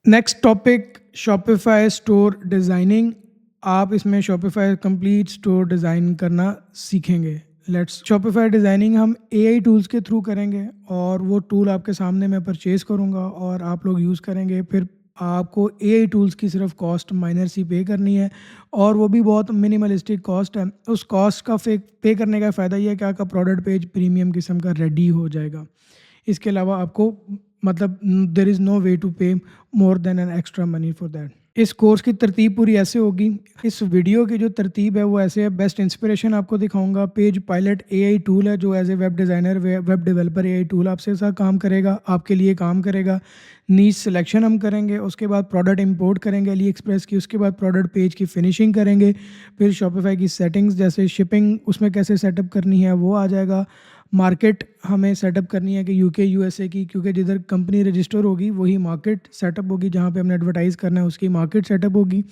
Next topic Shopify store designing. आप इसमें Shopify complete store design करना सीखेंगे। लेट्स शॉपिफाई डिज़ाइनिंग हम एआई टूल्स के थ्रू करेंगे और वो टूल आपके सामने मैं परचेज़ करूँगा और आप लोग यूज़ करेंगे। फिर आपको एआई टूल्स की सिर्फ कॉस्ट माइनर सी पे करनी है और वो भी बहुत मिनिमलिस्टिक कॉस्ट है। उस कॉस्ट का पे करने का फ़ायदा ये है कि आपका प्रोडक्ट पेज प्रीमियम किस्म का रेडी हो जाएगा। इसके अलावा आपको मतलब there is no way to pay more than an extra money for that. इस कोर्स की तरतीब पूरी ऐसे होगी। इस वीडियो की जो तरतीब है वो ऐसे है। बेस्ट इंस्पिरेशन आपको दिखाऊंगा। पेज पायलट एआई टूल है जो as a web designer web developer AI tool आपसे साथ काम करेगा, आपके लिए काम करेगा। नीच सिलेक्शन हम करेंगे, उसके बाद प्रोडक्ट इंपोर्ट करेंगे अली एक्सप्रेस की, उसके बाद प्रोडक्ट पेज की फिनिशिंग करेंगे। फिर शॉपिफाई की सेटिंग्स जैसे शिपिंग उसमें कैसे सेटअप करनी है वो आ जाएगा। मार्केट हमें सेटअप करनी है कि यूके यूएसए की, क्योंकि जिधर कंपनी रजिस्टर होगी वही मार्केट सेटअप होगी, जहाँ पे हमने एडवर्टाइज़ करना है उसकी मार्केट सेटअप होगी।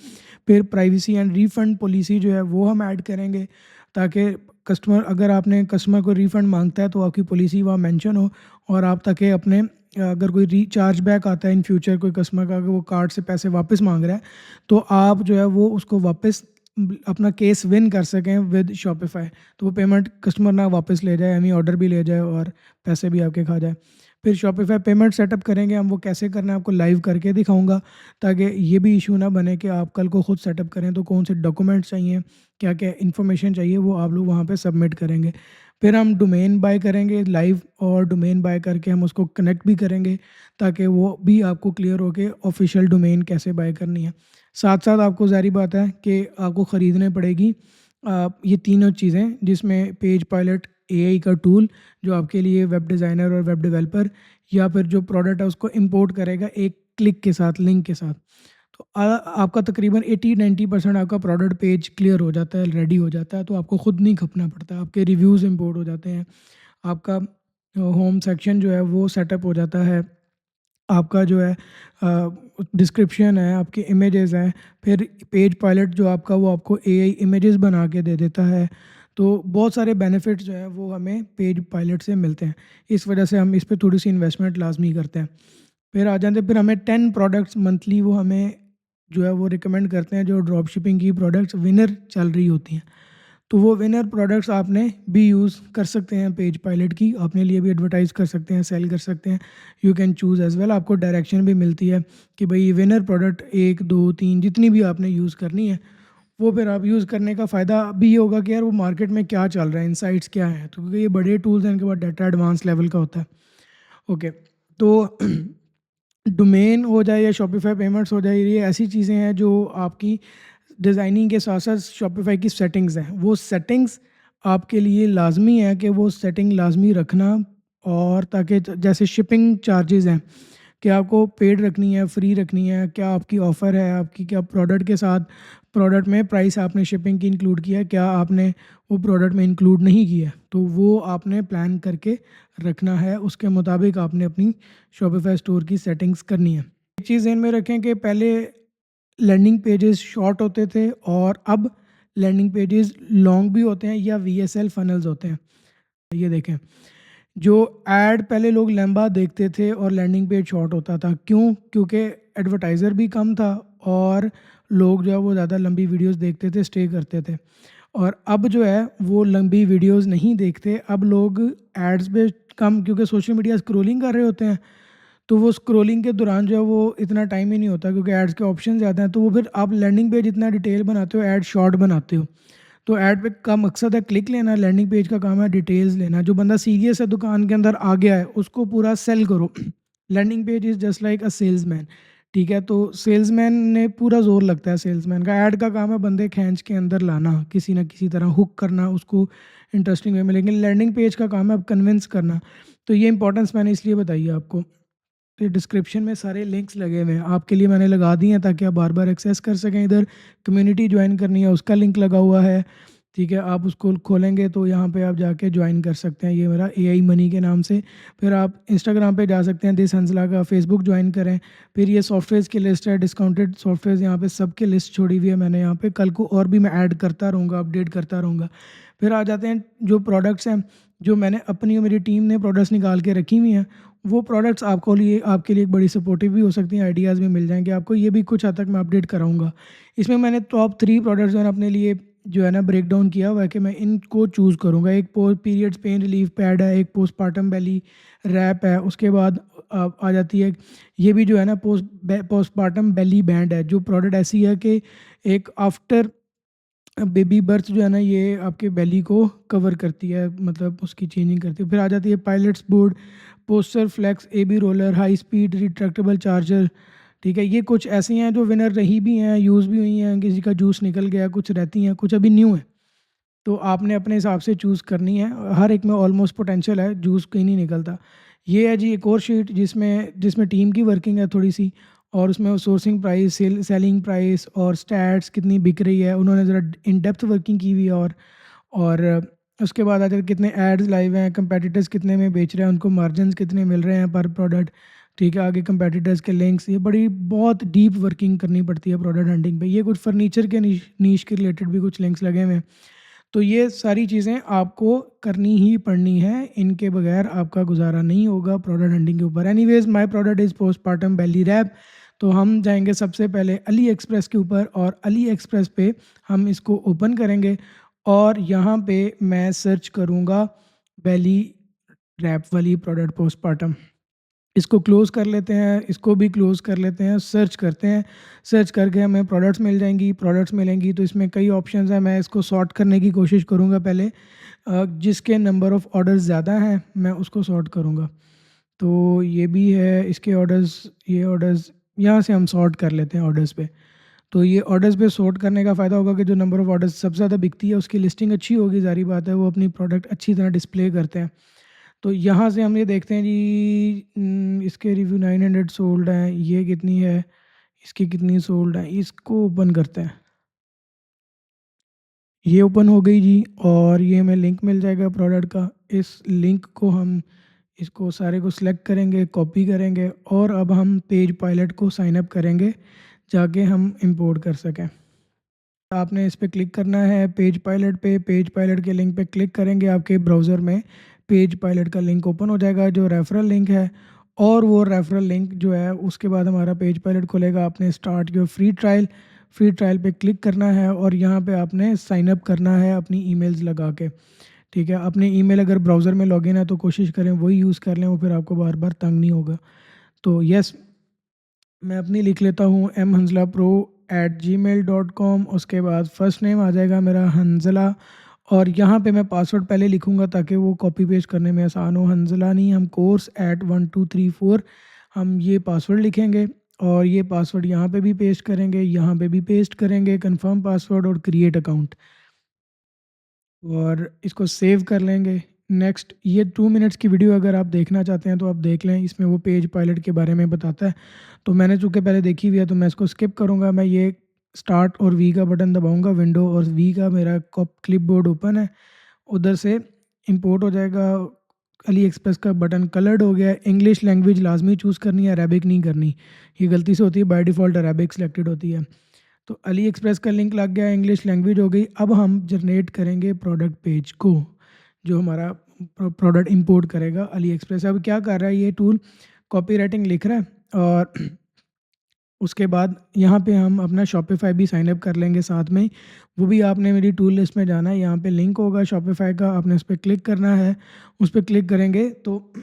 फिर प्राइवेसी एंड रिफ़ंड पॉलिसी जो है वो हम ऐड करेंगे ताकि कस्टमर, अगर आपने कस्टमर को रिफ़ंड मांगता है तो आपकी पॉलिसी वहाँ मेंशन हो और आप ताकि अपने अगर कोई रिचार्ज बैक आता है इन फ्यूचर कोई कस्टमर का, अगर वो कार्ड से पैसे वापस मांग रहा है तो आप जो है वो उसको वापस अपना केस विन कर सकें विद शॉपिफाई। तो वो पेमेंट कस्टमर ना वापस ले जाए, यानी ऑर्डर भी ले जाए और पैसे भी आपके खा जाए। फिर शॉपिफाई पेमेंट सेटअप करेंगे हम, वो कैसे करना है आपको लाइव करके दिखाऊंगा ताकि ये भी इशू ना बने कि आप कल को खुद सेटअप करें तो कौन से डॉक्यूमेंट चाहिए, क्या क्या इन्फॉर्मेशन चाहिए वो आप लोग वहाँ पे सबमिट करेंगे। फिर हम डोमेन बाय करेंगे लाइव और डोमेन बाय करके हम उसको कनेक्ट भी करेंगे ताकि वो भी आपको क्लियर हो कि ऑफिशियल डोमेन कैसे बाय करनी है। साथ साथ आपको ज़ाहिर बात है कि आपको ख़रीदने पड़ेगी ये तीनों चीज़ें, जिसमें पेज पायलट एआई का टूल जो आपके लिए वेब डिज़ाइनर और वेब डेवलपर या फिर जो प्रोडक्ट है उसको इंपोर्ट करेगा एक क्लिक के साथ, लिंक के साथ। तो आपका तकरीबन 80-90% आपका प्रोडक्ट पेज क्लियर हो जाता है, रेडी हो जाता है, तो आपको ख़ुद नहीं खपना पड़ता। आपके रिव्यूज़ इंपोर्ट हो जाते हैं, आपका होम सेक्शन जो है वो सेटअप हो जाता है, आपका जो है डिस्क्रिप्शन है, आपके इमेजेस हैं। फिर पेज पायलट जो आपका वो आपको एआई इमेजेस बना के दे देता है। तो बहुत सारे बेनिफिट्स जो है वो हमें पेज पायलट से मिलते हैं। इस वजह से हम इस पे थोड़ी सी इन्वेस्टमेंट लाजमी करते हैं। फिर आ जाते हैं, फिर हमें 10 प्रोडक्ट्स मंथली वो हमें जो है वो रिकमेंड करते हैं, जो ड्रॉप शिपिंग की प्रोडक्ट्स विनर चल रही होती हैं। तो वो विनर प्रोडक्ट्स आपने भी यूज़ कर सकते हैं पेज पायलट की, अपने लिए भी एडवर्टाइज़ कर सकते हैं, सेल कर सकते हैं। You can choose as well. आपको डायरेक्शन भी मिलती है कि भाई विनर प्रोडक्ट 1 2 3 जितनी भी आपने यूज़ करनी है वो फिर आप यूज़ करने का फ़ायदा भी ये होगा कि यार वो मार्केट में क्या चल रहा है, इनसाइट्स क्या हैं। तो क्योंकि ये बड़े टूल्स हैं, इनके पास डाटा एडवांस लेवल का होता है। ओके, तो डोमेन हो जाए या शॉपिफाई पेमेंट्स हो जाए, ये ऐसी चीज़ें हैं जो आपकी डिज़ाइनिंग के साथ साथ शॉपिफाई की सेटिंग्स हैं। वो सेटिंग्स आपके लिए लाजमी है कि वो सेटिंग लाजमी रखना, और ताकि जैसे शिपिंग चार्जेस हैं कि आपको पेड रखनी है, फ्री रखनी है, क्या आपकी ऑफ़र है, आपकी क्या प्रोडक्ट के साथ प्रोडक्ट में प्राइस आपने शिपिंग की इंक्लूड किया है, क्या आपने वो प्रोडक्ट में इंक्लूड नहीं किया, तो वो आपने प्लान करके रखना है। उसके मुताबिक आपने अपनी शॉपिफाई स्टोर की सेटिंग्स करनी है। एक चीज़ ध्यान में रखें कि पहले लैंडिंग पेजेस शॉर्ट होते थे और अब लैंडिंग पेजेस लॉन्ग भी होते हैं या वीएसएल फनल्स होते हैं। ये देखें, जो ऐड पहले लोग लंबा देखते थे और लैंडिंग पेज शॉर्ट होता था। क्यों? क्योंकि एडवर्टाइज़र भी कम था और लोग जो है वो ज़्यादा लंबी वीडियोस देखते थे, स्टे करते थे। और अब जो है वो लंबी वीडियोस नहीं देखते, अब लोग एड्स पे कम, क्योंकि सोशल मीडिया स्क्रॉलिंग कर रहे होते हैं, तो वो स्क्रॉलिंग के दौरान जो है वो इतना टाइम ही नहीं होता क्योंकि एड्स के ऑप्शन ज़्यादा हैं। तो वो फिर आप लैंडिंग पेज इतना डिटेल बनाते हो, ऐड शॉर्ट बनाते हो। तो ऐड पे का मकसद है क्लिक लेना, लैंडिंग पेज का काम है डिटेल्स लेना। जो बंदा सीरियस है दुकान के अंदर आ गया है उसको पूरा सेल करो। Landing page is just like a salesman. ठीक है, तो सेल्समैन ने पूरा जोर लगता है सेल्समैन का। ऐड का काम है बंदे खींच के अंदर लाना, किसी ना किसी तरह हुक करना उसको इंटरेस्टिंग वे में, लेकिन लैंडिंग पेज का काम है अब कन्विंस करना। तो ये इंपॉर्टेंस मैंने इसलिए बताई है आपको। तो डिस्क्रिप्शन में सारे लिंक्स लगे हुए हैं, आपके लिए मैंने लगा दिए हैं ताकि आप बार बार एक्सेस कर सकें। इधर कम्युनिटी ज्वाइन करनी है उसका लिंक लगा हुआ है। ठीक है, आप उसको खोलेंगे तो यहाँ पे आप जाके ज्वाइन कर सकते हैं, ये मेरा एआई मनी के नाम से। फिर आप इंस्टाग्राम पे जा सकते हैं दिस हंसला का, फेसबुक ज्वाइन करें। फिर ये सॉफ्टवेयर की लिस्ट है, डिस्काउंटेड सॉफ्टवेयर यहाँ पे सबकी लिस्ट छोड़ी हुई है मैंने यहाँ पे। कल को और भी मैं ऐड करता रहूँगा, अपडेट करता रहूँगा। फिर आ जाते हैं जो प्रोडक्ट्स हैं, जो मैंने अपनी और मेरी टीम ने प्रोडक्ट्स निकाल के रखी हुई हैं, वो प्रोडक्ट्स आपके लिए एक बड़ी सपोर्टिव भी हो सकती हैं, आइडियाज़ भी मिल जाएँगे आपको। ये भी कुछ हद तक मैं अपडेट कराऊँगा। इसमें मैंने टॉप 3 प्रोडक्ट्स जो है ना अपने लिए जो है ना ब्रेक डाउन किया हुआ है कि मैं इनको चूज़ करूँगा। एक पीरियड्स पेन रिलीफ पैड है, एक पोस्टपार्टम बेली रैप है, उसके बाद आ जाती है ये भी जो है ना पोस्टपार्टम बेली बैंड है, जो प्रोडक्ट ऐसी है कि एक आफ्टर बेबी बर्थ जो है ना ये आपके बेली को कवर करती है, मतलब उसकी चेंजिंग करती है। फिर आ जाती है Pilates board, posture flex, AB roller, high speed retractable charger. ठीक है, ये कुछ ऐसी हैं जो विनर रही भी हैं, यूज़ भी हुई हैं, किसी का जूस निकल गया, कुछ रहती हैं, कुछ अभी न्यू है। तो आपने अपने हिसाब से चूज़ करनी है। हर एक में ऑलमोस्ट पोटेंशियल है, जूस कहीं नहीं निकलता। ये है जी एक और शीट जिसमें जिसमें टीम की वर्किंग है थोड़ी-सी, और उसमें वो सोर्सिंग प्राइस, सेलिंग प्राइस और स्टैट्स कितनी बिक रही है, उन्होंने ज़रा इन डेप्थ वर्किंग की हुई है। और उसके बाद आ जाता है कितने एड्स लाइव हैं, कंपेटिटर्स कितने में बेच रहे हैं, उनको मार्जिन्स कितने मिल रहे हैं पर प्रोडक्ट। ठीक है, आगे कंपेटिटर्स के लिंक्स, ये बड़ी बहुत डीप वर्किंग करनी पड़ती है प्रोडक्ट हंटिंग पे। ये कुछ फर्नीचर के नीश के रिलेटेड भी कुछ लिंक्स लगे हुए हैं। तो ये सारी चीज़ें आपको करनी ही पड़नी है, इनके बगैर आपका गुज़ारा नहीं होगा प्रोडक्ट हंटिंग के ऊपर। Anyways my product is postpartum belly wrap. तो हम जाएँगे सबसे पहले अली एक्सप्रेस के ऊपर, और अली एक्सप्रेस पे हम इसको ओपन करेंगे और यहाँ पे मैं सर्च करूँगा बेली रैप वाली प्रोडक्ट पोस्टपार्टम। इसको क्लोज़ कर लेते हैं, इसको भी क्लोज़ कर लेते हैं, सर्च करते हैं। सर्च करके हमें प्रोडक्ट्स मिल जाएँगी, प्रोडक्ट्स मिलेंगी तो इसमें कई ऑप्शंस हैं। मैं इसको सॉर्ट करने की कोशिश करूँगा पहले। जिसके नंबर ऑफ़ ऑर्डर्स ज़्यादा हैं, मैं उसको सॉर्ट करूँगा। तो ये भी है, इसके ऑर्डर्स, ये ऑर्डर्स यहाँ से हम सॉर्ट कर लेते हैं ऑर्डर्स पे। तो ये ऑर्डर्स पे सॉर्ट करने का फ़ायदा होगा कि जो नंबर ऑफ़ ऑर्डर्स सबसे ज़्यादा बिकती है, उसकी लिस्टिंग अच्छी होगी, ज़ाहिर बात है, वो अपनी प्रोडक्ट अच्छी तरह डिस्प्ले करते हैं। तो यहाँ से हम ये देखते हैं जी, इसके रिव्यू 900 सोल्ड हैं, ये कितनी है, इसकी कितनी सोल्ड है, इसको ओपन करते हैं। ये ओपन हो गई जी, और ये हमें लिंक मिल जाएगा प्रोडक्ट का। इस लिंक को हम इसको सारे को सिलेक्ट करेंगे, कॉपी करेंगे, और अब हम पेज पायलट को साइन अप करेंगे जाके हम इंपोर्ट कर सकें। आपने इस पे क्लिक करना है पेज पायलट पे, पेज पायलट के लिंक पे क्लिक करेंगे, आपके ब्राउज़र में पेज पायलट का लिंक ओपन हो जाएगा जो रेफरल लिंक है। और वो रेफरल लिंक जो है उसके बाद हमारा पेज पायलट खुलेगा। आपने स्टार्ट योर फ्री ट्रायल पे क्लिक करना है, और यहाँ पे आपने साइन अप करना है अपनी ईमेल्स लगा के। ठीक है, अपनी ईमेल अगर ब्राउज़र में लॉगिन है तो कोशिश करें वही यूज़ कर लें, वो फिर आपको बार बार तंग नहीं होगा। तो यस, मैं अपनी लिख लेता हूँ mhanzlapro@gmail.com। उसके बाद फर्स्ट नेम आ जाएगा मेरा हंज़ला, और यहाँ पे मैं पासवर्ड पहले लिखूँगा ताकि वो कॉपी पेस्ट करने में आसान हो। हंज़ला नहीं, हम course@1234 हम ये पासवर्ड लिखेंगे, और ये पासवर्ड यहाँ पे भी पेस्ट करेंगे, यहाँ पे भी पेस्ट करेंगे, कंफर्म पासवर्ड और क्रिएट अकाउंट, और इसको सेव कर लेंगे। नेक्स्ट, ये 2 मिनट्स की वीडियो अगर आप देखना चाहते हैं तो आप देख लें, इसमें वो पेज पायलट के बारे में बताता है। तो मैंने चूँकि पहले देखी हुई है तो मैं इसको स्किप करूँगा। मैं ये स्टार्ट और वी का बटन दबाऊँगा, विंडो और वी का मेरा क्लिपबोर्ड ओपन है, उधर से इंपोर्ट हो जाएगा। अली एक्सप्रेस का बटन कलर्ड हो गया है। इंग्लिश लैंग्वेज लाजमी चूज़ करनी है, अरेबिक नहीं करनी, ये गलती से होती है, बाय डिफ़ॉल्ट अरेबिक सेलेक्टेड होती है। तो अली एक्सप्रेस का लिंक लग गया, इंग्लिश लैंग्वेज हो गई। अब हम जनरेट करेंगे प्रोडक्ट पेज को, जो हमारा प्रोडक्ट इंपोर्ट करेगा अली एक्सप्रेस। अब क्या कर रहा है ये टूल, कॉपी राइटिंग लिख रहा है, और उसके बाद यहाँ पे हम अपना शॉपिफाई भी साइन अप कर लेंगे साथ में। वो भी आपने मेरी टूल लिस्ट में जाना है, यहाँ पे लिंक होगा शॉपिफाई का, आपने उस पर क्लिक करना है। उस पर क्लिक करेंगे तो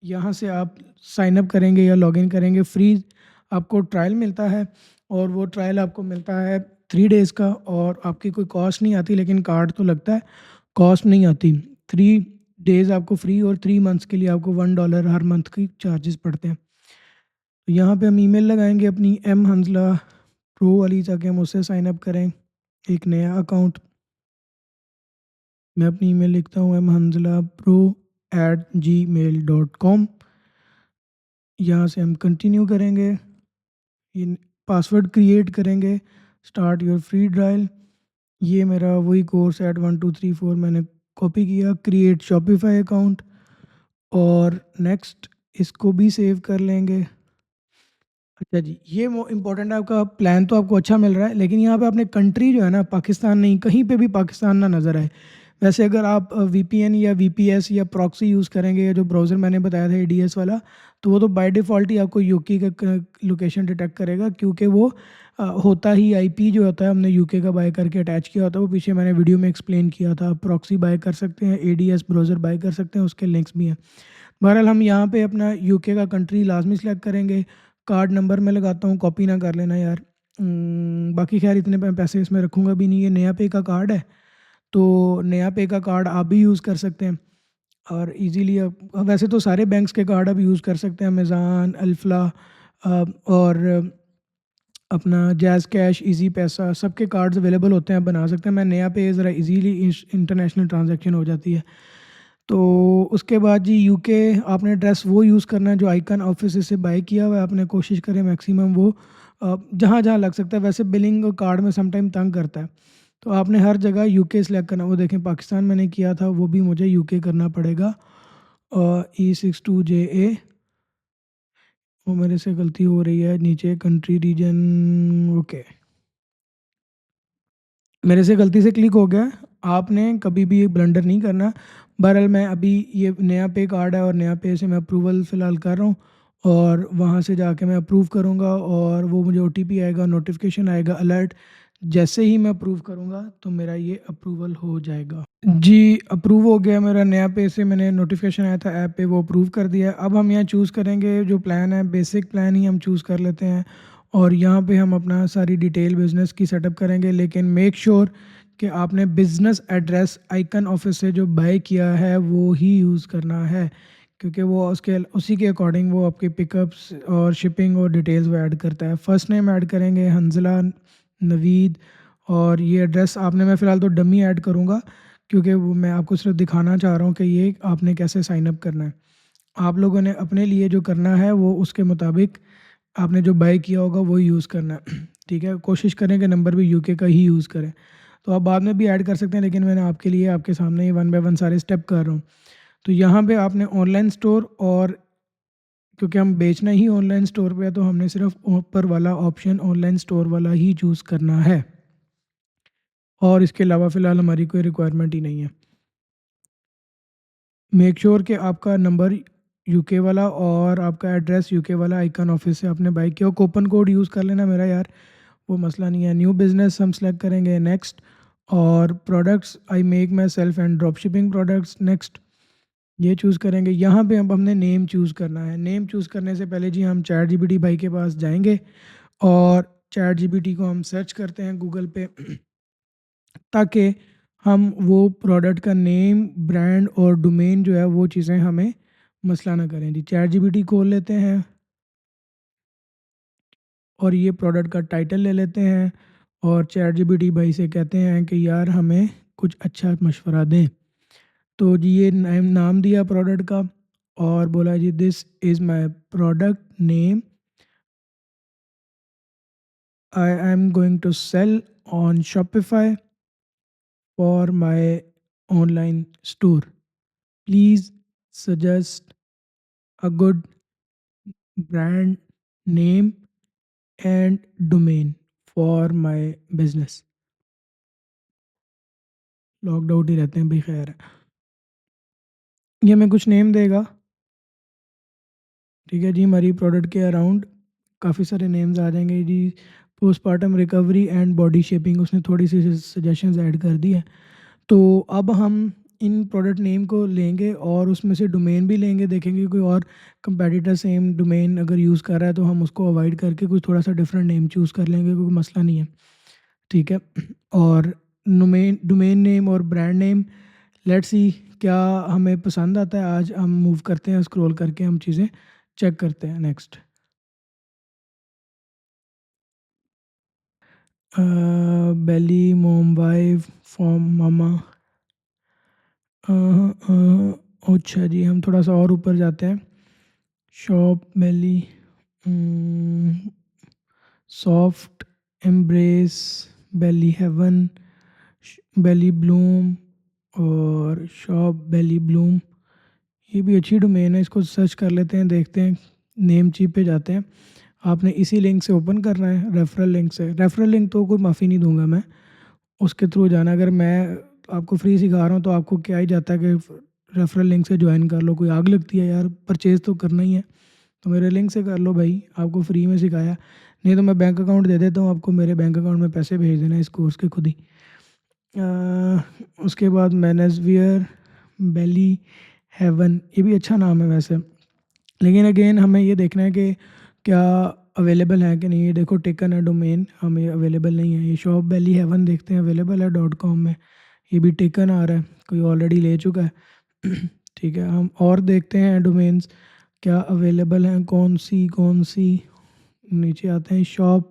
यहाँ से आप साइन अप करेंगे या लॉगिन करेंगे, फ्री आपको ट्रायल मिलता है, और वो ट्रायल आपको मिलता है 3 डेज़ का, और आपकी कोई कॉस्ट नहीं आती, लेकिन कार्ड तो लगता है, कॉस्ट नहीं आती। 3 डेज़ आपको फ्री, और 3 मंथ्स के लिए आपको $1 हर मंथ की चार्जेस पड़ते हैं। तो यहाँ पे हम ईमेल लगाएंगे अपनी, एम हंसला प्रो वाली, जाके हम उससे साइन अप करें एक नया अकाउंट। मैं अपनी ईमेल लिखता हूँ mhanzlapro@gmail.com। यहाँ से हम कंटिन्यू करेंगे, ये पासवर्ड क्रिएट करेंगे, स्टार्ट योर फ्री ट्रायल। ये मेरा वही course@1234 मैंने कॉपी किया, क्रिएट शॉपिफाई अकाउंट, और नेक्स्ट इसको भी सेव कर लेंगे। अच्छा जी, ये वो इम्पोर्टेंट है, आपका प्लान तो आपको अच्छा मिल रहा है, लेकिन यहाँ पे आपने कंट्री जो है ना पाकिस्तान नहीं, कहीं पे भी पाकिस्तान ना नज़र आए। वैसे अगर आप वीपीएन या वीपीएस या प्रॉक्सी यूज़ करेंगे, या जो ब्राउज़र मैंने बताया था एडीएस वाला, तो वो तो बाय डिफ़ॉल्ट ही आपको यूके का लोकेशन डिटेक्ट करेगा, क्योंकि वो होता ही आईपी जो होता है हमने यूके का बाय करके अटैच किया होता है, वो पीछे मैंने वीडियो में एक्सप्लेन किया था। प्रॉक्सी बाय कर सकते हैं, एडीएस ब्राउज़र बाय कर सकते हैं, उसके लिंक्स भी हैं। बहरहाल हम यहाँ पे अपना यूके का कंट्री लाजमी सेलेक्ट करेंगे। कार्ड नंबर मैं लगाता हूँ, कॉपी ना कर लेना यार। बाकी खैर इतने पैसे इसमें रखूँगा भी नहीं, ये नया पे का कार्ड है, तो नया पे का कार्ड आप भी यूज़ कर सकते हैं। और इजीली अब वैसे तो सारे बैंक्स के कार्ड आप यूज़ कर सकते हैं, अमेज़न, अल्फ़ला और अपना जैज़ कैश, इजी पैसा, सबके कार्ड्स अवेलेबल होते हैं, आप बना सकते हैं। मैं नया पे ज़रा इजीली इंटरनेशनल ट्रांजैक्शन हो जाती है। तो उसके बाद जी यूके आपने ड्रेस वो यूज़ करना है जो आइकन ऑफिस से बाय किया हुआ है, आपने कोशिश करें मैक्सिमम वो जहाँ जहाँ लग सकता है। वैसे बिलिंग कार्ड में समटाइम तंग करता है, तो आपने हर जगह यूके सेलेक्ट करना। वो देखें पाकिस्तान मैंने किया था, वो भी मुझे यूके करना पड़ेगा। E62JA, वो मेरे से गलती हो रही है, नीचे कंट्री रीजन, ओके मेरे से गलती से क्लिक हो गया। आपने कभी भी ये ब्लंडर नहीं करना। बहरहाल मैं अभी ये नया पे कार्ड है और नया पे से मैं अप्रूवल फ़िलहाल कर रहा हूँ, और वहाँ से जाके मैं अप्रूव करूँगा और वो मुझे ओटीपी आएगा, नोटिफिकेशन आएगा, अलर्ट। जैसे ही मैं अप्रूव करूँगा तो मेरा ये अप्रूवल हो जाएगा। जी अप्रूव हो गया मेरा। नया पे से मैंने नोटिफिकेशन आया था ऐप पे, वो अप्रूव कर दिया। अब हम यहाँ चूज़ करेंगे जो प्लान है, बेसिक प्लान ही हम चूज़ कर लेते हैं, और यहाँ पे हम अपना सारी डिटेल बिज़नेस की सेटअप करेंगे। लेकिन मेक श्योर कि आपने बिज़नेस एड्रेस आइकन ऑफिस से जो बाय किया है वो ही यूज़ करना है, क्योंकि वो उसके उसी के अकॉर्डिंग वो आपके पिकअप्स और शिपिंग और डिटेल्स वो ऐड करता है। फ़र्स्ट नेम ऐड करेंगे हंजला नवीद, और ये एड्रेस आपने, मैं फ़िलहाल तो डमी ऐड करूँगा, क्योंकि वो मैं आपको सिर्फ दिखाना चाह रहा हूँ कि ये आपने कैसे साइन अप करना है। आप लोगों ने अपने लिए जो करना है वो उसके मुताबिक आपने जो बाय किया होगा वो यूज़ करना है। ठीक है, कोशिश करें कि नंबर भी यूके का ही यूज़ करें। तो आप बाद में भी ऐड कर सकते हैं, लेकिन मैंने आपके लिए आपके सामने ही वन बाय वन सारे स्टेप कर रहा हूँ। तो यहाँ पे आपने ऑनलाइन स्टोर, और क्योंकि हम बेचना ही ऑनलाइन स्टोर पे है, तो हमने सिर्फ ऊपर वाला ऑप्शन ऑनलाइन स्टोर वाला ही चूज़ करना है, और इसके अलावा फ़िलहाल हमारी कोई रिक्वायरमेंट ही नहीं है। मेक श्योर कि आपका नंबर यूके वाला और आपका एड्रेस यूके वाला आइकन ऑफिस से आपने बाय किया हो। कूपन कोड यूज़ कर लेना मेरा यार, वो मसला नहीं है। न्यू बिज़नेस हम सेलेक्ट करेंगे, नेक्स्ट। और products I make my self and drop shipping products, next ये चूज़ करेंगे। यहाँ पे अब हमने नेम चूज़ करना है। नेम चूज़ करने से पहले जी हम चैट जीपीटी भाई के पास जाएंगे, और चैट जीपीटी को हम सर्च करते हैं गूगल पे, ताकि हम वो प्रोडक्ट का नेम, ब्रांड और डोमेन जो है वो चीज़ें हमें मसला ना करें। जी चैट जीपीटी खोल लेते हैं, और ये प्रोडक्ट का टाइटल ले लेते हैं, और चैट जीपीटी भाई से कहते हैं कि यार हमें कुछ अच्छा मशवरा दें। तो जी ये नाम दिया प्रोडक्ट का, और बोला जी this is my product name, I am going to sell on Shopify for my online store, please suggest a good brand name and domain for my business। Locked out ही रहते हैं भाई, खैर है। ये हमें कुछ नेम देगा, ठीक है जी। हमारी प्रोडक्ट के अराउंड काफ़ी सारे नेम्स आ जाएंगे जी। Postmortem recovery and body shaping, उसने थोड़ी सी सजेशंस ऐड कर दी है। तो अब हम इन प्रोडक्ट नेम को लेंगे, और उसमें से डोमेन भी लेंगे, देखेंगे कोई और कंपेटिटर सेम डोमेन अगर यूज़ कर रहा है तो हम उसको अवॉइड करके कुछ थोड़ा सा डिफरेंट नेम चूज़ कर लेंगे, कोई मसला नहीं है, ठीक है। और डोमेन डोमेन नेम और ब्रांड नेम, लेट्स सी क्या हमें पसंद आता है। आज हम मूव करते हैं, स्क्रॉल करके हम चीज़ें चेक करते हैं। नेक्स्ट, बेली मोम वाइफ फॉर्म मामा, अच्छा जी हम थोड़ा सा और ऊपर जाते हैं। शॉप बेली, सॉफ्ट एम्ब्रेस, बेली हेवन, बेली ब्लूम, और शॉप बेली ब्लूम। ये भी अच्छी डोमेन है, इसको सर्च कर लेते हैं, देखते हैं। नेम चीप पे जाते हैं। आपने इसी लिंक से ओपन करना है, रेफरल लिंक से। रेफरल लिंक तो कोई माफ़ी नहीं दूंगा मैं, उसके थ्रू जाना। अगर मैं तो आपको फ्री सिखा रहा हूँ तो आपको क्या ही जाता है कि रेफरल लिंक से ज्वाइन कर लो। कोई आग लगती है यार, परचेज़ तो करना ही है, तो मेरे लिंक से कर लो भाई, आपको फ्री में सिखाया। नहीं तो मैं बैंक अकाउंट दे देता हूँ आपको, मेरे बैंक अकाउंट में पैसे भेज देना इस कोर्स के खुद ही। उसके बाद मैनेजवियर बेली हेवन, ये भी अच्छा नाम है वैसे, लेकिन अगेन हमें ये देखना है कि क्या अवेलेबल है कि नहीं। ये देखो टेकन है डोमेन, हमें अवेलेबल नहीं है। ये शॉप बेली हेवन देखते हैं अवेलेबल है .com में, ये भी टेकन आ रहा है, कोई ऑलरेडी ले चुका है। ठीक है, हम और देखते हैं डोमेन्स क्या अवेलेबल हैं, कौन सी। नीचे आते हैं शॉप,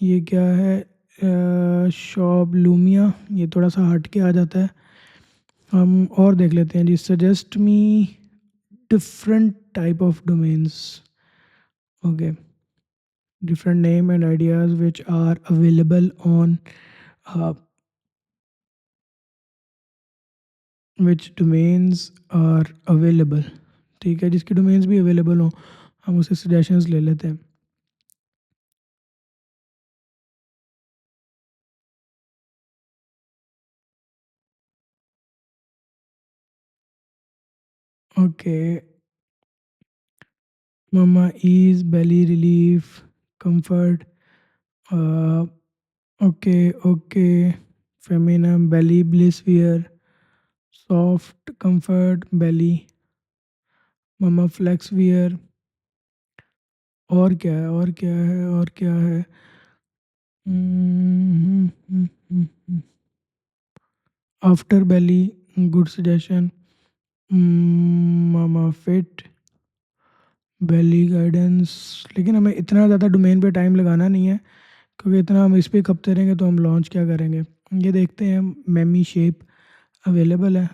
ये क्या है, शॉप लूमिया, ये थोड़ा सा हट के आ जाता है। हम और देख लेते हैं जी, suggest me different type of domains. Okay, different name and ideas which are available on uh, which domains are available. ठीक है, जिसकी domains भी available हो हम उसे suggestions ले लेते हैं। Okay, mama ease, belly relief, comfort, uh, okay, feminine belly bliss wear, soft comfort belly, mama flex wear। और क्या है, और क्या है, और क्या है, आफ्टर belly, गुड सजेशन, मामा फिट, belly गाइडेंस। लेकिन हमें इतना ज़्यादा डोमेन पे टाइम लगाना नहीं है, क्योंकि इतना हम इस पे कपते रहेंगे तो हम लॉन्च क्या करेंगे। ये देखते हैं मेमी शेप अवेलेबल है,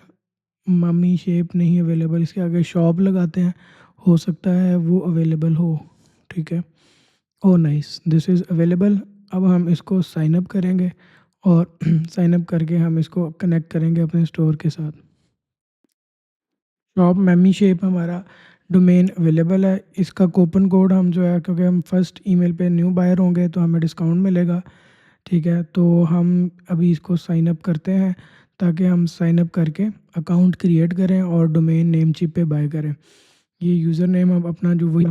मम्मी शेप नहीं अवेलेबल, इसके आगे शॉप लगाते हैं, हो सकता है वो अवेलेबल हो। ठीक है, ओ नाइस, दिस इज़ अवेलेबल। अब हम इसको साइन अप करेंगे और साइन अप करके हम इसको कनेक्ट करेंगे अपने स्टोर के साथ। शॉप मेमी शेप हमारा डोमेन अवेलेबल है। इसका कूपन कोड हम जो है, क्योंकि हम फर्स्ट ईमेल पे न्यू बायर होंगे तो हमें डिस्काउंट मिलेगा। ठीक है, तो हम अभी इसको साइन अप करते हैं, ताकि हम साइन अप करके अकाउंट क्रिएट करें और डोमेन नेम चिप पे बाय करें। ये यूज़र नेम हम अपना जो वही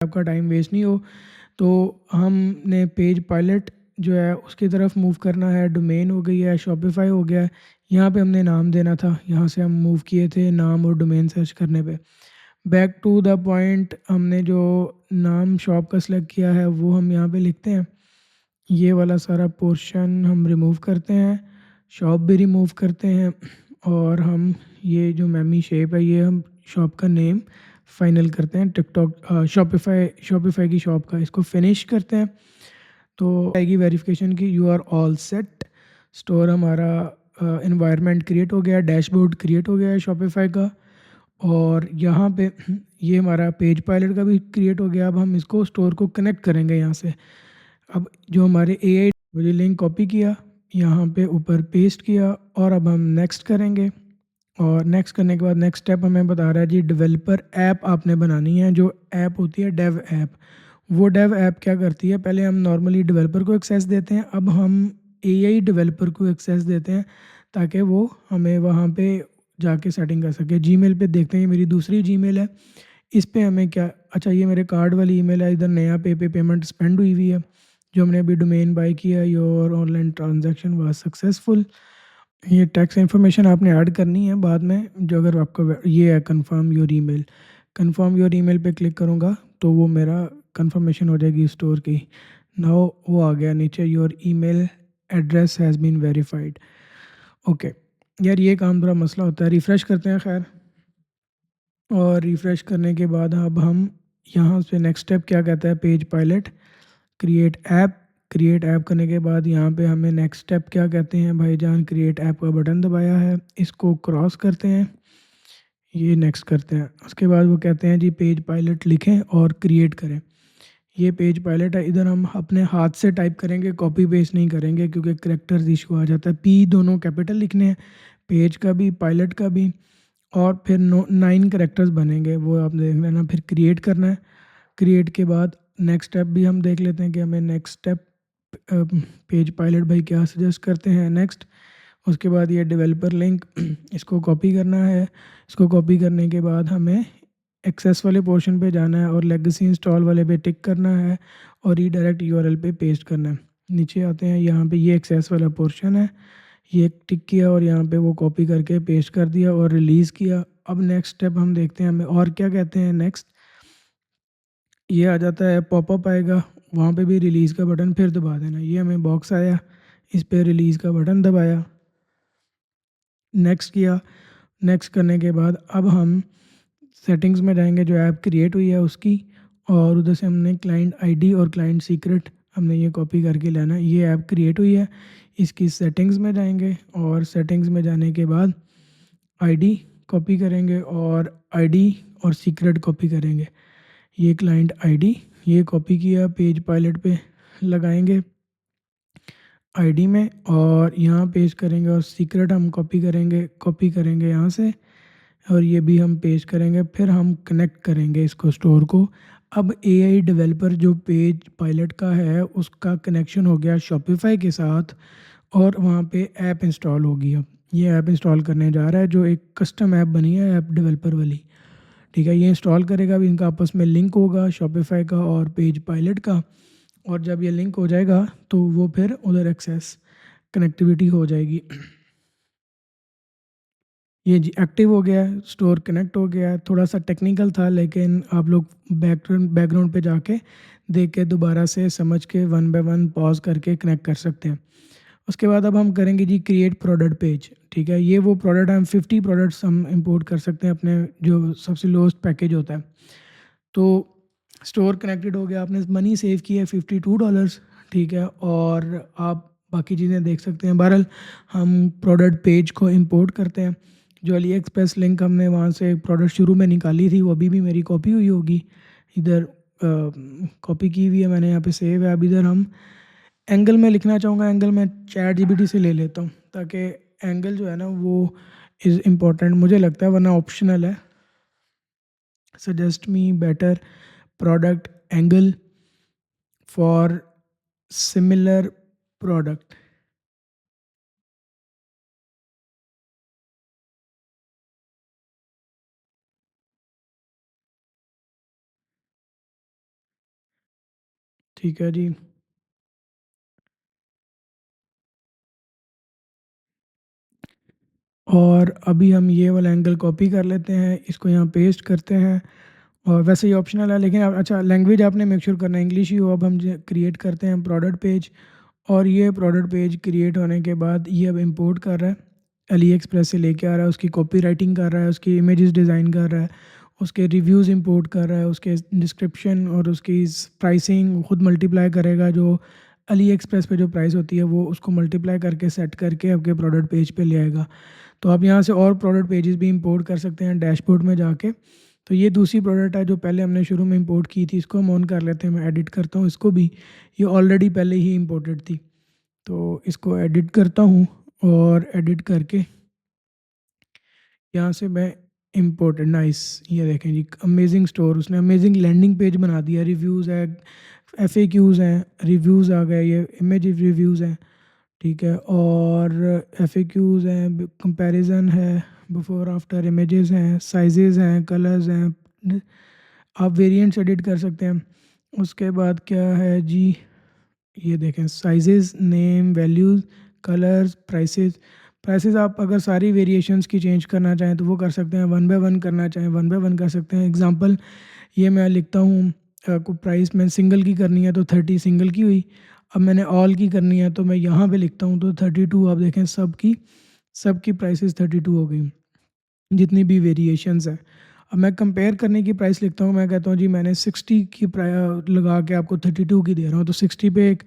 आपका टाइम वेस्ट नहीं हो। तो हमने पेज पायलट जो है उसकी तरफ मूव करना है। डोमेन हो गई है, शॉपिफाई हो गया है, यहाँ पे हमने नाम देना था, यहाँ से हम मूव किए थे नाम और डोमेन सर्च करने पे। बैक टू द पॉइंट, हमने जो नाम शॉप का सिलेक्ट किया है वो हम यहाँ पे लिखते हैं। ये वाला सारा पोर्शन हम रिमूव करते हैं, शॉप भी रिमूव करते हैं, और हम ये जो मेमी शेप है ये हम शॉप का नेम फाइनल करते हैं। टिकटॉक शॉपिफाई की शॉप का इसको फिनिश करते हैं। तो आएगी वेरिफिकेशन की you are all set. Store हमारा इन्वायरमेंट क्रिएट हो गया, डैशबोर्ड क्रिएट हो गया है शॉपिफाई का, और यहाँ पे ये हमारा पेज पायलट का भी क्रिएट हो गया। अब हम इसको स्टोर को कनेक्ट करेंगे यहाँ से। अब जो हमारे AI मुझे लिंक कॉपी किया, यहाँ पे ऊपर पेस्ट किया, और अब हम नेक्स्ट करेंगे। और नेक्स्ट करने के बाद नेक्स्ट स्टेप हमें बता रहा है जी डेवलपर ऐप आपने बनानी है। जो ऐप होती है डेव ऐप, वो डेव ऐप क्या करती है, पहले हम नॉर्मली डेवलपर को एक्सेस देते हैं, अब हम AI डेवलपर को एक्सेस देते हैं, ताकि वो हमें वहाँ पे जाके सेटिंग कर सके। जीमेल पे देखते हैं, मेरी दूसरी जीमेल है, इस पे हमें क्या, अच्छा ये मेरे कार्ड वाली ईमेल है, इधर नया पे पेमेंट स्पेंड हुई हुई है, जो हमने अभी डोमेन बाय किया। Your online transaction was successful. ये टैक्स इन्फॉर्मेशन आपने ऐड करनी है बाद में, जो अगर आपका ये है confirm your email, confirm your email पे क्लिक करूँगा तो वो मेरा कंफर्मेशन हो जाएगी स्टोर की। नाउ वो आ गया नीचे your email address has been verified. Okay यार, ये काम थोड़ा मसला होता है। रिफ़्रेश करते हैं खैर, और रिफ़्रेश करने के बाद अब हम यहाँ से नेक्स्ट स्टेप क्या कहता है, पेज पायलट क्रिएट ऐप करने के बाद यहाँ पे हमें नेक्स्ट स्टेप क्या कहते हैं भाईजान, क्रिएट ऐप का बटन दबाया है, इसको क्रॉस करते हैं, ये नेक्स्ट करते हैं। उसके बाद वो कहते हैं जी पेज पायलट लिखें और क्रिएट करें। ये पेज पायलट है, इधर हम अपने हाथ से टाइप करेंगे, कॉपी पेस्ट नहीं करेंगे क्योंकि करेक्टर्स इशू आ जाता है। पी दोनों कैपिटल लिखने हैं, पेज का भी पायलट का भी, और फिर 9 करेक्टर्स बनेंगे, वो आप देख लेना। फिर क्रिएट करना है, क्रिएट के बाद नेक्स्ट स्टेप भी हम देख लेते हैं कि हमें नेक्स्ट स्टेप पेज पायलट भाई क्या सजेस्ट करते हैं नेक्स्ट। उसके बाद ये डेवलपर लिंक इसको कॉपी करना है, इसको कॉपी करने के बाद हमें एक्सेस वाले पोर्शन पे जाना है और लेगेसी इंस्टॉल वाले पे टिक करना है और रीडायरेक्ट यूआरएल पे पेस्ट करना है। नीचे आते हैं, यहाँ पे ये एक्सेस वाला पोर्शन है, ये टिक किया और यहाँ पे वो कॉपी करके पेस्ट कर दिया और रिलीज़ किया। अब नेक्स्ट स्टेप हम देखते हैं हमें और क्या कहते हैं नेक्स्ट। ये आ जाता है, पॉपअप आएगा, वहाँ पे भी रिलीज़ का बटन फिर दबा देना। ये हमें बॉक्स आया, इस पर रिलीज़ का बटन दबाया, नेक्स्ट किया। नेक्स्ट करने के बाद अब हम सेटिंग्स में जाएंगे जो ऐप क्रिएट हुई है उसकी, और उधर से हमने क्लाइंट आईडी और क्लाइंट सीक्रेट हमने ये कॉपी करके लाना है। ये ऐप क्रिएट हुई है, इसकी सेटिंग्स में जाएंगे और सेटिंग्स में जाने के बाद आईडी कॉपी करेंगे और आईडी और सीक्रेट कॉपी करेंगे। ये क्लाइंट आईडी ये कॉपी किया, पेज पायलट पे लगाएंगे आईडी में और यहाँ पेस्ट करेंगे, और सीक्रेट हम कॉपी करेंगे यहाँ से, और ये भी हम पेस्ट करेंगे। फिर हम कनेक्ट करेंगे इसको स्टोर को। अब एआई डेवलपर जो पेज पायलट का है उसका कनेक्शन हो गया शॉपिफाई के साथ, और वहाँ पे ऐप इंस्टॉल होगी। अब ये ऐप इंस्टॉल करने जा रहा है, जो एक कस्टम ऐप बनी है ऐप डेवलपर वाली, ठीक है। ये इंस्टॉल करेगा, अब इनका आपस में लिंक होगा शॉपिफाई का और पेज पायलट का, और जब ये लिंक हो जाएगा तो वो फिर उधर एक्सेस कनेक्टिविटी हो जाएगी। ये जी एक्टिव हो गया है, स्टोर कनेक्ट हो गया है। थोड़ा सा टेक्निकल था, लेकिन आप लोग बैकग्राउंड पे जाके देख के दोबारा से समझ के वन बाय वन पॉज करके कनेक्ट कर सकते हैं। उसके बाद अब हम करेंगे जी क्रिएट प्रोडक्ट पेज, ठीक है। ये वो प्रोडक्ट हम 50 प्रोडक्ट्स हम इंपोर्ट कर सकते हैं अपने जो सबसे लोएस्ट पैकेज होता है। तो स्टोर कनेक्टेड हो गया, आपने मनी सेव किया है $52, ठीक है, और आप बाकी चीज़ें देख सकते हैं। बहरहाल हम प्रोडक्ट पेज को इंपोर्ट करते हैं। जो अली एक्सप्रेस लिंक हमने वहाँ से प्रोडक्ट शुरू में निकाली थी वो अभी भी मेरी कॉपी हुई होगी, इधर कॉपी की हुई है मैंने, यहाँ पे सेव है। अब इधर हम एंगल में लिखना चाहूँगा, एंगल में चैट जीपीटी से ले लेता हूँ ताकि एंगल जो है ना वो इज़ इम्पोर्टेंट मुझे लगता है, वरना ऑप्शनल है। Suggest me better product angle for similar product. ठीक है जी, और अभी हम ये वाला एंगल कॉपी कर लेते हैं, इसको यहाँ पेस्ट करते हैं। और वैसे ये ऑप्शनल है, लेकिन अच्छा लैंग्वेज आपने मेक श्योर करना है इंग्लिश ही हो। अब हम क्रिएट करते हैं प्रोडक्ट पेज, और ये प्रोडक्ट पेज क्रिएट होने के बाद ये अब इंपोर्ट कर रहा है, अली एक्सप्रेस से लेके आ रहा है, उसकी कॉपी राइटिंग कर रहा है, उसकी इमेजेस डिज़ाइन कर रहा है, उसके रिव्यूज़ इंपोर्ट कर रहा है, उसके डिस्क्रिप्शन और उसकी प्राइसिंग खुद मल्टीप्लाई करेगा। जो अली एक्सप्रेस पे जो प्राइस होती है वो उसको मल्टीप्लाई करके सेट करके आपके प्रोडक्ट पेज पे ले आएगा। तो आप यहाँ से और प्रोडक्ट पेजेस भी इंपोर्ट कर सकते हैं डैशबोर्ड में जाके। तो ये दूसरी प्रोडक्ट है जो पहले हमने शुरू में इंपोर्ट की थी, इसको हम ऑन कर लेते हैं। मैं एडिट करता हूँ इसको भी, ये ऑलरेडी पहले ही इंपोर्टेड थी, तो इसको एडिट करता हूँ, और एडिट करके यहाँ से मैं इम्पोर्टेड नाइस, ये देखें जी अमेजिंग स्टोर, उसने अमेजिंग लैंडिंग पेज बना दिया। रिव्यूज़ है, FAQs हैं, रिव्यूज़ आ गए, ये इमेज रिव्यूज़ हैं, ठीक है, और FAQs हैं, कंपैरिजन है, बिफोर आफ्टर इमेजेस हैं, साइजेस हैं, कलर्स हैं, आप वेरिएंट्स एडिट कर सकते हैं। उसके बाद क्या है जी, ये देखें sizes, name, values, colours, prices. Prices आप अगर सारी वेरिएशंस की चेंज करना चाहें तो वो कर सकते हैं, वन बाय वन करना चाहें वन बाय वन कर सकते हैं। एग्जांपल ये मैं लिखता हूँ, को प्राइस मैं सिंगल की करनी है तो 30 सिंगल की हुई। अब मैंने ऑल की करनी है तो मैं यहाँ पे लिखता हूँ तो 32 आप देखें सबकी प्राइसेस 32 हो गई जितनी भी वेरिएशंस है। अब मैं कंपेयर करने की प्राइस लिखता हूँ, मैं कहता हूँ जी मैंने 60 की लगा के आपको 32 की दे रहा हूँ, तो 60 पे एक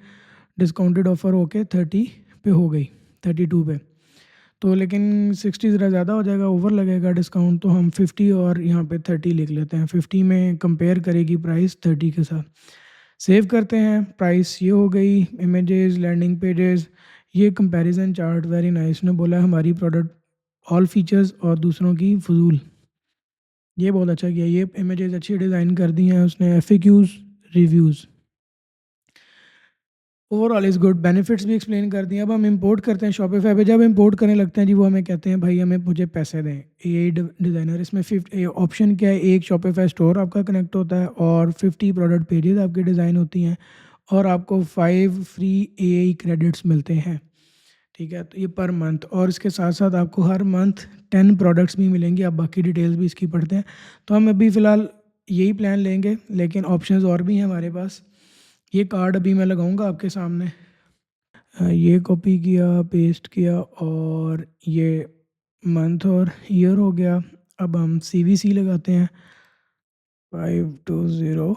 डिस्काउंटेड ऑफ़र होके 30 पे हो गई, 32 पे। तो लेकिन 60 ज़रा ज़्यादा हो जाएगा, ओवर लगेगा डिस्काउंट, तो हम 50 और यहाँ पे 30 लिख लेते हैं। 50 में कंपेयर करेगी प्राइस 30 के साथ। सेव करते हैं, प्राइस ये हो गई, इमेजेस, लैंडिंग पेजेस, ये कंपैरिजन चार्ट वेरी नाइस। उसने बोला हमारी प्रोडक्ट ऑल फीचर्स और दूसरों की फजूल, ये बहुत अच्छा किया। ये इमेजेस अच्छी डिज़ाइन कर दी हैं उसने। FAQs, reviews, overall is good. Benefits भी एक्सप्लेन कर दिए। अब हम इंपोर्ट करते हैं शॉपिफाई पे। जब इंपोर्ट करने लगते हैं जी वो हमें कहते हैं भाई हमें मुझे पैसे दें। एआई डिज़ाइनर इसमें 50 ऑप्शन क्या है, एक शॉपिफाई स्टोर आपका कनेक्ट होता है और 50 प्रोडक्ट पेजेस आपकी डिज़ाइन होती हैं और आपको 5 फ्री एआई क्रेडिट्स मिलते हैं। ठीक है, तो ये पर मंथ, और इसके साथ साथ आपको हर मंथ 10 प्रोडक्ट्स भी मिलेंगे। आप बाकी डिटेल्स भी इसकी पढ़ते हैं। तो हम अभी फ़िलहाल यही प्लान लेंगे, लेकिन ऑप्शंस और भी हैं हमारे पास। ये कार्ड अभी मैं लगाऊंगा आपके सामने। ये कॉपी किया, पेस्ट किया, और ये मंथ और ईयर हो गया। अब हम CVC लगाते हैं 520।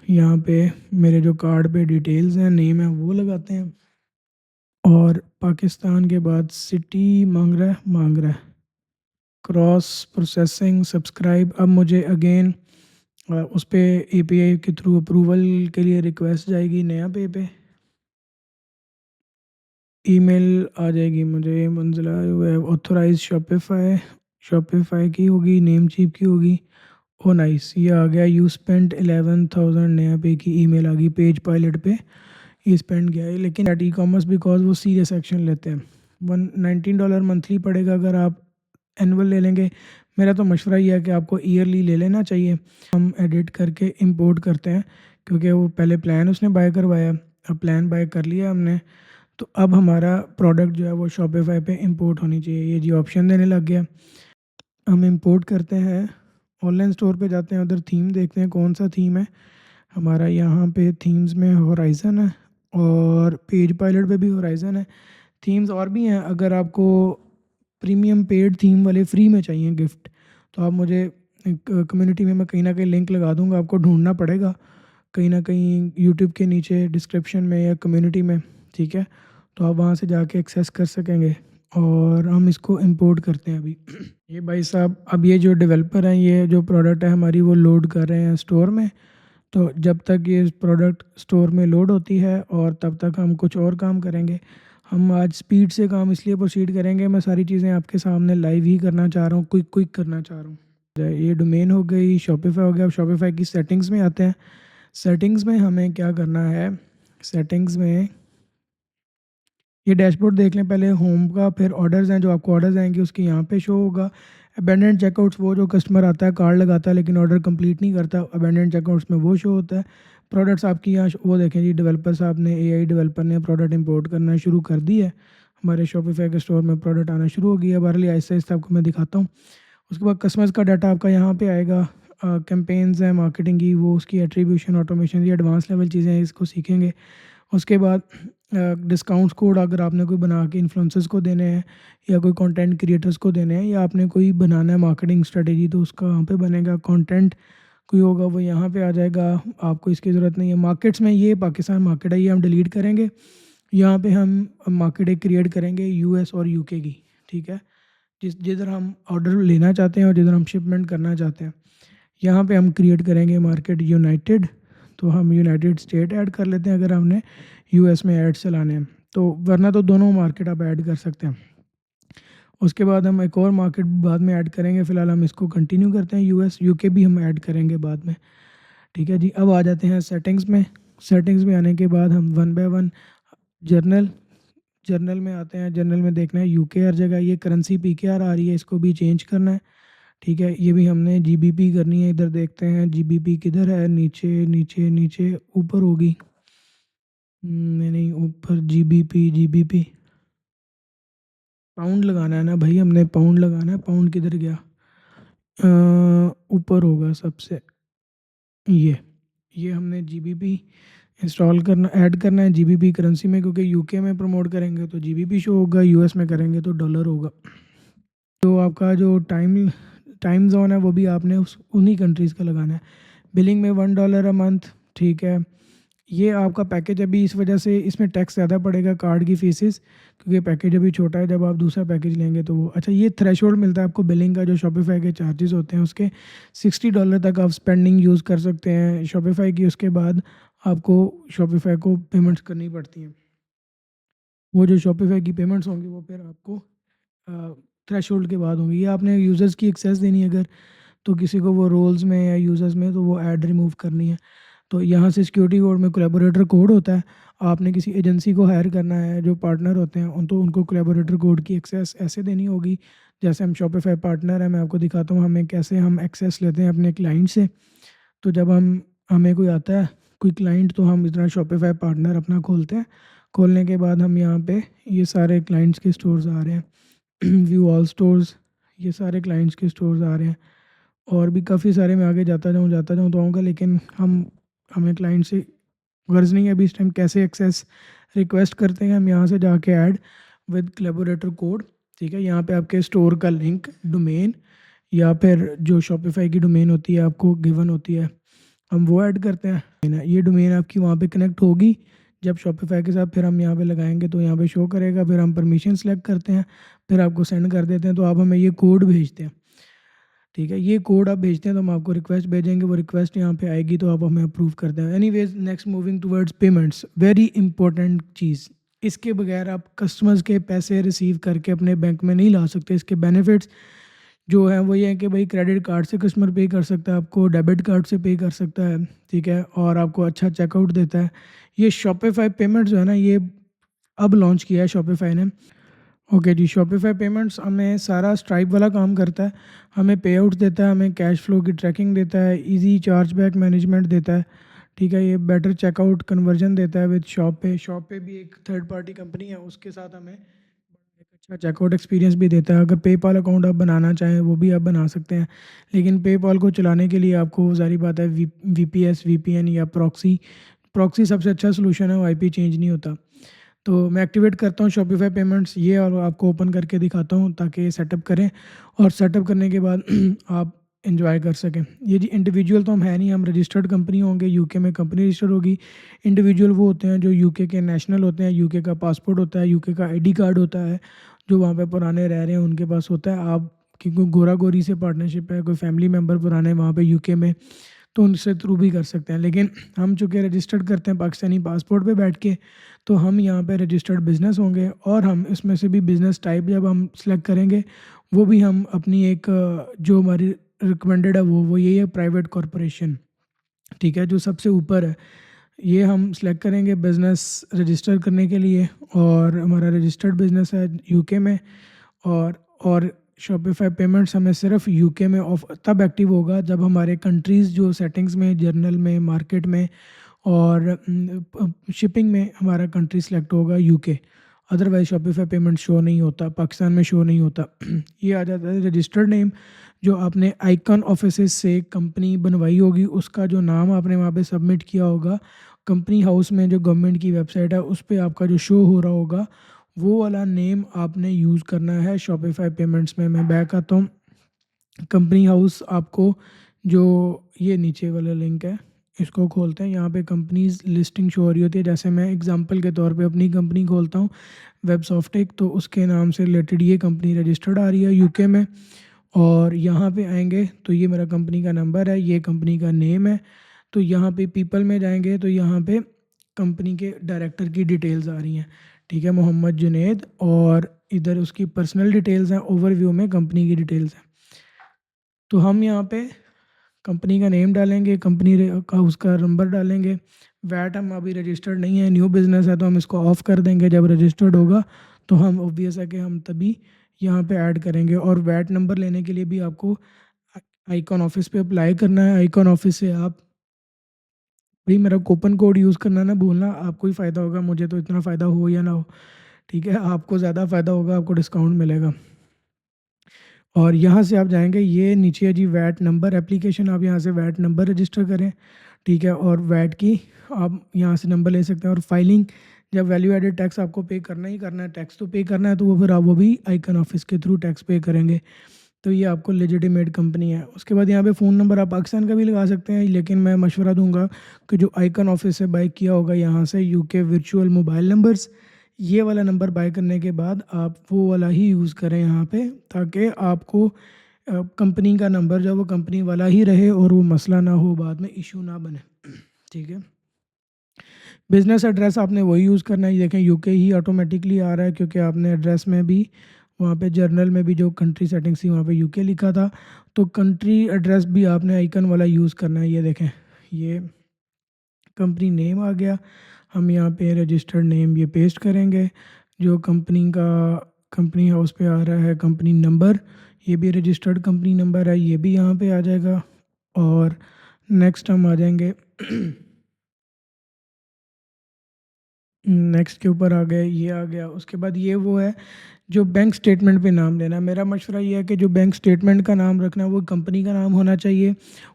यहाँ पे मेरे जो कार्ड पे डिटेल्स हैं, नेम है, वो लगाते हैं। और पाकिस्तान के बाद सिटी मांग रहा है क्रॉस प्रोसेसिंग सब्सक्राइब। अब मुझे अगेन उस पर API के थ्रू अप्रूवल के लिए रिक्वेस्ट जाएगी नया पे ईमेल आ जाएगी मुझे मंजिला ऑथोराइज शॉपिफाई की होगी, नेम चीप की होगी। ओ नाइस, ये आ गया। यू स्पेंड 11,000 नया पे की ईमेल आ गई पेज पायलट पे। ये स्पेंड गया है, लेकिन एट ई-कॉमर्स बिकॉज वो सीरियस एक्शन लेते हैं। $19 मंथली पड़ेगा अगर आप एनुअल ले लेंगे। मेरा तो मशवरा ये है कि आपको ईयरली ले लेना चाहिए। हम एडिट करके इंपोर्ट करते हैं क्योंकि वो पहले प्लान उसने बाय करवाया, अब प्लान बाय कर लिया हमने, तो अब हमारा प्रोडक्ट जो है वो शॉपिफाई पे इंपोर्ट होनी चाहिए। ये जी ऑप्शन देने लग गया। हम इंपोर्ट करते हैं, ऑनलाइन स्टोर पे जाते हैं, उधर थीम देखते हैं कौन सा थीम है हमारा। यहाँ पे थीम्स में होराइज़न है और पेज पायलट पे भी होराइज़न है। थीम्स और भी हैं, अगर आपको प्रीमियम पेड थीम वाले फ्री में चाहिए गिफ्ट, तो आप मुझे कम्युनिटी में मैं कहीं ना कहीं लिंक लगा दूंगा, आपको ढूंढना पड़ेगा कहीं ना कहीं यूट्यूब के नीचे डिस्क्रिप्शन में या कम्युनिटी में। ठीक है, तो आप वहाँ से जाके एक्सेस कर सकेंगे। और हम इसको इंपोर्ट करते हैं अभी। ये भाई साहब, अब ये जो डेवलपर हैं, ये जो प्रोडक्ट है हमारी वो लोड कर रहे हैं स्टोर में। तो जब तक ये प्रोडक्ट स्टोर में लोड होती है और तब तक हम कुछ और काम करेंगे। हम आज स्पीड से काम इसलिए प्रोसीड करेंगे, मैं सारी चीज़ें आपके सामने लाइव ही करना चाह रहा हूँ, क्विक क्विक करना चाह रहा हूँ। ये डोमेन हो गई, शॉपिफाई हो गया। अब शॉपिफाई की सेटिंग्स में आते हैं। सेटिंग्स में हमें क्या करना है, सेटिंग्स में ये डैशबोर्ड देख लें पहले होम का, फिर ऑर्डर्स हैं, जो आपको ऑर्डर्स आएंगे उसके यहाँ पे शो होगा। अबेंडेंट चेकआउट्स, वो जो कस्टमर आता है कार्ड लगाता है लेकिन ऑर्डर कंप्लीट नहीं करता, अबेंडेंट चेकआउट्स में वो शो होता है। प्रोडक्ट्स आपकी यहाँ वो देखें जी, डेवलपर साहब ने, AI डेवलपर ने प्रोडक्ट इंपोर्ट करना शुरू कर दी है। हमारे शॉपिफाई के स्टोर में प्रोडक्ट आना शुरू हो गया है। बारली आहिस्ता आहिस्ता आपको मैं दिखाता हूँ। उसके बाद कस्टमर्स का डाटा आपका यहाँ पे आएगा। कैंपेन्स हैं मार्केटिंग की, वो उसकी एट्रीब्यूशन, ऑटोमेशन, ये एडवांस लेवल चीज़ें हैं, इसको सीखेंगे। उसके बाद डिस्काउंट्स कोड अगर आपने कोई बना के इन्फ्लुएंसर्स को देने हैं या कोई कंटेंट क्रिएटर्स को देने हैं, या आपने कोई बनाना है मार्केटिंग स्ट्रेटेजी, तो उसका वहाँ पे बनेगा। कंटेंट कोई होगा वो यहाँ पे आ जाएगा, आपको इसकी ज़रूरत नहीं है। मार्केट्स में ये पाकिस्तान मार्केट है, ये हम डिलीट करेंगे। यहाँ पे हम मार्केट एक क्रिएट करेंगे US और UK की। ठीक है, जिधर हम ऑर्डर लेना चाहते हैं और जिधर हम शिपमेंट करना चाहते हैं, यहाँ पे हम क्रिएट करेंगे मार्केट यूनाइटेड। तो हम यूनाइटेड स्टेट ऐड कर लेते हैं अगर हमने US में ऐड चलाने हैं तो, वरना तो दोनों मार्केट आप ऐड कर सकते हैं। उसके बाद हम एक और मार्केट बाद में ऐड करेंगे, फ़िलहाल हम इसको कंटिन्यू करते हैं। US UK भी हम ऐड करेंगे बाद में। ठीक है जी, अब आ जाते हैं सेटिंग्स में। सेटिंग्स में आने के बाद हम one by one, journal journal में आते हैं। जर्नल में देखना है UK हर जगह, ये करेंसी PKR आ रही है, इसको भी चेंज करना है। ठीक है, ये भी हमने GBP करनी है। इधर देखते हैं GBP किधर है, नीचे नीचे नीचे ऊपर होगी। नहीं नहीं, ऊपर GBP पाउंड लगाना है ना भाई, हमने पाउंड लगाना है। पाउंड किधर गया, ऊपर होगा सबसे, ये ये हमने जीबीपी इंस्टॉल करना, ऐड करना है जीबीपी करेंसी में, क्योंकि यूके में प्रमोट करेंगे तो जीबीपी शो होगा, यूएस में करेंगे तो डॉलर होगा। तो आपका जो टाइम टाइम जोन है वो भी आपने उस उन्हीं कंट्रीज़ का लगाना है। बिलिंग में $1 अ मंथ, ठीक है। ये आपका पैकेज अभी इस वजह से इसमें टैक्स ज़्यादा पड़ेगा, कार्ड की फीसेस, क्योंकि पैकेज अभी छोटा है। जब आप दूसरा पैकेज लेंगे तो वो अच्छा, ये थ्रेशोल्ड मिलता है आपको बिलिंग का, जो शॉपिफाई के चार्जेस होते हैं उसके $60 तक आप स्पेंडिंग यूज़ कर सकते हैं शॉपिफाई की। उसके बाद आपको शॉपिफाई को पेमेंट्स करनी पड़ती हैं। वो जो शॉपिफाई की पेमेंट्स होंगी वो फिर आपको थ्रेशोल्ड के बाद होंगी। ये आपने यूज़र्स की एक्सेस देनी है अगर, तो किसी को वो रोल्स में या यूज़र्स में तो वो ऐड रिमूव करनी है। तो यहाँ से सिक्योरिटी कोड में कोलैबोरेटर कोड होता है। आपने किसी एजेंसी को हायर करना है, जो पार्टनर होते हैं उन, तो उनको कोलैबोरेटर कोड की एक्सेस ऐसे देनी होगी जैसे हम शॉपिफाई पार्टनर है। मैं आपको दिखाता हूँ हमें कैसे हम एक्सेस लेते हैं अपने क्लाइंट से। तो जब हमें कोई आता है, कोई क्लाइंट, तो हम इतना शॉपिफाई पार्टनर अपना खोलते हैं। खोलने के बाद हम यहाँ पे ये सारे क्लाइंट्स के स्टोर्स आ रहे हैं व्यू ऑल स्टोर्स, ये सारे क्लाइंट्स के स्टोर्स आ रहे हैं। और भी काफ़ी सारे, मैं आगे जाता जाऊँ तो आऊँगा, लेकिन हमें क्लाइंट से गर्ज़ नहीं है अभी इस टाइम कैसे एक्सेस रिक्वेस्ट करते हैं। हम यहाँ से जाके ऐड विद कोलैबोरेटर कोड, ठीक है। यहाँ पे आपके स्टोर का लिंक, डोमेन, या फिर जो शॉपिफाई की डोमेन होती है आपको गिवन होती है, हम वो ऐड करते हैं। ये डोमेन आपकी वहाँ पे कनेक्ट होगी जब शॉपिफाई के साथ, फिर हम यहाँ पे लगाएंगे तो यहाँ पे शो करेगा। फिर हम परमिशन सेलेक्ट करते हैं, फिर आपको सेंड कर देते हैं, तो आप हमें ये कोड भेजते हैं, ठीक है। ये कोड आप भेजते हैं तो हम आपको रिक्वेस्ट भेजेंगे, वो रिक्वेस्ट यहाँ पे आएगी तो आप हमें अप्रूव कर दें। Anyways, next moving towards payments, very important चीज़। इसके बगैर आप कस्टमर्स के पैसे रिसीव करके अपने बैंक में नहीं ला सकते। इसके बेनिफिट्स जो है वो ये है कि भाई क्रेडिट कार्ड से कस्टमर पे कर सकता है, आपको डेबिट कार्ड से पे कर सकता है, ठीक है, और आपको अच्छा चेकआउट देता है। ये शॉपिफाई पेमेंट जो है ना, ये अब लॉन्च किया है शॉपिफाई ने। ओके जी, शॉपिफाई पेमेंट्स हमें सारा स्ट्राइप वाला काम करता है। हमें पे आउट देता है, हमें कैश फ्लो की ट्रैकिंग देता है, इजी चार्जबैक मैनेजमेंट देता है, ठीक है। ये बेटर चेकआउट कन्वर्जन देता है विद शॉप पे भी एक थर्ड पार्टी कंपनी है, उसके साथ हमें एक अच्छा चेकआउट एक्सपीरियंस भी देता है। अगर पेपाल अकाउंट आप बनाना चाहें वो भी आप बना सकते हैं, लेकिन पेपाल को चलाने के लिए आपको जारी बात है वीपीएस, वीपीएन या प्रॉक्सी। प्रॉक्सी सबसे अच्छा सोल्यूशन है, वो आईपी चेंज नहीं होता। तो मैं एक्टिवेट करता हूँ शॉपिफाई पेमेंट्स ये, और आपको ओपन करके दिखाता हूँ ताकि सेटअप करें, और सेटअप करने के बाद आप एंजॉय कर सकें। ये जी इंडिविजुअल तो हम है नहीं, हम रजिस्टर्ड कंपनी होंगे, यूके में कंपनी रजिस्टर्ड होगी। इंडिविजुअल वो होते हैं जो यूके के नेशनल होते हैं, यूके का पासपोर्ट होता है, यूके का आईडी कार्ड होता है, जो वहाँ पे पुराने रह रहे हैं उनके पास होता है। आप की कोई गोरा गोरी से पार्टनरशिप है, कोई फैमिली मेम्बर पुराने वहाँ पे यूके में, तो उनसे थ्रू भी कर सकते हैं। लेकिन हम चूँकि रजिस्टर्ड करते हैं पाकिस्तानी पासपोर्ट पे बैठ के, तो हम यहाँ पे रजिस्टर्ड बिज़नेस होंगे, और हम इसमें से भी बिज़नेस टाइप जब हम सेलेक्ट करेंगे, वो भी हम अपनी एक जो हमारी रिकमेंडेड है वो यही है, प्राइवेट कॉरपोरेशन, ठीक है, जो सबसे ऊपर है। ये हम सेलेक्ट करेंगे बिज़नेस रजिस्टर करने के लिए, और हमारा रजिस्टर्ड बिज़नेस है यूके में। और शॉपिफाई पेमेंट्स हमें सिर्फ यूके में ऑफ तब एक्टिव होगा जब हमारे कंट्रीज़ जो सेटिंग्स में, जर्नल में, मार्केट में और शिपिंग में हमारा कंट्री सेलेक्ट होगा UK. Otherwise Shopify payment show नहीं होता, पाकिस्तान में शो नहीं होता। ये आ जाता है रजिस्टर्ड नेम, जो आपने आइकन ऑफिस से कंपनी बनवाई होगी, उसका जो नाम आपने वहाँ पे सबमिट किया होगा कंपनी हाउस में, जो गवर्नमेंट की वेबसाइट है उस पर आपका जो शो हो रहा होगा, वो वाला नेम आपने यूज़ करना है शॉपिफाई पेमेंट्स में। मैं बैक आता हूँ, कंपनी हाउस आपको, जो ये नीचे वाला लिंक है इसको खोलते हैं, यहाँ पे कंपनीज लिस्टिंग शो हो रही होती है। जैसे मैं एग्जांपल के तौर पे अपनी कंपनी खोलता हूँ वेबसॉफ्टेक, तो उसके नाम से रिलेटेड ये कंपनी रजिस्टर्ड आ रही है यूके में। और यहाँ पे आएंगे तो ये मेरा कंपनी का नंबर है, ये कंपनी का नेम है। तो यहाँ पे पीपल में जाएंगे तो यहाँ पे कंपनी के डायरेक्टर की डिटेल्स आ रही हैं, ठीक है, मोहम्मद जुनेद, और इधर उसकी पर्सनल डिटेल्स हैं, ओवरव्यू में कंपनी की डिटेल्स हैं। तो हम यहाँ पे कंपनी का नेम डालेंगे, कंपनी का उसका नंबर डालेंगे। वैट हम अभी रजिस्टर्ड नहीं है, न्यू बिज़नेस है, तो हम इसको ऑफ़ कर देंगे। जब रजिस्टर्ड होगा तो हम ऑब्वियस है कि हम तभी यहाँ पे ऐड करेंगे। और वैट नंबर लेने के लिए भी आपको आइकॉन ऑफिस पे अप्लाई करना है। आइकॉन ऑफिस से आप भाई मेरा कूपन कोड यूज़ करना ना भूलना, आपको ही फ़ायदा होगा, मुझे तो इतना फ़ायदा हो या ना हो, ठीक है, आपको ज़्यादा फ़ायदा होगा, आपको डिस्काउंट मिलेगा। और यहाँ से आप जाएंगे, ये नीचे है जी वैट नंबर एप्लीकेशन, आप यहाँ से वैट नंबर रजिस्टर करें, ठीक है। और वैट की आप यहाँ से नंबर ले सकते हैं। और फाइलिंग, जब वैल्यू एडेड टैक्स आपको पे करना ही करना है, टैक्स तो पे करना है, तो वो फिर आप वो भी आइकन ऑफिस के थ्रू टैक्स पे करेंगे। तो ये आपको लेजिटिमेट कंपनी है। उसके बाद यहाँ पे फ़ोन नंबर आप पाकिस्तान का भी लगा सकते हैं, लेकिन मैं मशवरा दूंगा कि जो आइकन ऑफिस से बाय किया होगा यहाँ से यूके वर्चुअल मोबाइल नंबर्स, ये वाला नंबर बाय करने के बाद आप वो वाला ही यूज़ करें यहाँ पे, ताकि आपको कंपनी का नंबर जो वो कंपनी वाला ही रहे और वो मसला ना हो, बाद में इशू ना बने। ठीक है। बिज़नेस एड्रेस आपने वही यूज़ करना है। ये देखें यूके ही ऑटोमेटिकली आ रहा है, क्योंकि आपने एड्रेस में भी वहाँ पे जर्नल में भी जो कंट्री सेटिंग्स थी वहाँ पे यूके लिखा था। तो कंट्री एड्रेस भी आपने आइकन वाला यूज़ करना है। ये देखें, ये कंपनी नेम आ गया। हम यहाँ पे रजिस्टर्ड नेम ये पेस्ट करेंगे। जो कंपनी का कंपनी हाउस पे आ रहा है कंपनी नंबर, ये भी रजिस्टर्ड कंपनी नंबर है, ये भी यहाँ पे आ जाएगा। और नेक्स्ट हम आ जाएंगे नेक्स्ट के ऊपर आ गए, ये आ गया। उसके बाद ये वो है जो बैंक स्टेटमेंट पे नाम लेना है। मेरा मशवरा ये है कि जो बैंक स्टेटमेंट का नाम रखना है वो कंपनी का नाम होना चाहिए,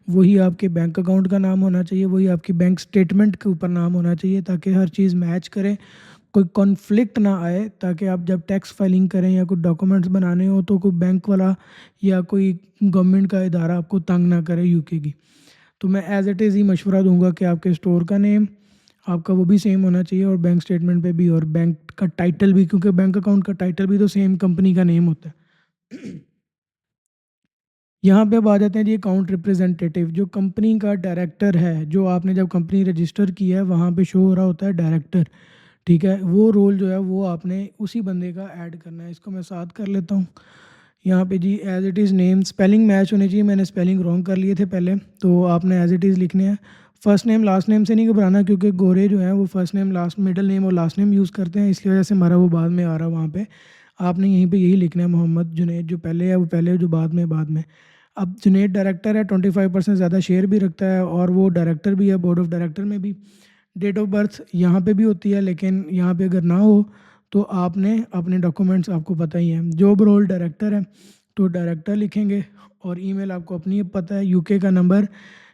वही आपके बैंक अकाउंट का नाम होना चाहिए, वही आपकी बैंक स्टेटमेंट के ऊपर नाम होना चाहिए, ताकि हर चीज़ मैच करे, कोई कॉन्फ्लिक्ट ना आए, ताकि आप जब टैक्स फाइलिंग करें या कुछ डॉक्यूमेंट्स बनाने हो तो कोई बैंक वाला या कोई गवर्नमेंट का इदारा आपको तंग ना करे यूके की। तो मैं एज़ इट इज़ ही मशवरा दूंगा कि आपके स्टोर का नेम आपका वो भी सेम होना चाहिए, और बैंक स्टेटमेंट पे भी, और बैंक का टाइटल भी, क्योंकि बैंक अकाउंट का टाइटल भी तो सेम कंपनी का नेम होता है। यहाँ पे अब आ जाते हैं जी अकाउंट रिप्रेजेंटेटिव। जो कंपनी का डायरेक्टर है, जो आपने जब कंपनी रजिस्टर की है वहाँ पे शो हो रहा होता है डायरेक्टर। ठीक है, वो रोल जो है वो आपने उसी बंदे का ऐड करना है। इसको मैं साथ कर लेता हूँ। यहाँ पे जी as it is name, spelling match होनी चाहिए। मैंने स्पेलिंग रॉन्ग कर लिए थे पहले, तो आपने एज इट इज़ लिखने हैं। फर्स्ट नेम लास्ट नेम से नहीं घबराना, क्योंकि गोरे जो हैं वो first name last middle name और लास्ट नेम यूज़ करते हैं, इसलिए वजह से हमारा वो बाद में आ रहा है वहाँ पे। आपने यहीं पे यही लिखना है, मोहम्मद जुनैद, जो पहले है वो पहले, जो बाद में बाद में। अब जुनैद डायरेक्टर है, 25% ज़्यादा शेयर भी रखता है, और वो डायरेक्टर भी है बोर्ड ऑफ डायरेक्टर में भी। डेट ऑफ बर्थ यहाँ पे भी होती है, लेकिन यहाँ पे अगर ना हो तो आपने अपने डॉक्यूमेंट्स, आपको पता ही है। जॉब रोल डायरेक्टर है तो डायरेक्टर लिखेंगे। और ईमेल आपको अपनी पता है, यूके का नंबर,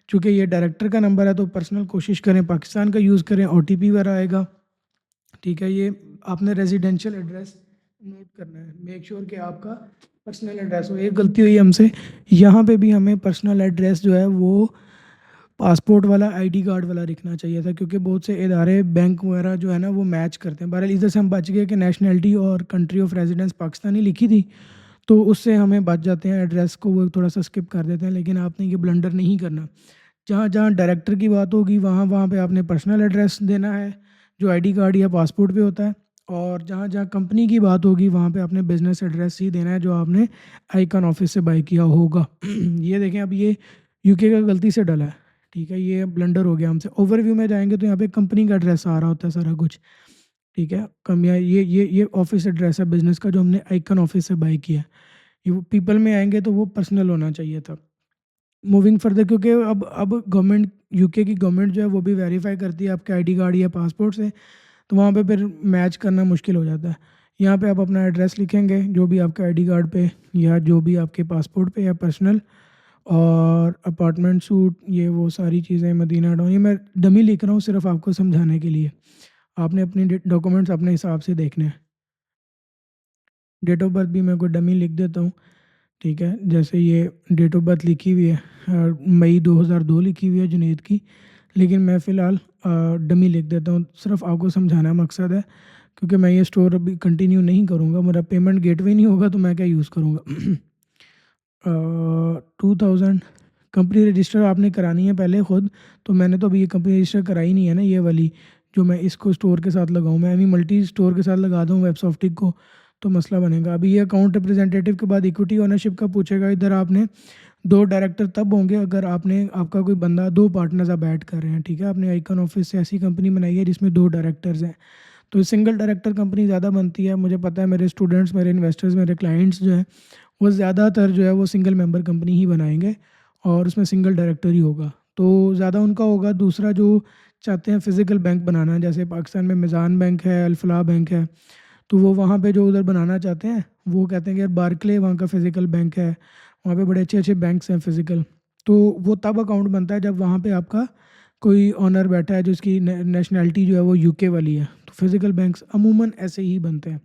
चूँकि ये डायरेक्टर का नंबर है तो पर्सनल कोशिश करें पाकिस्तान का यूज़ करें, ओटीपी वगैरह आएगा। ठीक है, ये आपने रेजिडेंशियल एड्रेस नोट करना है, मेक श्योर कि आपका पर्सनल एड्रेस हो। एक गलती हुई हमसे, यहाँ पे भी हमें पर्सनल एड्रेस जो है वो पासपोर्ट वाला, आईडी कार्ड वाला लिखना चाहिए था, क्योंकि बहुत से इदारे बैंक वगैरह जो है ना वो मैच करते हैं। बहरहाल इधर से हम बच गए कि नेशनलिटी और कंट्री ऑफ रेजिडेंस पाकिस्तानी लिखी थी, तो उससे हमें बच जाते हैं, एड्रेस को वो थोड़ा सा स्किप कर देते हैं। लेकिन आपने ये ब्लंडर नहीं करना। जहाँ जहाँ डायरेक्टर की बात होगी वहाँ वहाँ पे आपने पर्सनल एड्रेस देना है, जो आईडी कार्ड या पासपोर्ट पे होता है। और जहाँ जहाँ कंपनी की बात होगी वहाँ पे आपने बिजनेस एड्रेस ही देना है, जो आपने आइकन ऑफिस से बाय किया होगा। ये देखें, अब ये यूके का गलती से डला है। ठीक है, ये ब्लंडर हो गया हमसे। ओवरव्यू में जाएंगे तो यहाँ पे कंपनी का एड्रेस आ रहा होता है सारा कुछ। ठीक है, कम या ये ऑफिस एड्रेस है बिजनेस का, जो हमने आइकन ऑफिस से बाय किया है। ये वो पीपल में आएंगे तो वो पर्सनल होना चाहिए था। मूविंग फर्दर, क्योंकि अब गवर्नमेंट, यूके की गवर्नमेंट जो है वो भी वेरीफाई करती है आपके आईडी कार्ड या पासपोर्ट से, तो वहाँ पे फिर मैच करना मुश्किल हो जाता है। यहाँ पे आप अपना एड्रेस लिखेंगे जो भी आपके आईडी कार्ड पे या जो भी आपके पासपोर्ट पे या पर्सनल। और अपार्टमेंट सूट, ये वो सारी चीज़ें, मदीना टाउन, ये मैं डमी लिख रहा हूँ सिर्फ आपको समझाने के लिए। आपने अपनी डॉक्यूमेंट्स अपने हिसाब से देखने हैं। डेट ऑफ बर्थ भी मैं कोई डमी लिख देता हूँ। ठीक है, जैसे ये डेट ऑफ बर्थ लिखी हुई है, मई 2002 लिखी हुई है जुनेद की, लेकिन मैं फ़िलहाल डमी लिख देता हूँ, सिर्फ आपको समझाना मकसद है, क्योंकि मैं ये स्टोर अभी कंटिन्यू नहीं करूँगा, मेरा पेमेंट गेटवे नहीं होगा तो मैं क्या यूज़ करूँगा। 2000 कंपनी रजिस्टर आपने करानी है पहले ख़ुद, तो मैंने तो अभी ये कंपनी रजिस्टर कराई नहीं है ना, ये वाली जो मैं इसको स्टोर के साथ लगाऊँ, मैं अभी मल्टी स्टोर के साथ लगा दूँ वेबसॉफ्टिक को, तो मसला बनेगा। अभी ये अकाउंट रिप्रेजेंटेटिव के बाद इक्विटी ओनरशिप का पूछेगा। इधर आपने दो डायरेक्टर तब होंगे अगर आपने, आपका कोई बंदा, दो पार्टनर्स आप ऐड कर रहे हैं। ठीक है, आपने आइकन ऑफिस से ऐसी कंपनी बनाई है जिसमें दो डायरेक्टर्स हैं, तो सिंगल डायरेक्टर कंपनी ज़्यादा बनती है। मुझे पता है मेरे स्टूडेंट्स, मेरे इन्वेस्टर्स, मेरे क्लाइंट्स जो हैं वो ज़्यादातर जो है वो सिंगल मेंबर कंपनी ही बनाएंगे, और उसमें सिंगल डायरेक्टर ही होगा, तो ज़्यादा उनका होगा। दूसरा जो चाहते हैं फिज़िकल बैंक बनाना, जैसे पाकिस्तान में मिज़ान बैंक है, अल्फलाह बैंक है, तो वो वहाँ पे जो उधर बनाना चाहते हैं वो कहते हैं कि यार बार्कले वहाँ का फ़िज़िकल बैंक है, वहाँ पे बड़े अच्छे अच्छे बैंक्स हैं फ़िज़िकल। तो वो तब अकाउंट बनता है जब वहाँ पे आपका कोई ऑनर बैठा है जिसकी नेशनैलिटी जो है वो यूके वाली है, तो फिज़िकल बैंक्स अमूमन ऐसे ही बनते हैं।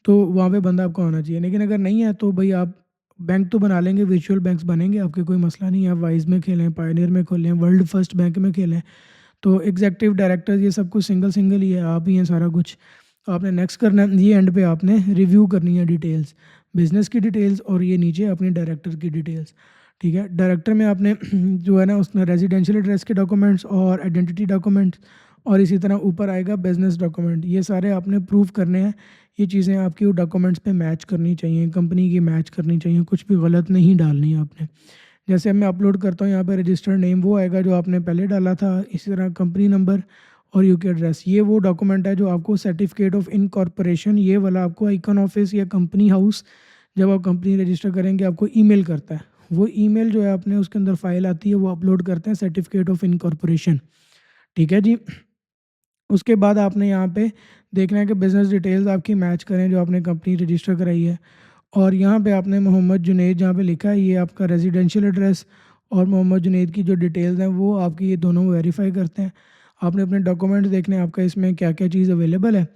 तो वहाँ पे बंदा आपका होना चाहिए। लेकिन अगर नहीं है तो भई आप बैंक तो बना लेंगे, वर्चुअल बैंक्स बनेंगे आपके, कोई मसला नहीं है। आप वाइज़ में खेलें, पायनियर में खोलें, वर्ल्ड फर्स्ट बैंक में खेलें। तो एग्ज़ेक्टिव डायरेक्टर्स ये सब कुछ सिंगल-सिंगल ही है, आप ही हैं सारा कुछ। तो आपने नेक्स्ट करना है, ये एंड पे आपने रिव्यू करनी है डिटेल्स, बिज़नेस की डिटेल्स और ये नीचे अपनी डायरेक्टर की डिटेल्स, ठीक है? डायरेक्टर में आपने जो है ना उसमें रेज़िडेंशियल एड्रेस के डॉक्यूमेंट्स और आइडेंटिटी डॉक्यूमेंट्स और इसी तरह ऊपर आएगा बिज़नेस डॉक्यूमेंट, ये सारे आपने प्रूव करने हैं। ये चीज़ें आपकी वो डॉक्यूमेंट्स पे मैच करनी चाहिए, कंपनी की मैच करनी चाहिए, कुछ भी गलत नहीं डालनी है आपने। जैसे अब मैं अपलोड करता हूँ यहाँ पे रजिस्टर्ड नेम वो आएगा जो आपने पहले डाला था, इसी तरह कंपनी नंबर और यूके एड्रेस। ये वो डॉक्यूमेंट है जो आपको सर्टिफिकेट ऑफ इनकॉर्पोरेशन, ये वाला आपको आइकन ऑफिस या कंपनी हाउस जब आप कंपनी रजिस्टर करेंगे आपको ईमेल करता है। वो ईमेल जो है आपने उसके अंदर फाइल आती है वो अपलोड करते हैं सर्टिफिकेट ऑफ इनकॉर्पोरेशन, ठीक है जी। उसके बाद आपने यहाँ पे देखना है कि बिज़नेस डिटेल्स आपकी मैच करें जो आपने कंपनी रजिस्टर कराई है। और यहाँ पे आपने मोहम्मद जुनैद जहाँ पे लिखा है ये आपका रेजिडेंशियल एड्रेस और मोहम्मद जुनैद की जो डिटेल्स हैं वो आपकी ये दोनों वेरीफाई करते हैं। आपने अपने डॉक्यूमेंट्स देखने हैं आपका इसमें क्या क्या चीज़ अवेलेबल है।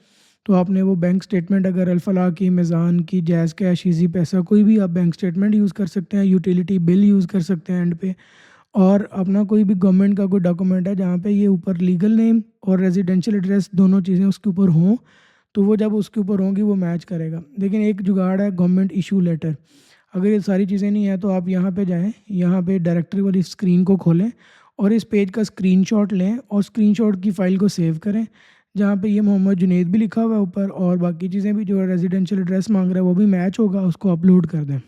तो आपने वो बैंक स्टेटमेंट अगर अल्फला की, मिज़ान की, जैज़ कैश, ईज़ी पैसा, कोई भी आप बैंक स्टेटमेंट यूज़ कर सकते हैं, यूटिलिटी बिल यूज़ कर सकते हैं एंड पे। और अपना कोई भी गवर्नमेंट का कोई डॉक्यूमेंट है जहाँ पे ये ऊपर लीगल नेम और रेजिडेंशियल एड्रेस दोनों चीज़ें उसके ऊपर हों, तो वो जब उसके ऊपर होंगी वो मैच करेगा। लेकिन एक जुगाड़ है गवर्नमेंट इशू लेटर। अगर ये सारी चीज़ें नहीं हैं तो आप यहाँ पे जाएँ, यहाँ पे डायरेक्टरी वाली स्क्रीन को खोलें और इस पेज का स्क्रीनशॉट लें और स्क्रीनशॉट की फ़ाइल को सेव करें, जहाँ पे ये मोहम्मद जुनैद भी लिखा हुआ है ऊपर और बाकी चीज़ें भी जो रेजिडेंशियल एड्रेस मांग रहा है वो भी मैच होगा, उसको अपलोड कर दें।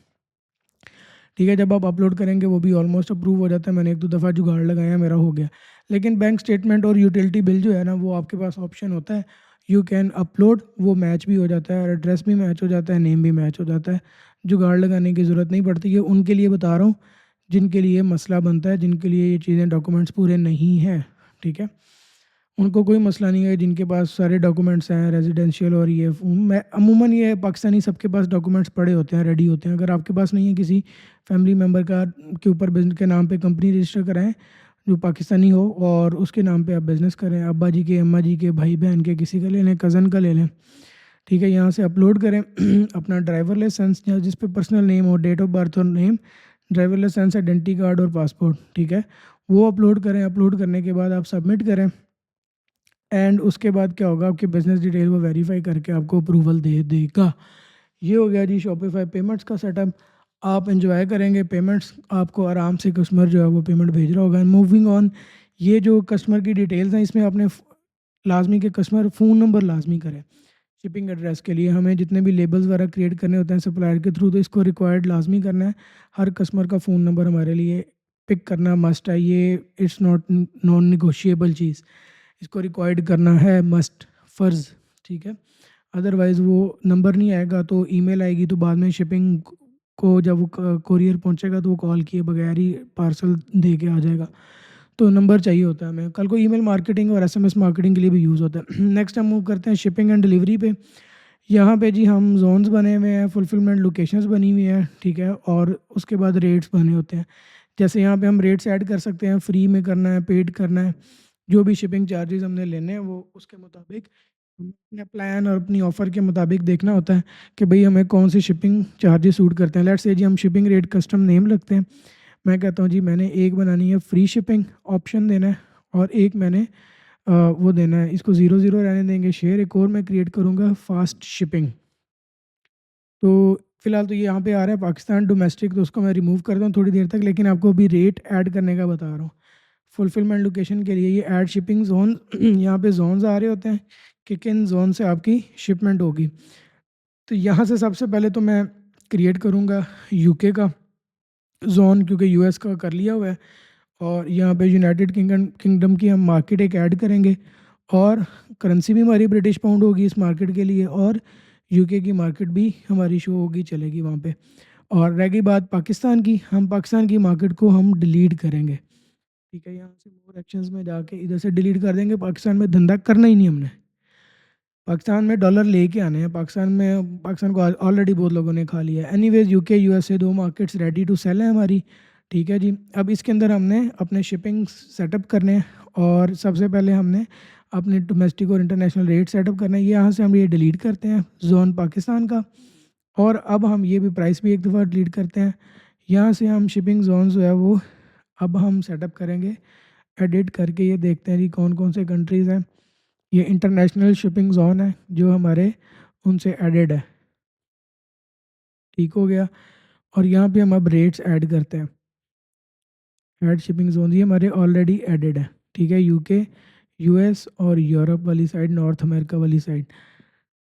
ठीक है, जब आप अपलोड करेंगे वो भी ऑलमोस्ट अप्रूव हो जाता है। मैंने 1-2 दफ़ा जुगाड़ लगाया, मेरा हो गया। लेकिन बैंक स्टेटमेंट और यूटिलिटी बिल जो है ना, वो आपके पास ऑप्शन होता है, यू कैन अपलोड, वो मैच भी हो जाता है और एड्रेस भी मैच हो जाता है, नेम भी मैच हो जाता है। जुगाड़ लगाने की ज़रूरत नहीं पड़ती। ये उनके लिए बता रहा हूँ, जिनके लिए मसला बनता है, जिनके लिए ये चीज़ें डॉक्यूमेंट्स पूरे नहीं हैं, ठीक है? उनको कोई मसला नहीं है जिनके पास सारे डॉक्यूमेंट्स हैं रेजिडेंशियल और ये मैं अमूमन ये पाकिस्तानी सबके पास डॉक्यूमेंट्स पड़े होते हैं, रेडी होते हैं। अगर आपके पास नहीं है, किसी फैमिली मेम्बर का के ऊपर बिजनेस के नाम पे कंपनी रजिस्टर कराएं जो पाकिस्तानी हो और उसके नाम पे आप बिज़नेस करें, अब्बा जी के, अम्मा जी के, भाई बहन के, किसी का ले लें, कज़न का ले लें, ठीक है। यहाँ से अपलोड करें अपना ड्राइवर लाइसेंस या जिस पे पर्सनल नेम हो, डेट ऑफ बर्थ और name, driver licence, identity card और पासपोर्ट, ठीक है, वो अपलोड करें। अपलोड करने के बाद आप सबमिट करें एंड उसके बाद क्या होगा, आपकी बिज़नेस डिटेल वो वेरीफाई करके आपको अप्रूवल दे देगा। ये हो गया जी शॉपिफाई पेमेंट्स का सेटअप। आप एंजॉय करेंगे पेमेंट्स, आपको आराम से कस्टमर जो है वो पेमेंट भेज रहा होगा। मूविंग ऑन, ये जो कस्टमर की डिटेल्स हैं इसमें आपने लाजमी के कस्टमर फ़ोन नंबर लाजमी करें शिपिंग एड्रेस के लिए। हमें जितने भी लेबल्स वगैरह क्रिएट करने होते हैं सप्लायर के थ्रू, तो इसको रिक्वायर्ड लाजमी करना है। हर कस्टमर का फ़ोन नंबर हमारे लिए पिक करना मस्ट है, ये इट्स नॉट नॉन निगोशिएबल चीज़, इसको रिक्वायर्ड करना है, मस्ट, फ़र्ज़, ठीक है। अदरवाइज़ वो नंबर नहीं आएगा तो ईमेल आएगी, तो बाद में शिपिंग को जब वो कोरियर पहुंचेगा तो वो कॉल किए बगैर ही पार्सल दे के आ जाएगा। तो नंबर चाहिए होता है हमें। कल को ईमेल मार्केटिंग और एसएमएस मार्केटिंग के लिए भी यूज़ होता है। नेक्स्ट हम मूव करते हैं शिपिंग एंड डिलीवरी पे। यहाँ पे जी हम जोन्स बने हुए हैं, फुलफिलमेंट लोकेशंस बनी हुई हैं, ठीक है, और उसके बाद रेट्स बने होते हैं। जैसे यहाँ पे हम रेट्स ऐड कर सकते हैं, फ्री में करना है, पेड करना है, जो भी शिपिंग चार्जेस हमने लेने हैं वो उसके मुताबिक हमें अपने प्लान और अपनी ऑफ़र के मुताबिक देखना होता है कि भाई हमें कौन सी शिपिंग चार्जेस सूट करते हैं। लेट्स से जी हम शिपिंग रेट कस्टम नेम लगते हैं। मैं कहता हूँ जी मैंने एक बनानी है फ्री शिपिंग ऑप्शन देना है और एक मैंने वो देना है, इसको 0 रहने देंगे शेयर। एक और मैं क्रिएट करूँगा फास्ट शिपिंग। तो फ़िलहाल तो ये यहाँ पे आ रहा है पाकिस्तान डोमेस्टिक, तो उसको मैं रिमूव करता हूँ थोड़ी देर तक, लेकिन आपको अभी रेट ऐड करने का बता रहा हूँ। फुलफिलमेंट लोकेशन के लिए ये ऐड शिपिंग ज़ोन यहाँ पे ज़ोन्स आ रहे होते हैं कि किन ज़ोन से आपकी शिपमेंट होगी। तो यहाँ से सबसे पहले तो मैं क्रिएट करूँगा यूके का ज़ोन, क्योंकि यूएस का कर लिया हुआ है। और यहाँ पे यूनाइटेड किंगडम की हम मार्केट एक ऐड करेंगे और करेंसी भी हमारी ब्रिटिश पाउंड होगी इस मार्केट के लिए, और यूके की मार्केट भी हमारी शो होगी, चलेगी वहाँ पे। और रह गई बात पाकिस्तान की, हम पाकिस्तान की मार्केट को हम डिलीट करेंगे, ठीक है। यहाँ से मोर एक्शंस में जाके इधर से डिलीट कर देंगे। पाकिस्तान में धंधा करना ही नहीं हमने। पाकिस्तान में डॉलर लेके आने हैं। पाकिस्तान को ऑलरेडी बहुत लोगों ने खा लिया है। एनीवेज यूके यूएसए दो मार्केट्स रेडी टू सेल है हमारी, ठीक है जी। अब इसके अंदर हमने अपने शिपिंग सेटअप करने हैं और सबसे पहले हमने अपने डोमेस्टिक और इंटरनेशनल रेट सेटअप करना है। ये यहाँ से हम ये डिलीट करते हैं जोन पाकिस्तान का, और अब हम ये भी प्राइस भी एक दफ़ा डिलीट करते हैं। यहाँ से हम शिपिंग जोन जो है वो अब हम सेटअप करेंगे, एडिट करके ये देखते हैं जी कौन कौन से कंट्रीज़ हैं। ये इंटरनेशनल शिपिंग जोन है जो हमारे उनसे एडेड है, ठीक हो गया। और यहाँ पे हम अब रेट्स ऐड करते हैं। ऐड शिपिंग जोन ये हमारे ऑलरेडी एडेड है, ठीक है। यूके, यूएस और यूरोप वाली साइड, नॉर्थ अमेरिका वाली साइड,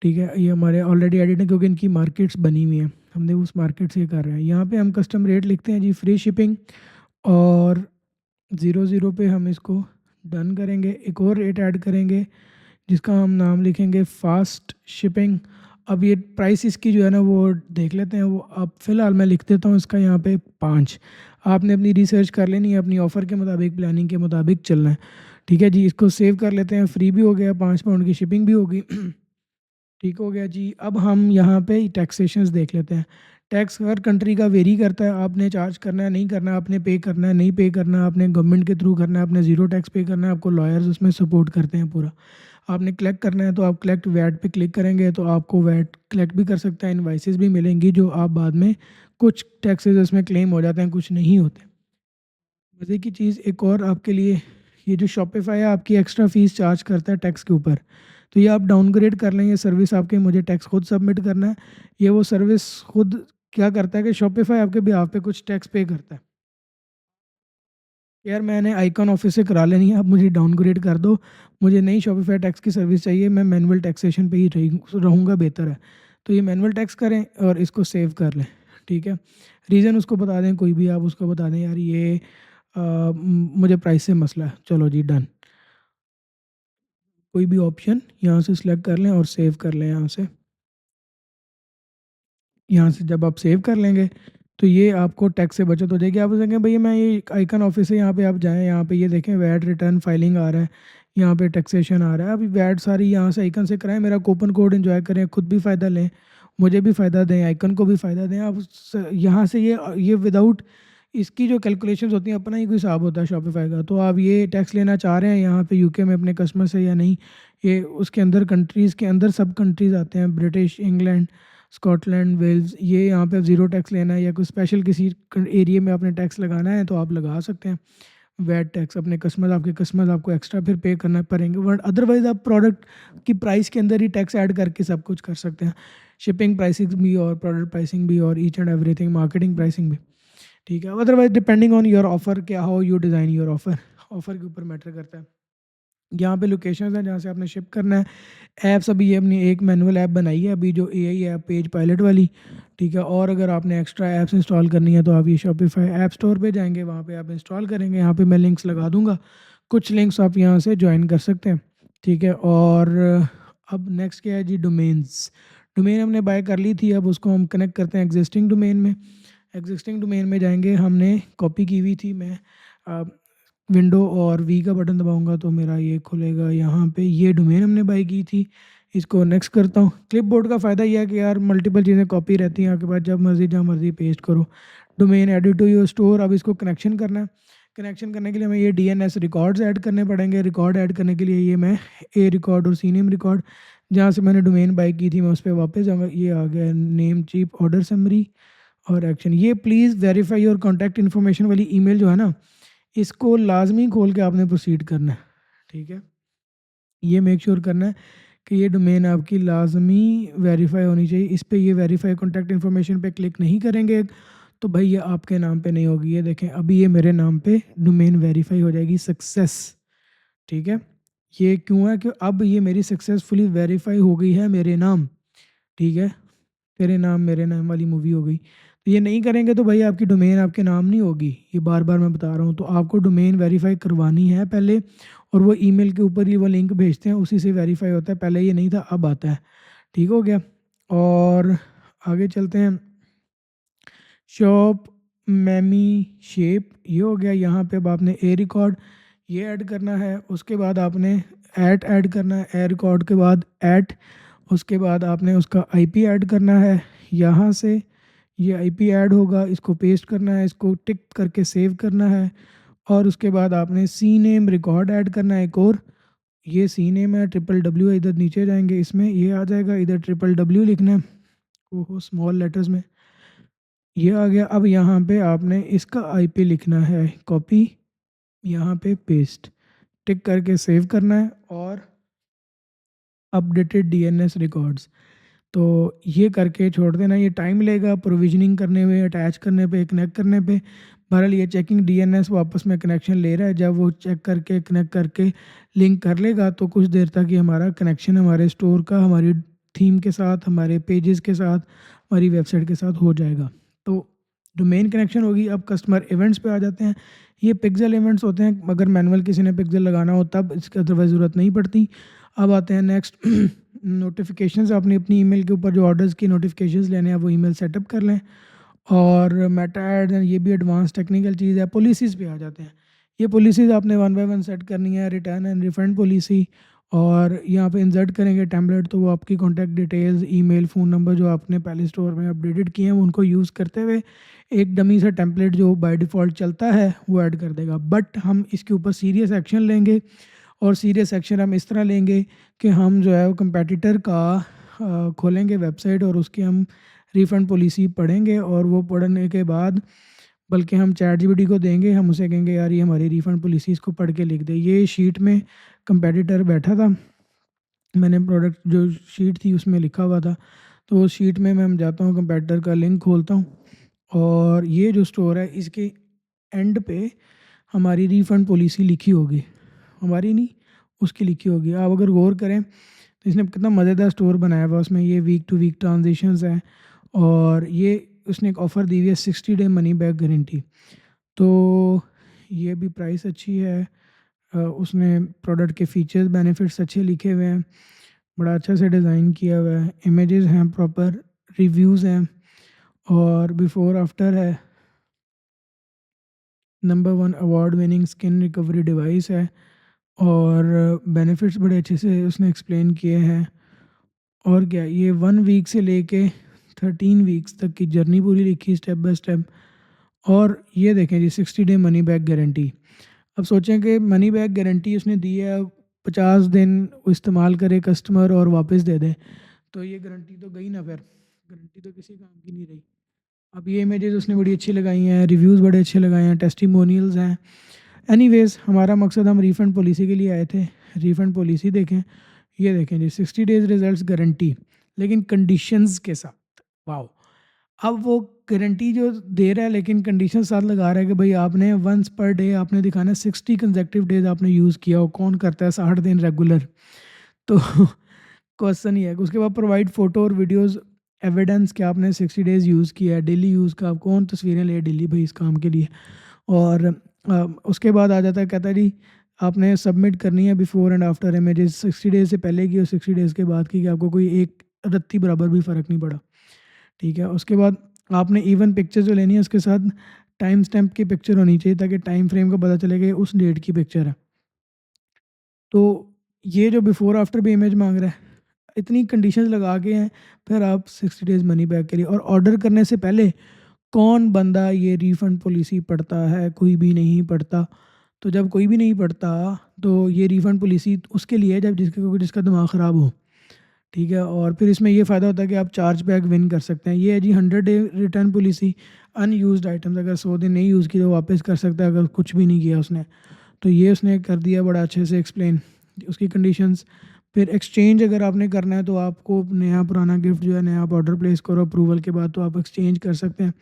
ठीक है, ये हमारे ऑलरेडी एडिड है क्योंकि इनकी मार्केट्स बनी हुई हैं, हमने उस मार्केट से कर रहे हैं। यहाँ पे हम कस्टम रेट लिखते हैं जी फ्री शिपिंग, और 00 पे हम इसको डन करेंगे। एक और रेट ऐड करेंगे जिसका हम नाम लिखेंगे फास्ट शिपिंग। अब ये प्राइस इसकी जो है ना वो देख लेते हैं, वो अब फ़िलहाल मैं लिख देता हूँ इसका यहाँ पे 5। आपने अपनी रिसर्च कर लेनी है, अपनी ऑफ़र के मुताबिक, प्लानिंग के मुताबिक चलना है, ठीक है जी। इसको सेव कर लेते हैं, फ्री भी हो गया, £5 की शिपिंग भी होगी। ठीक हो गया जी। अब हम यहाँ पे टैक्सेशंस देख लेते हैं। टैक्स हर कंट्री का वेरी करता है, आपने चार्ज करना है नहीं करना है, आपने पे करना है नहीं पे करना है, आपने गवर्नमेंट के थ्रू करना है, आपने ज़ीरो टैक्स पे करना है, आपको लॉयर्स उसमें सपोर्ट करते हैं पूरा। आपने कलेक्ट करना है तो आप कलेक्ट वैट पे क्लिक करेंगे तो आपको वैट कलेक्ट भी कर सकता है, इनवाइसेस भी मिलेंगी जो आप बाद में, कुछ टैक्सेस उसमें क्लेम हो जाते हैं, कुछ नहीं होते। मज़े की चीज़ एक और आपके लिए, ये जो शॉपिफाई है आपकी एक्स्ट्रा फ़ीस चार्ज करता है टैक्स के ऊपर, तो ये आप डाउनग्रेड कर लें, ये सर्विस आपके, मुझे टैक्स खुद सबमिट करना है। ये वो सर्विस खुद क्या करता है कि शॉपिफाई आपके बिहाफ पे कुछ टैक्स पे करता है। यार मैंने आइकन ऑफिस से करा लेनी है, आप मुझे डाउनग्रेड कर दो, मुझे नई शॉपिफाई टैक्स की सर्विस चाहिए, मैं मैनुअल टैक्सेशन पे ही रहूँगा, बेहतर है। तो ये मैनुअल टैक्स करें और इसको सेव कर लें, ठीक है। रीज़न उसको बता दें, कोई भी आप उसको बता दें, यार ये मुझे प्राइस से मसला है, चलो जी डन। कोई भी ऑप्शन यहाँ से सिलेक्ट कर लें और सेव कर लें यहाँ से। यहाँ से जब आप सेव कर लेंगे तो ये आपको टैक्स से बचत हो जाएगी। आप सोचेंगे भैया मैं ये आइकन ऑफिस है, यहाँ पे आप जाएँ, यहाँ पे ये देखें वैट रिटर्न फाइलिंग आ रहा है, यहाँ पे टैक्सेशन आ रहा है। अभी वैट सारी यहाँ से आइकन से कराएं, मेरा कूपन कोड एंजॉय करें, खुद भी फ़ायदा लें, मुझे भी फ़ायदा दें, आइकन को भी फ़ायदा दें। आप यहाँ से ये विदाउट इसकी जो कैलकुलेशंस होती हैं, अपना ही कोई हिसाब होता है शॉपिफाई का। तो आप ये टैक्स लेना चाह रहे हैं यहाँ पे यूके में अपने कस्टमर से या नहीं, ये उसके अंदर कंट्रीज़ के अंदर सब कंट्रीज़ आते हैं, ब्रिटिश, इंग्लैंड, स्कॉटलैंड, वेल्स, ये यहाँ पे ज़ीरो टैक्स लेना है या कोई स्पेशल किसी एरिया में आपने टैक्स लगाना है तो आप लगा सकते हैं। वैट टैक्स अपने कस्टमर, आपके कस्टमर्स आपको एक्स्ट्रा फिर पे करना पड़ेंगे, बट अदरवाइज़ आप प्रोडक्ट की प्राइस के अंदर ही टैक्स ऐड करके सब कुछ कर सकते हैं। शिपिंग प्राइसिंग भी और प्रोडक्ट प्राइसिंग भी और each and everything, marketing pricing भी, ठीक है। Otherwise depending on your offer, क्या हो you design your offer, offer के ऊपर मैटर करता है। यहाँ पे लोकेशंस हैं जहाँ से आपने शिप करना है। ऐप्स अभी ये अपनी एक मैनुअल ऐप बनाई है अभी, जो एआई ऐप पेज पायलट वाली, ठीक है। और अगर आपने एक्स्ट्रा ऐप्स इंस्टॉल करनी है तो आप ये शॉपिफाई ऐप स्टोर पे जाएंगे, वहाँ पे आप इंस्टॉल करेंगे, यहाँ पे मैं लिंक्स लगा दूंगा, कुछ लिंक्स आप यहाँ से ज्वाइन कर सकते हैं, ठीक है। और अब नेक्स्ट क्या है जी, डोमेन्स। डोमेन हमने बाय कर ली थी, अब उसको हम कनेक्ट करते हैं एग्जिस्टिंग डोमेन में। एग्जिस्टिंग डोमेन में जाएंगे, हमने कॉपी की हुई थी, मैं विंडो और वी का बटन दबाऊंगा तो मेरा ये खुलेगा। यहाँ पे ये डोमेन हमने बाई की थी, इसको नेक्स्ट करता हूँ। क्लिपबोर्ड का फ़ायदा यह है कि यार मल्टीपल चीज़ें कॉपी रहती हैं, आपके पास जब मर्ज़ी जहाँ मर्ज़ी पेस्ट करो। Domain edit to your store, अब इसको कनेक्शन करना है। कनेक्शन करने के लिए हमें ये डीएनएस रिकॉर्ड्स ऐड करने पड़ेंगे। रिकॉर्ड ऐड करने के लिए ये मैं ए रिकॉर्ड और सी नेम रिकॉर्ड, जहाँ से मैंने डोमेन बाई की थी मैं उस पर वापस जाऊँगा। ये आ गया नेम, चीप, ऑर्डर समरी और एक्शन। ये please verify your contact information वाली ईमेल जो है ना, इसको लाजमी खोल के आपने प्रोसीड करना है, ठीक है। ये मेक श्योर करना है कि ये डोमेन आपकी लाजमी वेरीफाई होनी चाहिए। इस पे ये वेरीफाई कॉन्टैक्ट इन्फॉर्मेशन पे क्लिक नहीं करेंगे तो भाई ये आपके नाम पे नहीं होगी। ये देखें अभी ये मेरे नाम पे डोमेन वेरीफाई हो जाएगी, सक्सेस, ठीक है। ये क्यों है कि अब ये मेरी सक्सेसफुली वेरीफाई हो गई है मेरे नाम, ठीक है। तेरे नाम मेरे नाम वाली मूवी हो गई। तो ये नहीं करेंगे तो भाई आपकी डोमेन आपके नाम नहीं होगी, ये बार बार मैं बता रहा हूँ। तो आपको डोमेन वेरीफाई करवानी है पहले, और वो ईमेल के ऊपर ही वो लिंक भेजते हैं, उसी से वेरीफाई होता है। पहले ये नहीं था, अब आता है, ठीक हो गया। और आगे चलते हैं, शॉप मैमी शेप, ये हो गया। यहाँ पे अब आपने ए रिकॉर्ड ये ऐड करना है, उसके बाद आपने ऐट ऐड करना है, ए रिकॉर्ड के बाद ऐट, उसके बाद आपने उसका आईपी ऐड करना है यहाँ से। ये आईपी ऐड होगा, इसको पेस्ट करना है, इसको टिक करके सेव करना है और उसके बाद आपने सी नेम रिकॉर्ड ऐड करना है एक और। ये सी नेम है, ट्रिपल डब्ल्यू है, इधर नीचे जाएंगे इसमें ये आ जाएगा, इधर ट्रिपल डब्ल्यू लिखना है, ओहो स्मॉल लेटर्स में, ये आ गया। अब यहाँ पे आपने इसका आईपी लिखना है, कॉपी, यहाँ पे पेस्ट, टिक करके सेव करना है और अपडेटेड डीएनएस रिकॉर्ड्स, तो ये करके छोड़ देना। ये टाइम लेगा प्रोविजनिंग करने में, अटैच करने पे, कनेक्ट करने पे। बहरहाल ये चेकिंग डीएनएस वापस में कनेक्शन ले रहा है, जब वो चेक करके कनेक्ट करके लिंक कर लेगा तो कुछ देर तक ये हमारा कनेक्शन हमारे स्टोर का, हमारी थीम के साथ, हमारे पेजेस के साथ, हमारी वेबसाइट के साथ हो जाएगा। तो डोमेन कनेक्शन होगी। अब कस्टमर इवेंट्स पे आ जाते हैं। ये पिक्सल इवेंट्स होते हैं, अगर मैनुअल किसी ने पिक्सल लगाना हो तब इसकी अदरवाइज ज़रूरत नहीं पड़ती। अब आते हैं नेक्स्ट नोटिफिकेशंस। आपने अपनी ईमेल के ऊपर जो ऑर्डर्स की नोटिफिकेशंस लेने हैं वो ईमेल सेटअप कर लें। और मेटा एड्स, ये भी एडवांस टेक्निकल चीज़ है। पॉलिसीज़ पे आ जाते हैं। ये पॉलिसीज़ आपने वन बाय वन सेट करनी है। रिटर्न एंड रिफंड पॉलिसी, और यहाँ पे इंसर्ट करेंगे टेम्पलेट, तो वो आपकी contact details, email, phone number जो आपने पहले स्टोर में अपडेटेड किए हैं उनको यूज़ करते हुए एक डमी सा टेम्पलेट जो बाय डिफ़ॉल्ट चलता है वो ऐड कर देगा। बट हम इसके ऊपर सीरियस एक्शन लेंगे, और सीरियस एक्शन हम इस तरह लेंगे कि हम जो है वो कंपेटिटर का खोलेंगे वेबसाइट और उसकी हम रिफ़ंड पॉलिसी पढ़ेंगे, और वो पढ़ने के बाद बल्कि हम चैट जीपीटी को देंगे, हम उसे कहेंगे यार ये हमारी रिफ़ंड पॉलिसी, इसको पढ़ के लिख दे। ये शीट में कंपेटिटर बैठा था, मैंने प्रोडक्ट जो शीट थी उसमें लिखा हुआ था, तो उस शीट में मैं जाता हूँ, कंपेटिटर का लिंक खोलता हूँ और ये जो स्टोर है इसके एंड पे हमारी रिफ़ंड पॉलिसी लिखी होगी, हमारी नहीं उसकी लिखी होगी। आप अगर गौर करें तो इसने कितना मज़ेदार स्टोर बनाया हुआ है। उसमें ये वीक टू वीक ट्रांजेक्शन्स हैं, और ये उसने एक ऑफ़र दी हुई है 60 डे मनी बैक गारंटी। तो ये भी प्राइस अच्छी है। उसने प्रोडक्ट के फ़ीचर्स बेनिफिट्स अच्छे लिखे हुए हैं, बड़ा अच्छा से डिज़ाइन किया हुआ है, इमेजेस हैं प्रॉपर, रिव्यूज़ हैं और बिफ़ोर आफ्टर है। Number 1 award winning skin recovery device है, और बेनिफिट्स बड़े अच्छे से उसने एक्सप्लेन किए हैं। और क्या, ये 1 वीक से लेके 13 वीक्स तक की जर्नी पूरी लिखी स्टेप बाय स्टेप। और ये देखें जी 60 डे मनी बैक गारंटी। अब सोचें कि मनी बैक गारंटी उसने दी है, 50 दिन वो इस्तेमाल करे कस्टमर और वापस दे दे, तो ये गारंटी तो गई ना, फिर गारंटी तो किसी काम की नहीं रही। अब ये इमेजेस उसने बड़ी अच्छी लगाई हैं, रिव्यूज़ बड़े अच्छे लगाए हैं, टेस्टिमोनियल्स हैं। एनीवेज हमारा मकसद, हम रिफ़ंड पॉलिसी के लिए आए थे। रिफ़ंड पॉलिसी देखें, ये देखें जी 60 डेज़ रिजल्ट्स गारंटी, लेकिन कंडीशंस के साथ। वाओ! अब वो गारंटी जो दे रहा है लेकिन कंडीशन साथ लगा रहा है कि भाई आपने वंस पर डे आपने दिखाना है, 60 कंसेक्टिव डेज आपने यूज़ किया हो। कौन करता है 60 दिन रेगुलर? तो क्वेश्चन ही है। उसके बाद प्रोवाइड फ़ोटो और वीडियोज़ एविडेंस कि आपने 60 डेज़ यूज़ किया है, डेली यूज़ का। आप कौन तस्वीरें ले डेली भाई इस काम के लिए? और उसके बाद आ जाता है, कहता है जी आपने सबमिट करनी है before and after images, 60 days से पहले की और 60 डेज़ के बाद की, कि आपको कोई एक रत्ती बराबर भी फ़र्क नहीं पड़ा। ठीक है। उसके बाद आपने इवन पिक्चर जो लेनी है उसके साथ टाइम स्टैम्प की पिक्चर होनी चाहिए, ताकि टाइम फ्रेम का पता चले कि उस डेट की पिक्चर है। तो ये जो बिफ़ोर आफ्टर भी इमेज मांग रहा है, इतनी कंडीशंस लगा के हैं, फिर आप 60 डेज़ मनी बैक के लिए। और ऑर्डर करने से पहले कौन बंदा ये रिफ़ंड पॉलिसी पढ़ता है? कोई भी नहीं पढ़ता। तो जब कोई भी नहीं पढ़ता तो ये रिफ़ंड पॉलिसी उसके लिए है जब जिसका दिमाग ख़राब हो। ठीक है। और फिर इसमें ये फ़ायदा होता है कि आप चार्ज बैक विन कर सकते हैं। ये है जी 100 day return policy. Unused items अगर 100 दिन नहीं यूज़ किए तो वापस कर सकता है, अगर कुछ भी नहीं किया उसने। तो ये उसने कर दिया बड़ा अच्छे से एक्सप्लेन उसकी कंडीशंस। फिर एक्सचेंज अगर आपने करना है तो आपको नया पुराना गिफ्ट जो है, नया आप ऑर्डर प्लेस करो अप्रूवल के बाद, तो आप एक्सचेंज कर सकते हैं।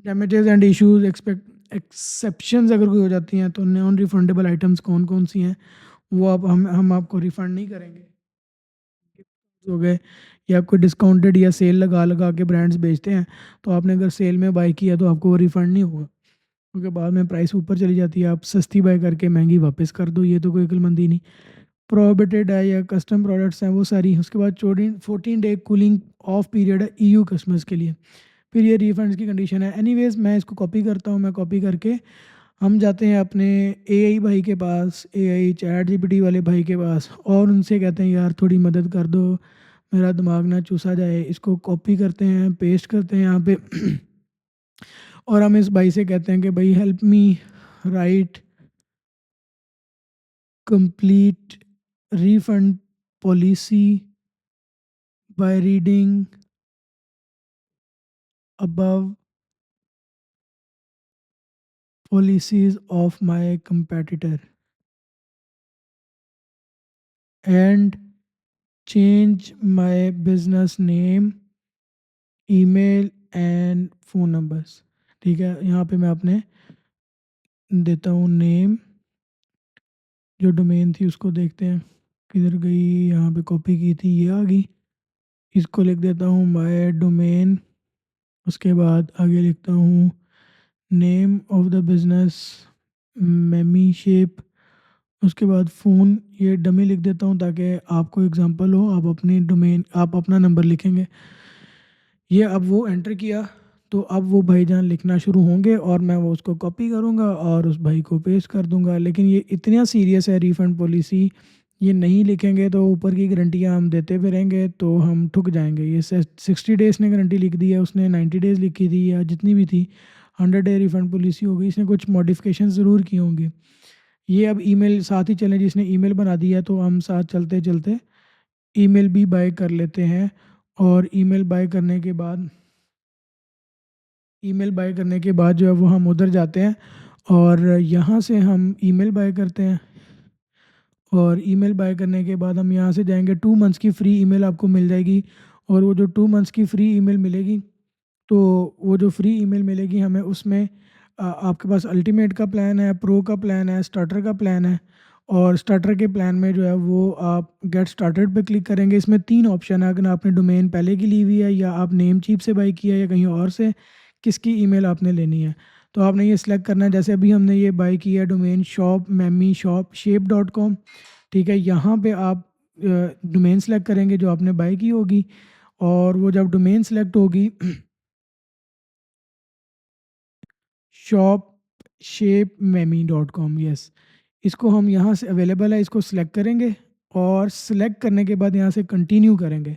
Damages and issues expect exceptions अगर कोई हो जाती हैं तो नॉन रिफंडेबल आइटम्स कौन कौन सी हैं वो आप हम आपको रिफ़ंड नहीं करेंगे। हो गए, या कोई डिस्काउंटेड या सेल लगा लगा के ब्रांड्स बेचते हैं, तो आपने अगर सेल में बाय किया तो आपको वो रिफ़ंड नहीं होगा, क्योंकि बाद में प्राइस ऊपर चली जाती है। आप सस्ती बाय करके महंगी वापस कर दो, ये तो कोई अक्लमंदी नहीं। प्रोहिबिटेड है या कस्टम प्रोडक्ट्स हैं वो सारी। उसके बाद 14 डे कूलिंग ऑफ पीरियड है ईयू कस्टमर्स के लिए। फिर ये रिफंड्स की कंडीशन है। एनीवेज मैं इसको कॉपी करता हूँ, मैं कॉपी करके हम जाते हैं अपने एआई भाई के पास, एआई चैट जीपीटी वाले भाई के पास, और उनसे कहते हैं यार थोड़ी मदद कर दो, मेरा दिमाग ना चूसा जाए, इसको कॉपी करते हैं, पेस्ट करते हैं यहाँ पे और हम इस भाई से कहते हैं कि भाई help me right complete refund policy by reading above policies of my competitor and change my business name, email and phone numbers। ठीक है, यहाँ पे मैं अपने देता हूँ नेम, जो डोमेन थी उसको देखते हैं किधर गई, यहाँ पे कॉपी की थी ये आ गई, इसको लिख देता हूँ माय डोमेन। उसके बाद आगे लिखता हूँ name of the business meme shape. उसके बाद फ़ोन ये डमी लिख देता हूँ ताकि आपको एग्जांपल हो, आप अपनी डोमेन आप अपना नंबर लिखेंगे। ये अब वो एंटर किया तो अब वो भाईजान लिखना शुरू होंगे और मैं वो उसको कॉपी करूँगा और उस भाई को पेस्ट कर दूँगा। लेकिन ये इतना सीरियस है रिफ़ंड पॉलिसी, ये नहीं लिखेंगे तो ऊपर की गारंटियाँ हम देते फिरेंगे तो हम ठुक जाएंगे। ये 60 डेज़ ने गारंटी लिख दी है, उसने 90 डेज़ लिखी थी या जितनी भी थी, 100 डे रिफ़ंड पॉलिसी हो गई। इसने कुछ मॉडिफिकेशन ज़रूर की होंगी। ये अब ईमेल साथ ही चलें, जिसने ईमेल बना दिया तो हम साथ चलते चलते ईमेल भी बाय कर लेते हैं। और ईमेल बाय करने के बाद जो है वो हम उधर जाते हैं और यहाँ से हम ईमेल बाय करते हैं। और ईमेल बाय करने के बाद हम यहाँ से जाएंगे, 2 मंथ्स की फ्री ईमेल आपको मिल जाएगी। और वो जो 2 मंथ्स की फ्री ईमेल मिलेगी, तो वो जो फ्री ईमेल मिलेगी हमें उसमें आपके पास अल्टीमेट का प्लान है, प्रो का प्लान है, स्टार्टर का प्लान है। और स्टार्टर के प्लान में जो है वो आप गेट स्टार्टेड पे क्लिक करेंगे। इसमें 3 ऑप्शन है, अगर आपने डोमेन पहले की ली हुई है या आप नेम चीप से बाई किया है या कहीं और से, किसकी ईमेल आपने लेनी है। तो आपने ये सिलेक्ट करना है, जैसे अभी हमने ये बाई किया है डोमेन शॉप मेमी शॉप शेप.com। ठीक है, यहाँ पे आप डोमेन सेलेक्ट करेंगे जो आपने बाई की होगी। और वो जब डोमेन सेलेक्ट होगी shop shape meme .com, yes, इसको हम यहाँ से अवेलेबल है, इसको सिलेक्ट करेंगे और सिलेक्ट करने के बाद यहाँ से कंटिन्यू करेंगे।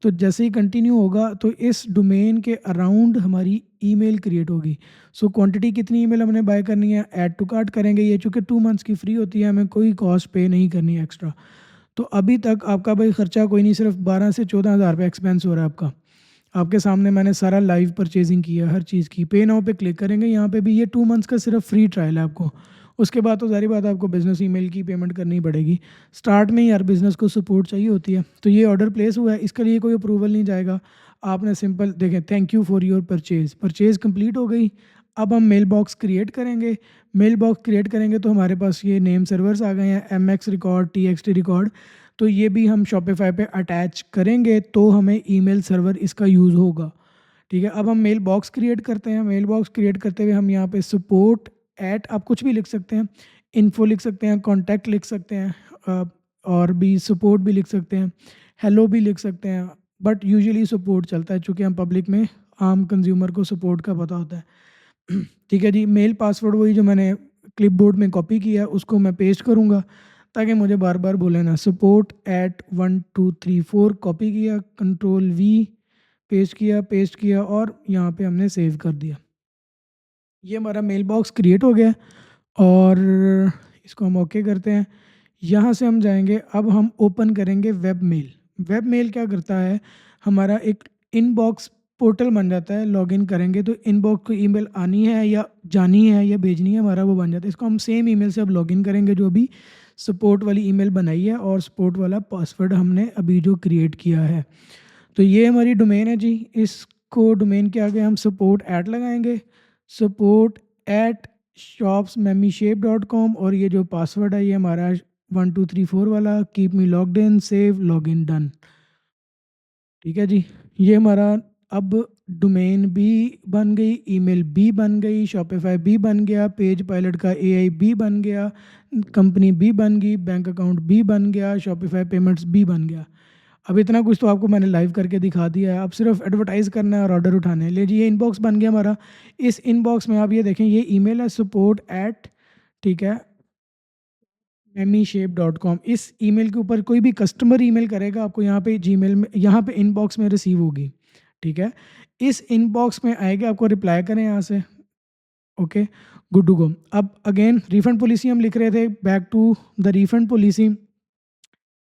तो जैसे ही कंटिन्यू होगा तो इस डोमेन के अराउंड हमारी ईमेल क्रिएट होगी। सो क्वांटिटी कितनी ईमेल हमने बाय करनी है, ऐड टू कार्ट करेंगे। ये चूँकि 2 मंथ्स की फ्री होती है, हमें कोई कॉस्ट पे नहीं करनी है एक्स्ट्रा। तो अभी तक आपका भाई खर्चा कोई नहीं, सिर्फ 12 से 14 हज़ार रुपये एक्सपेंस हो रहा है आपका। आपके सामने मैंने सारा लाइव परचेजिंग किया, हर चीज़ की। पे नाउ पे क्लिक करेंगे, यहाँ पे भी ये 2 मंथ्स का सिर्फ फ्री ट्रायल है आपको। उसके बाद तो ज़ाहिर बात है आपको बिज़नेस ईमेल की पेमेंट करनी पड़ेगी। स्टार्ट में ही हर बिज़नेस को सपोर्ट चाहिए होती है। तो ये ऑर्डर प्लेस हुआ है, इसके लिए कोई अप्रूवल नहीं जाएगा। आपने सिंपल देखें, thank you for your purchase complete हो गई। अब हम मेल बॉक्स क्रिएट करेंगे। मेल बॉक्स क्रिएट करेंगे तो हमारे पास ये नेम सर्वर्स आ गए हैं, MX रिकॉर्ड, TXT रिकॉर्ड। तो ये भी हम शॉपिफाई पे अटैच करेंगे तो हमें ईमेल सर्वर इसका यूज़ होगा। ठीक है, अब हम मेल बॉक्स क्रिएट करते हैं। मेल बॉक्स क्रिएट करते हुए हम यहाँ पे सपोर्ट एट आप कुछ भी लिख सकते हैं, इन्फो लिख सकते हैं, कॉन्टैक्ट लिख सकते हैं, और भी सपोर्ट भी लिख सकते हैं, हेलो भी लिख सकते हैं। बट यूजुअली सपोर्ट चलता है चूँकि हम पब्लिक में आम कंज्यूमर को सपोर्ट का पता होता है। ठीक है जी, मेल पासवर्ड वही जो मैंने क्लिपबोर्ड में कॉपी किया है उसको मैं पेस्ट करूँगा ताकि मुझे बार बार बोले ना। support@1234 कॉपी किया, Ctrl+V, पेस्ट किया और यहाँ पे हमने सेव कर दिया। ये हमारा मेल बॉक्स क्रिएट हो गया और इसको हम ओके करते हैं। यहाँ से हम जाएंगे, अब हम ओपन करेंगे वेब मेल। वेब मेल क्या करता है, हमारा एक इनबॉक्स पोर्टल बन जाता है। लॉगिन करेंगे तो इनबॉक्स को ईमेल आनी है या जानी है या भेजनी है, हमारा वो बन जाता है। इसको हम सेम ईमेल से अब लॉगिन करेंगे जो अभी सपोर्ट वाली ईमेल बनाई है और सपोर्ट वाला पासवर्ड हमने अभी जो क्रिएट किया है। तो ये हमारी डोमेन है जी। इसको डोमेन के आगे हम सपोर्ट ऐट लगाएंगे, support@shopsmemyshape.com। और ये जो पासवर्ड है ये हमारा 1234 वाला, keep me logged in, save, login, done. ठीक है जी, ये हमारा अब डोमेन भी बन गई, ईमेल भी बन गई, शॉपिफाई भी बन गया, पेज पायलट का AI भी बन गया, कंपनी भी बन गई, बैंक अकाउंट भी बन गया, शॉपिफाई पेमेंट्स भी बन गया। अब इतना कुछ तो आपको मैंने लाइव करके दिखा दिया है। अब सिर्फ एडवर्टाइज़ करना है और ऑर्डर उठाने हैं। लीजिए, ये इनबॉक्स बन गया हमारा। इस इनबॉक्स में आप ये देखें, ये ईमेल है सपोर्ट एट, ठीक है, MEShape.com, इस ईमेल के ऊपर कोई भी कस्टमर ईमेल करेगा आपको यहाँ पे जीमेल में, यहाँ पे इनबॉक्स में रिसीव होगी, ठीक है। इस इनबॉक्स में आएगी, आपको रिप्लाई करें यहाँ से, ओके, गुड टू गो। अब अगेन रिफंड पॉलिसी हम लिख रहे थे, back to the refund policy.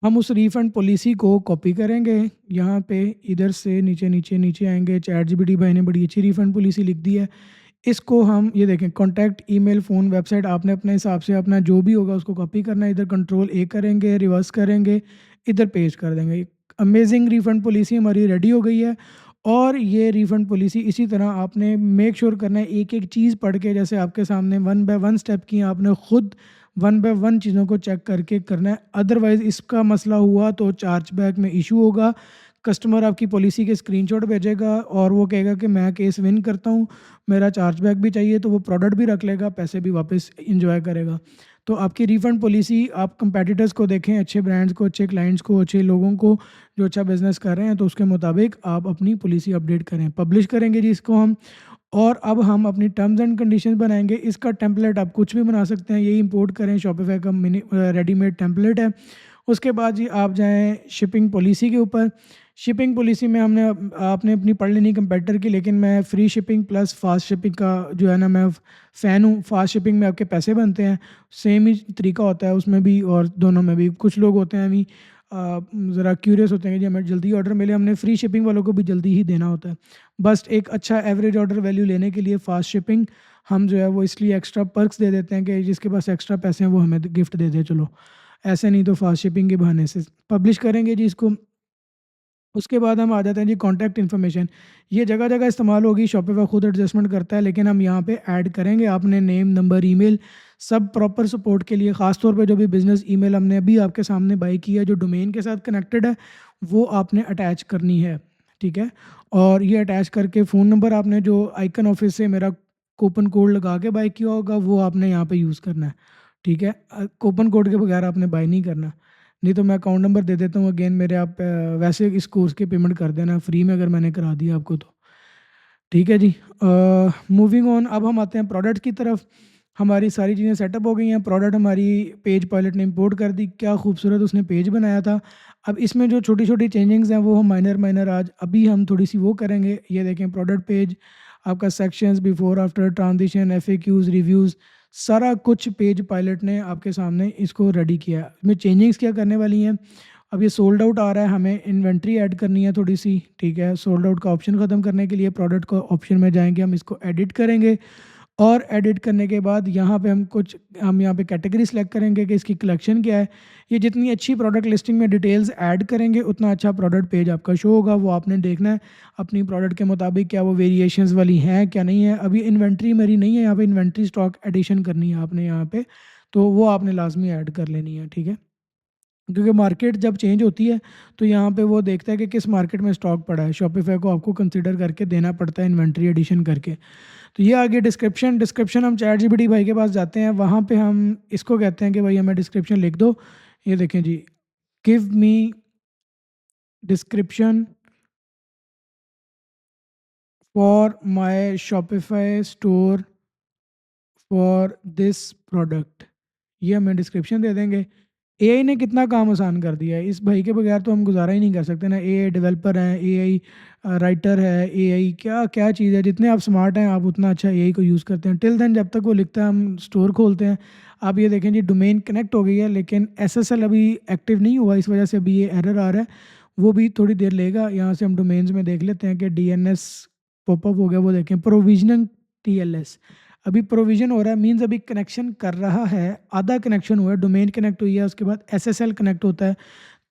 हम उस रिफंड पॉलिसी को कॉपी करेंगे, यहाँ पे इधर से नीचे नीचे नीचे आएंगे। ChatGPT भाई ने बड़ी अच्छी रिफंड पॉलिसी लिख दी है। इसको हम ये देखें, कॉन्टैक्ट, ईमेल, फ़ोन, वेबसाइट, आपने अपने हिसाब से अपना जो भी होगा उसको कॉपी करना है। इधर कंट्रोल A करेंगे, रिवर्स करेंगे, इधर पेस्ट कर देंगे। अमेजिंग रिफ़ंड पॉलिसी हमारी रेडी हो गई है। और ये रिफ़ंड पॉलिसी इसी तरह आपने मेक श्योर करना है, एक एक चीज़ पढ़ के, जैसे आपके सामने वन बाय वन स्टेप की, आपने खुद वन बाय वन चीज़ों को चेक करके करना है। अदरवाइज़ इसका मसला हुआ तो चार्जबैक में इशू होगा। कस्टमर आपकी पॉलिसी के स्क्रीनशॉट भेजेगा और वो कहेगा कि मैं केस विन करता हूँ, मेरा चार्जबैक भी चाहिए, तो वो प्रोडक्ट भी रख लेगा, पैसे भी वापस इंजॉय करेगा। तो आपकी रिफ़ंड पॉलिसी, आप कंपेटिटर्स को देखें, अच्छे ब्रांड्स को, अच्छे क्लाइंट्स को, अच्छे लोगों को जो अच्छा बिजनेस कर रहे हैं, तो उसके मुताबिक आप अपनी पॉलिसी अपडेट करें। पब्लिश करेंगे जी इसको हम। और अब हम अपनी टर्म्स एंड कंडीशंस बनाएंगे। इसका टेम्पलेट आप कुछ भी बना सकते हैं, यही इंपोर्ट करें, शॉपिफाई का मिनी रेडीमेड टेम्पलेट है। उसके बाद जी आप जाएँ शिपिंग पॉलिसी के ऊपर। शिपिंग पॉलिसी में हमने आपने अपनी पढ़ लेनी कंपेटिटर की, लेकिन मैं free shipping plus fast shipping का जो है ना, मैं फ़ैन हूँ। फास्ट शिपिंग में आपके पैसे बनते हैं, सेम ही तरीका होता है उसमें भी और दोनों में भी। कुछ लोग होते हैं अभी ज़रा क्यूरियस होते हैं कि जी हमें जल्दी ऑर्डर मिले, हमने फ्री शिपिंग वालों को भी जल्दी ही देना होता है। बस एक अच्छा एवरेज ऑर्डर वैल्यू लेने के लिए फास्ट शिपिंग हम जो है वो इसलिए एक्स्ट्रा पर्क्स दे देते हैं कि जिसके पास एक्स्ट्रा पैसे हैं वो हमें गिफ्ट दे दे, चलो ऐसे नहीं तो फास्ट शिपिंग के बहाने से। पब्लिश करेंगे जी इसको। उसके बाद हम आ जाते हैं जी कॉन्टैक्ट इन्फॉर्मेशन। ये जगह जगह इस्तेमाल होगी, शॉपिफाई खुद एडजस्टमेंट करता है, लेकिन हम यहाँ पे ऐड करेंगे। आपने नेम, नंबर, ईमेल सब प्रॉपर सपोर्ट के लिए, ख़ास तौर पे जो भी बिज़नेस ईमेल हमने अभी आपके सामने बाई की है, जो डोमेन के साथ कनेक्टेड है, वो आपने अटैच करनी है, ठीक है। और ये अटैच करके फ़ोन नंबर आपने जो आइकन ऑफिस से मेरा कूपन कोड लगा के बाई किया होगा वो आपने यहाँ पे यूज़ करना है, ठीक है। कूपन कोड के बगैर आपने बाई नहीं करना। नहीं तो मैं अकाउंट नंबर दे देता हूँ अगेन मेरे, आप वैसे इस कोर्स की पेमेंट कर देना फ्री में अगर मैंने करा दिया आपको तो, ठीक है जी। मूविंग ऑन, अब हम आते हैं प्रोडक्ट की तरफ। हमारी सारी चीज़ें सेटअप हो गई हैं। प्रोडक्ट हमारी पेज पायलट ने इंपोर्ट कर दी, क्या खूबसूरत उसने पेज बनाया था। अब इसमें जो छोटी छोटी चेंजिंग्स हैं वो हम माइनर माइनर आज अभी हम थोड़ी सी वो करेंगे। ये देखें प्रोडक्ट पेज, आपका sections, before after, transition, FAQs, reviews, सारा कुछ पेज पायलट ने आपके सामने इसको रेडी किया है। इसमें चेंजिंग्स क्या करने वाली हैं, अब ये सोल्ड आउट आ रहा है, हमें इन्वेंट्री ऐड करनी है थोड़ी सी, ठीक है। सोल्ड आउट का ऑप्शन ख़त्म करने के लिए प्रोडक्ट को ऑप्शन में जाएंगे, हम इसको एडिट करेंगे। और एडिट करने के बाद यहाँ पे हम यहाँ पे कैटेगरी सेलेक्ट करेंगे कि इसकी कलेक्शन क्या है। ये जितनी अच्छी प्रोडक्ट लिस्टिंग में डिटेल्स ऐड करेंगे उतना अच्छा प्रोडक्ट पेज आपका शो होगा। वो आपने देखना है अपनी प्रोडक्ट के मुताबिक, क्या वो वेरिएशंस वाली हैं क्या नहीं है। अभी इन्वेंट्री मेरी नहीं है यहाँ पे, इन्वेंट्री स्टॉक एडिशन करनी है आपने यहाँ पे, तो वो आपने लाजमी ऐड कर लेनी है, ठीक है। क्योंकि मार्केट जब चेंज होती है तो यहाँ पे वो देखता है कि किस मार्केट में स्टॉक पड़ा है। शॉपिफाई को आपको कंसीडर करके देना पड़ता है इन्वेंट्री एडिशन करके। तो ये आगे डिस्क्रिप्शन, हम चैट जीपीटी भाई के पास जाते हैं, वहाँ पे हम इसको कहते हैं कि भाई हमें डिस्क्रिप्शन लिख दो। ये देखें जी, give me description for my Shopify store for this product, ये हमें डिस्क्रिप्शन दे देंगे। एआई ने कितना काम आसान कर दिया है, इस भाई के बगैर तो हम गुजारा ही नहीं कर सकते ना। एआई डेवलपर हैं, एआई राइटर है, एआई क्या क्या चीज़ है। जितने आप स्मार्ट हैं आप उतना अच्छा एआई को यूज़ करते हैं। टिल देन जब तक वो लिखता है हम स्टोर खोलते हैं। आप ये देखें जी, डोमेन कनेक्ट हो गई है लेकिन एसएसएल अभी एक्टिव नहीं हुआ, इस वजह से अभी ये एरर आ रहा है। वो भी थोड़ी देर लेगा। यहाँ से हम डोमेन्स में देख लेते हैं कि डीएनएस पॉपअप हो गया, वो देखें प्रोविजनिंग टीएलएस अभी प्रोविजन हो रहा है, मींस अभी कनेक्शन कर रहा है, आधा कनेक्शन हुआ है, डोमेन कनेक्ट हुई है, उसके बाद एसएसएल कनेक्ट होता है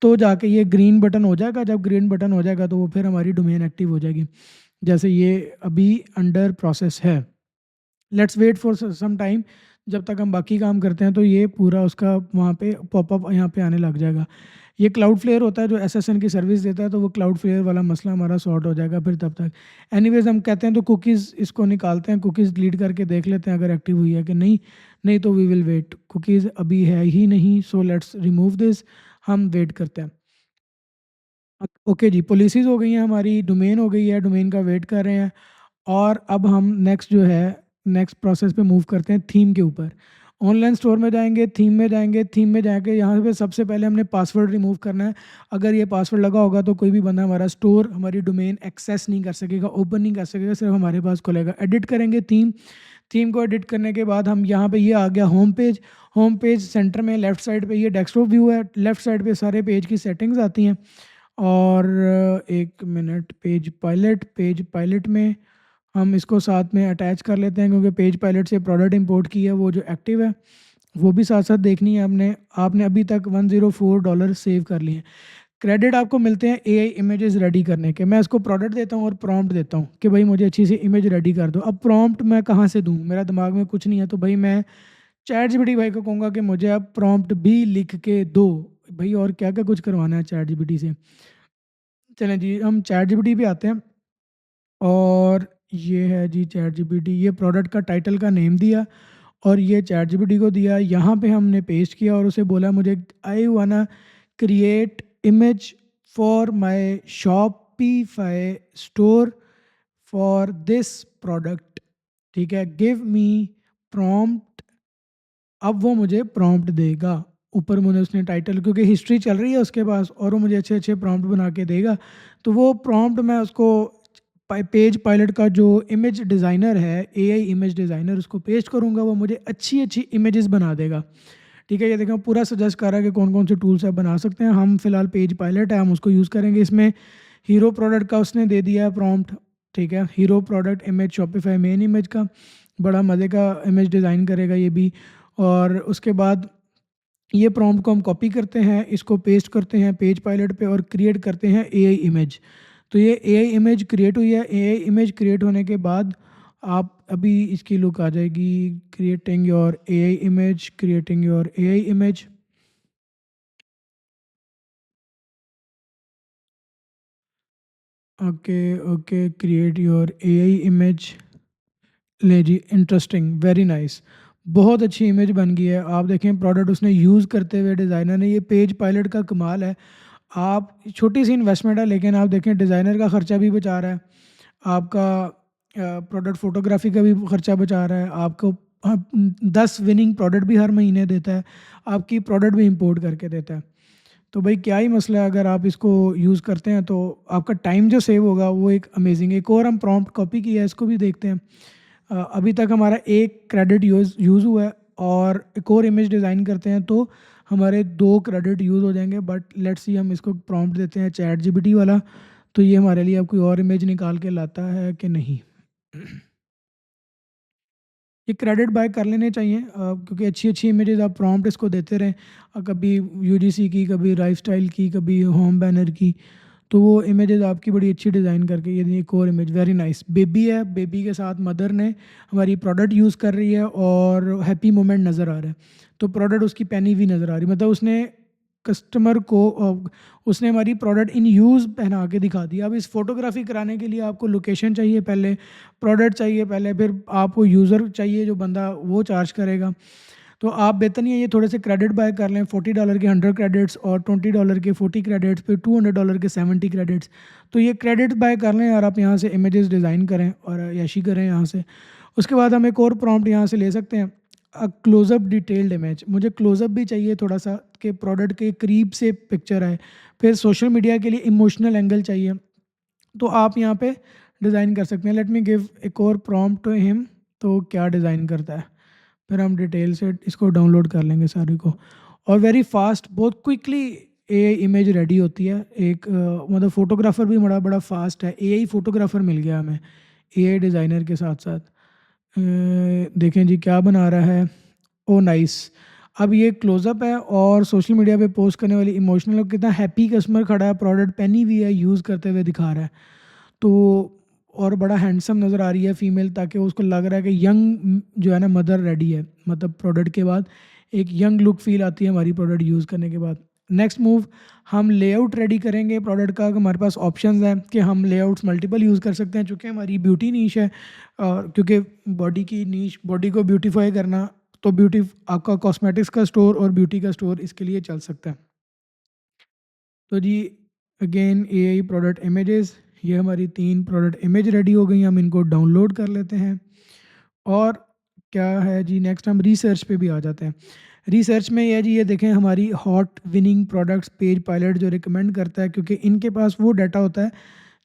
तो जाके ये ग्रीन बटन हो जाएगा। जब ग्रीन बटन हो जाएगा तो वो फिर हमारी डोमेन एक्टिव हो जाएगी। जैसे ये अभी अंडर प्रोसेस है, let's wait for some time. जब तक हम बाकी काम करते हैं तो ये पूरा उसका वहाँ पे पॉपअप यहाँ पे आने लग जाएगा। ये क्लाउड फ्लेयर होता है जो एसएसएन की सर्विस देता है, तो वो क्लाउड फ्लेयर वाला मसला हमारा सॉर्ट हो जाएगा फिर तब तक। एनीवेज हम कहते हैं तो कुकीज़ इसको निकालते हैं, कुकीज़ डिलीट करके देख लेते हैं अगर एक्टिव हुई है कि नहीं। नहीं तो वी विल वेट, कुकीज़ अभी है ही नहीं, सो लेट्स रिमूव दिस। हम वेट करते हैं। ओके जी, पॉलिसीज़ हो गई हैं हमारी, डोमेन हो गई है, डोमेन का वेट कर रहे हैं। और अब हम नेक्स्ट जो है, नेक्स्ट प्रोसेस पे मूव करते हैं थीम के ऊपर। ऑनलाइन स्टोर में जाएंगे, थीम में जाएंगे, थीम में जाके यहाँ पे सबसे पहले हमने पासवर्ड रिमूव करना है। अगर ये पासवर्ड लगा होगा तो कोई भी बंदा हमारा स्टोर, हमारी डोमेन एक्सेस नहीं कर सकेगा, ओपन नहीं कर सकेगा, सिर्फ हमारे पास खुलेगा। एडिट करेंगे थीम, थीम को एडिट करने के बाद हम यहाँ पे ये आ गया home page. Home page centre में लेफ्ट साइड पे ये डेस्कटॉप व्यू है, लेफ्ट साइड पे सारे पेज की सेटिंग्स आती हैं। और एक मिनट, पेज पायलट में हम इसको साथ में अटैच कर लेते हैं, क्योंकि पेज पायलट से प्रोडक्ट इंपोर्ट की है वो जो एक्टिव है वो भी साथ साथ देखनी है हमने। आपने अभी तक $104 सेव कर लिए हैं। क्रेडिट आपको मिलते हैं एआई इमेजेस रेडी करने के। मैं इसको प्रोडक्ट देता हूँ और प्रॉम्प्ट देता हूँ कि भाई मुझे अच्छी सी इमेज रेडी कर दो। अब प्रॉम्प्ट मैं कहाँ से दूँ, मेरा दिमाग में कुछ नहीं है, तो भाई मैं चैट जीपीटी भाई को कहूँगा कि मुझे अब प्रॉम्प्ट भी लिख के दो। भाई और क्या क्या कुछ करवाना है चैट जीपीटी से। चलें जी, हम चैट जीपीटी पे आते हैं और ये है जी चैट जीपीटी। ये प्रोडक्ट का टाइटल का नेम दिया और ये चैट जीपीटी को दिया। यहाँ पे हमने पेस्ट किया और उसे बोला मुझे आई वाना create image for my Shopify store for this product. ठीक है, गिव मी प्रॉम्प्ट। अब वो मुझे प्रॉम्प्ट देगा। ऊपर मुझे उसने टाइटल, क्योंकि हिस्ट्री चल रही है उसके पास और वो मुझे अच्छे अच्छे प्रॉम्प्ट बना के देगा। तो वो प्रॉम्प्ट मैं उसको पेज पायलट का जो इमेज डिज़ाइनर है, एआई इमेज डिज़ाइनर, उसको पेस्ट करूँगा, वो मुझे अच्छी अच्छी इमेजेस बना देगा। ठीक है, ये देखो पूरा सजेस्ट कर रहा है कि कौन कौन से टूल्स आप बना सकते हैं। हम फिलहाल पेज पायलट है, हम उसको यूज़ करेंगे। इसमें हीरो प्रोडक्ट का उसने दे दिया है प्रॉम्प्ट। ठीक है, hero product image Shopify main image का, बड़ा मज़े का इमेज डिज़ाइन करेगा ये भी। और उसके बाद ये प्रॉम्प्ट को हम कॉपी करते हैं, इसको पेस्ट करते हैं पेज पायलट पे और क्रिएट करते हैं एआई इमेज। तो ये एआई इमेज क्रिएट हुई है। एआई इमेज क्रिएट होने के बाद आप अभी इसकी लुक आ जाएगी, creating your AI image, creating your AI image. Okay okay, create your AI image. ले जी, इंटरेस्टिंग, वेरी नाइस। बहुत अच्छी इमेज बन गई है। आप देखें प्रोडक्ट उसने यूज़ करते हुए डिज़ाइनर ने, ये पेज पायलट का कमाल है। आप छोटी सी इन्वेस्टमेंट है लेकिन आप देखें डिज़ाइनर का ख़र्चा भी बचा रहा है आपका, प्रोडक्ट फोटोग्राफी का भी खर्चा बचा रहा है आपको। 10 विनिंग प्रोडक्ट भी हर महीने देता है, आपकी प्रोडक्ट भी इंपोर्ट करके देता है। तो भाई क्या ही मसला है, अगर आप इसको यूज़ करते हैं तो आपका टाइम जो सेव होगा वो एक अमेजिंग। एक और हम प्रॉम्प्ट कॉपी किया है, इसको भी देखते हैं। अभी तक हमारा एक क्रेडिट यूज़ हुआ है और एक और इमेज डिज़ाइन करते हैं तो हमारे 2 क्रेडिट यूज़ हो जाएंगे। बट लेट्स सी, हम इसको प्रॉम्प्ट देते हैं चैट जीपीटी वाला, तो ये हमारे लिए अब कोई और इमेज निकाल के लाता है कि नहीं। ये क्रेडिट बाय कर लेने चाहिए, क्योंकि अच्छी अच्छी इमेजेस आप प्रॉम्प्ट इसको देते रहें। कभी यूजीसी की, कभी लाइफस्टाइल की, कभी होम बैनर की, तो वो इमेजेस आपकी बड़ी अच्छी डिज़ाइन करके। ये एक और इमेज वेरी नाइस, बेबी है, बेबी के साथ मदर ने हमारी प्रोडक्ट यूज़ कर रही है और हैप्पी मोमेंट नज़र आ रहा है। तो प्रोडक्ट उसकी पहनी हुई नज़र आ रही है, मतलब उसने कस्टमर को उसने हमारी प्रोडक्ट इन यूज़ पहना के दिखा दिया। अब इस फोटोग्राफी कराने के लिए आपको लोकेशन चाहिए पहले, प्रोडक्ट चाहिए पहले, फिर आपको यूज़र चाहिए जो बंदा वो चार्ज करेगा। तो आप बेहतर नहीं है ये थोड़े से क्रेडिट बाय कर लें, $40 के 100 क्रेडिट्स और $20 के 40 क्रेडिट्स, फिर $200 के 70 क्रेडिट्स। तो ये क्रेडिट बाय कर लें और आप यहाँ से इमेजेस डिज़ाइन करें और याशी करें यहाँ से। उसके बाद हम एक और प्रॉम्प्ट यहाँ से ले सकते हैं, क्लोज़अप डिटेल्ड इमेज। मुझे क्लोज़अप भी चाहिए थोड़ा सा कि प्रोडक्ट के करीब से पिक्चर आए। फिर सोशल मीडिया के लिए इमोशनल एंगल चाहिए, तो आप यहाँ पे डिज़ाइन कर सकते हैं। लेट मी गिव एक और प्रॉम्प्ट टू हिम, तो क्या डिज़ाइन करता है। फिर हम डिटेल से इसको डाउनलोड कर लेंगे सारी को। और वेरी फास्ट, बहुत क्विकली ए इमेज रेडी होती है। एक मतलब फ़ोटोग्राफ़र भी बड़ा बड़ा फास्ट है, एआई फ़ोटोग्राफ़र मिल गया हमें एआई डिज़ाइनर के साथ साथ। देखें जी क्या बना रहा है, ओ नाइस। अब ये क्लोज़अप है और सोशल मीडिया पे पोस्ट करने वाली इमोशनल, और कितना हैप्पी कस्टमर खड़ा है, प्रोडक्ट पहनी हुई है, यूज़ करते हुए दिखा रहा है। तो और बड़ा हैंडसम नज़र आ रही है फीमेल, ताकि उसको लग रहा है कि यंग जो है ना मदर रेडी है, मतलब प्रोडक्ट के बाद एक यंग लुक फील आती है हमारी प्रोडक्ट यूज़ करने के बाद। नेक्स्ट मूव, हम लेआउट रेडी करेंगे प्रोडक्ट का। हमारे पास ऑप्शंस हैं कि हम लेआउट्स मल्टीपल यूज़ कर सकते हैं, चूँकि हमारी ब्यूटी नीश है और क्योंकि बॉडी की नीश, बॉडी को ब्यूटीफाई करना, तो ब्यूटी आपका कॉस्मेटिक्स का स्टोर और ब्यूटी का स्टोर इसके लिए चल सकता है। तो जी अगेन एआई प्रोडक्ट इमेजेस, ये हमारी 3 प्रोडक्ट इमेज रेडी हो गई, हम इनको डाउनलोड कर लेते हैं। और क्या है जी, नेक्स्ट हम रिसर्च पे भी आ जाते हैं। रिसर्च में ये है जी, ये देखें हमारी hot winning products page pilot जो रिकमेंड करता है, क्योंकि इनके पास वो डाटा होता है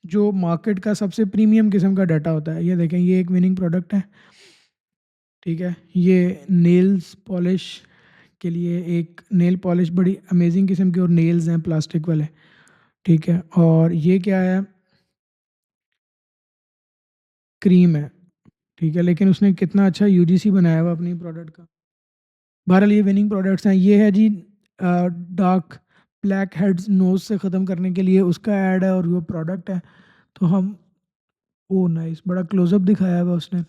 जो मार्केट का सबसे प्रीमियम किस्म का डाटा होता है। ये देखें, ये एक विनिंग प्रोडक्ट है, ठीक है। ये नेल्स पॉलिश के लिए एक नेल पॉलिश बड़ी अमेजिंग किस्म के और नेल्स हैं प्लास्टिक वाले, ठीक है। और ये क्या है, क्रीम है, ठीक है। लेकिन उसने कितना अच्छा यूजीसी बनाया हुआ अपनी प्रोडक्ट का। बहरहाल ये विनिंग प्रोडक्ट्स हैं। ये है जी डार्क ब्लैक हेड्स नोज से ख़त्म करने के लिए उसका ऐड है और वो प्रोडक्ट है। तो हम, ओ नाइस, बड़ा क्लोजअप दिखाया हुआ उसने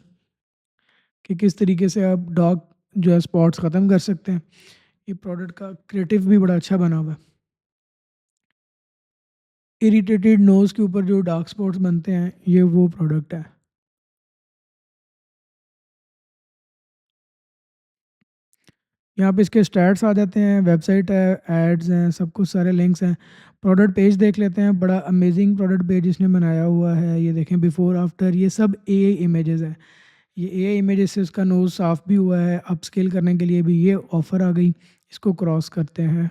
कि किस तरीके से आप डार्क जो है स्पॉट्स ख़त्म कर सकते हैं। ये प्रोडक्ट का क्रिएटिव भी बड़ा अच्छा बना हुआ है। इरिटेटेड नोज़ के ऊपर जो डार्क स्पॉट्स बनते हैं, ये वो प्रोडक्ट है। यहाँ पे इसके स्टैट्स आ जाते हैं, वेबसाइट है, एड्स हैं, सब कुछ सारे लिंक्स हैं। प्रोडक्ट पेज देख लेते हैं, बड़ा अमेजिंग प्रोडक्ट पेज इसने बनाया हुआ है। ये देखें बिफोर आफ्टर, ये सब एआई इमेजेस हैं। ये एआई इमेजेस से उसका नोज़ साफ़ भी हुआ है। अपस्केल करने के लिए भी ये ऑफ़र आ गई। इसको क्रॉस करते हैं,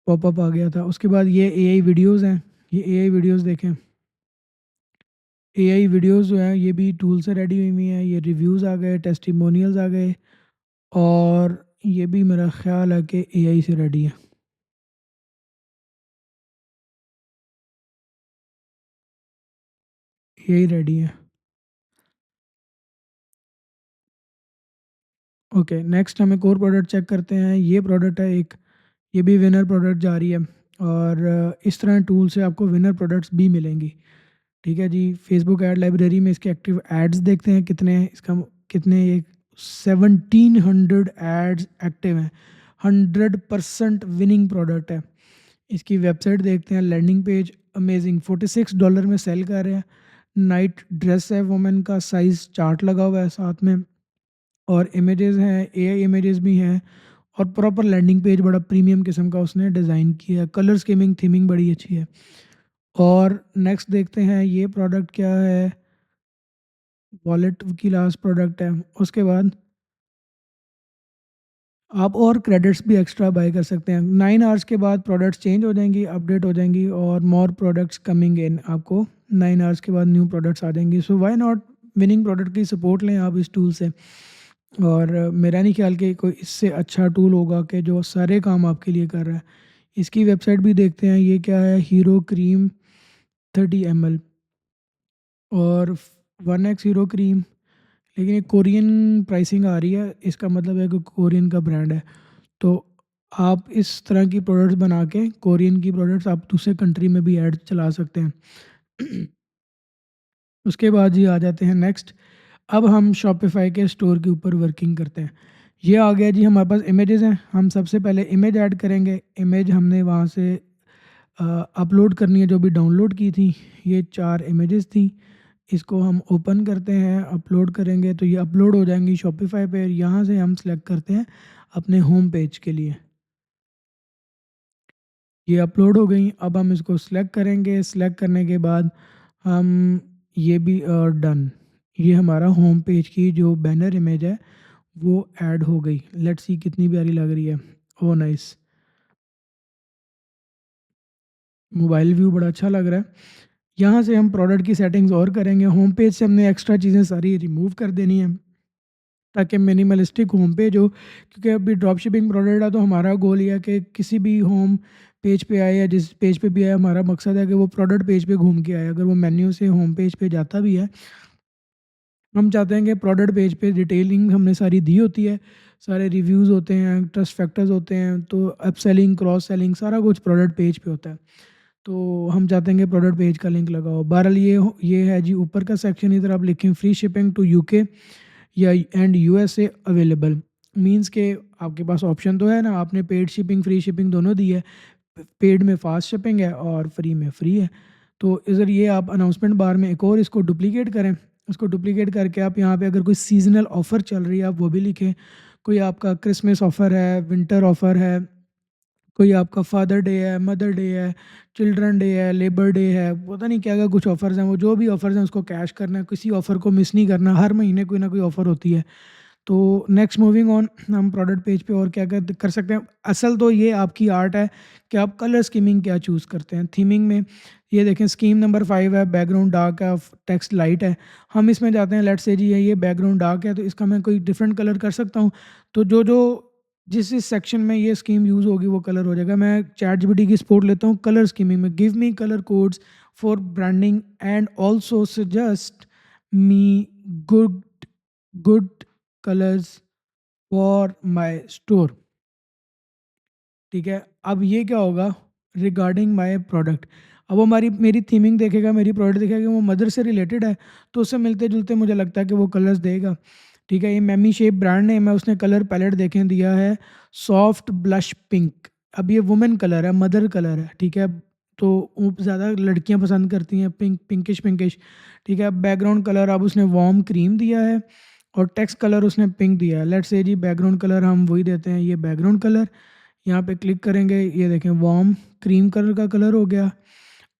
पॉपअप आ गया था। उसके बाद ये एआई वीडियोज़ हैं। ये एआई वीडियोज़ देखें, एआई वीडियोज़ जो हैं ये भी टूल से रेडी हुई हुई हैं। ये रिव्यूज़ आ गए, टेस्टिमोनियल्स आ गए, और ये भी मेरा ख़्याल है कि एआई से रेडी है। एआई रेडी है। ओके, नेक्स्ट हम एक और प्रोडक्ट चेक करते हैं। ये प्रोडक्ट है एक, ये भी विनर प्रोडक्ट जा रही है। और इस तरह टूल से आपको विनर प्रोडक्ट्स भी मिलेंगी, ठीक है जी। फेसबुक ऐड लाइब्रेरी में इसके एक्टिव एड्स देखते हैं कितने हैं। इसका कितने, एक 1700 एड्स एक्टिव हैं। 100% विनिंग प्रोडक्ट है। इसकी वेबसाइट देखते हैं, लैंडिंग पेज अमेजिंग, $46 में सेल कर रहे हैं। नाइट ड्रेस है वुमेन का, साइज़ चार्ट लगा हुआ है साथ में, और इमेजेस हैं, एआई इमेजेस भी हैं, और प्रॉपर लैंडिंग पेज बड़ा प्रीमियम किस्म का उसने डिज़ाइन किया है। कलर स्कीमिंग थीमिंग बड़ी अच्छी है। और नेक्स्ट देखते हैं ये प्रोडक्ट क्या है, वॉलेट की लास्ट प्रोडक्ट है। उसके बाद आप और क्रेडिट्स भी एक्स्ट्रा बाय कर सकते हैं। 9 आवर्स के बाद प्रोडक्ट्स चेंज हो जाएंगी, अपडेट हो जाएंगी, और मोर प्रोडक्ट्स कमिंग इन। आपको 9 आवर्स के बाद न्यू प्रोडक्ट्स आ जाएंगी। So why not, winning product की सपोर्ट लें आप इस टूल से। और मेरा नहीं ख्याल कि कोई इससे अच्छा टूल होगा कि जो सारे काम आपके लिए कर रहा है। इसकी वेबसाइट भी देखते हैं। ये क्या है, हीरो क्रीम 30 ml, और 1x हीरो क्रीम। लेकिन ये कोरियन प्राइसिंग आ रही है, इसका मतलब है कि कोरियन का ब्रांड है। तो आप इस तरह की प्रोडक्ट्स बना के, कोरियन की प्रोडक्ट्स आप दूसरे कंट्री में भी ऐड चला सकते हैं। उसके बाद जी आ जाते हैं नेक्स्ट। अब हम शॉपिफाई के स्टोर के ऊपर वर्किंग करते हैं। ये आ गया जी, हमारे पास इमेजेस हैं। हम सबसे पहले इमेज ऐड करेंगे। इमेज हमने वहाँ से अपलोड करनी है जो भी डाउनलोड की थी। ये 4 इमेजेस थी। इसको हम ओपन करते हैं, अपलोड करेंगे तो ये अपलोड हो जाएंगी शॉपिफाई पे। यहाँ से हम सेलेक्ट करते हैं अपने होम पेज के लिए। ये अपलोड हो गई। अब हम इसको सिलेक्ट करेंगे। सिलेक्ट करने के बाद हम ये भी डन। ये हमारा होम पेज की जो बैनर इमेज है वो ऐड हो गई। लेट्स सी कितनी प्यारी लग रही है। ओ नाइस, मोबाइल व्यू बड़ा अच्छा लग रहा है। यहाँ से हम प्रोडक्ट की सेटिंग्स और करेंगे। होम पेज से हमने एक्स्ट्रा चीज़ें सारी रिमूव कर देनी है ताकि मिनिमलिस्टिक होम पेज हो। क्योंकि अभी ड्रॉप शिपिंग प्रोडक्ट है, तो हमारा गोल ये है कि किसी भी होम पेज पे आए या जिस पेज पे भी आए, हमारा मकसद है कि वो प्रोडक्ट पेज पे घूम के आए। अगर वो मेन्यू से होम पेज पे जाता भी है, हम चाहते हैं कि प्रोडक्ट पेज पे डिटेलिंग हमने सारी दी होती है, सारे रिव्यूज़ होते हैं, ट्रस्ट फैक्टर्स होते हैं, तो अप सेलिंग क्रॉस सेलिंग सारा कुछ प्रोडक्ट पेज पे होता है। तो हम चाहते हैं कि प्रोडक्ट पेज का लिंक लगाओ। बहरहाल ये है जी ऊपर का सेक्शन। इधर आप लिखें फ्री शिपिंग टू यूके या एंड यूएसए अवेलेबल। मींस के आपके पास ऑप्शन तो है ना, आपने पेड शिपिंग फ्री शिपिंग दोनों दी है। पेड में फास्ट शिपिंग है और फ्री में फ्री है। तो इधर ये आप अनाउंसमेंट बार में एक और इसको डुप्लीकेट करें। इसको डुप्लीकेट करके आप यहाँ पे अगर कोई सीजनल ऑफ़र चल रही है आप वो भी लिखें। कोई आपका क्रिसमस ऑफ़र है, विंटर ऑफ़र है, कोई आपका फादर डे है, मदर डे है, चिल्ड्रन डे है, लेबर डे है, पता नहीं क्या क्या कुछ ऑफ़र्स हैं, वो जो भी ऑफ़र्स हैं उसको कैश करना है, किसी ऑफ़र को मिस नहीं करना, हर महीने कोई ना कोई ऑफ़र होती है। तो नेक्स्ट मूविंग ऑन, हम प्रोडक्ट पेज पे और क्या कर कर सकते हैं। असल तो ये आपकी आर्ट है कि आप कलर स्कीमिंग क्या चूज़ करते हैं। थीमिंग में ये देखें, स्कीम नंबर 5 है, बैकग्राउंड डार्क है, टेक्स्ट लाइट है। हम इसमें जाते हैं, लेट्स से जी ये बैकग्राउंड डार्क है तो इसका मैं कोई डिफरेंट कलर कर सकता हूँ। तो जो जो जिस जिस सेक्शन में ये स्कीम यूज़ होगी वो कलर हो जाएगा। मैं चैट जीपीटी की सपोर्ट लेता हूँ कलर स्कीमिंग में। Give me colour codes for branding and also suggest me good good colours for my store. ठीक है, अब ये क्या होगा, रिगार्डिंग माय प्रोडक्ट। अब वो हमारी मेरी थीमिंग देखेगा, मेरी प्रोडक्ट देखेगा, वो मदर से रिलेटेड है तो उससे मिलते जुलते मुझे लगता है कि वो कलर्स देगा। ठीक है, ये मैमी शेप ब्रांड नेम है, उसने कलर पैलेट देखें दिया है सॉफ्ट ब्लश पिंक। अब ये वुमेन कलर है, मदर कलर है। ठीक है, तो ज़्यादा लड़कियां पसंद करती हैं पिंक, पिंकिश पिंकिश। ठीक है, बैकग्राउंड कलर अब उसने वार्म क्रीम दिया है और टेक्स्ट कलर उसने पिंक दिया है। Let's say ji background colour हम वही देते हैं, ये बैकग्राउंड कलर। यहाँ पे क्लिक करेंगे, ये देखें वार्म क्रीम कलर का कलर हो गया।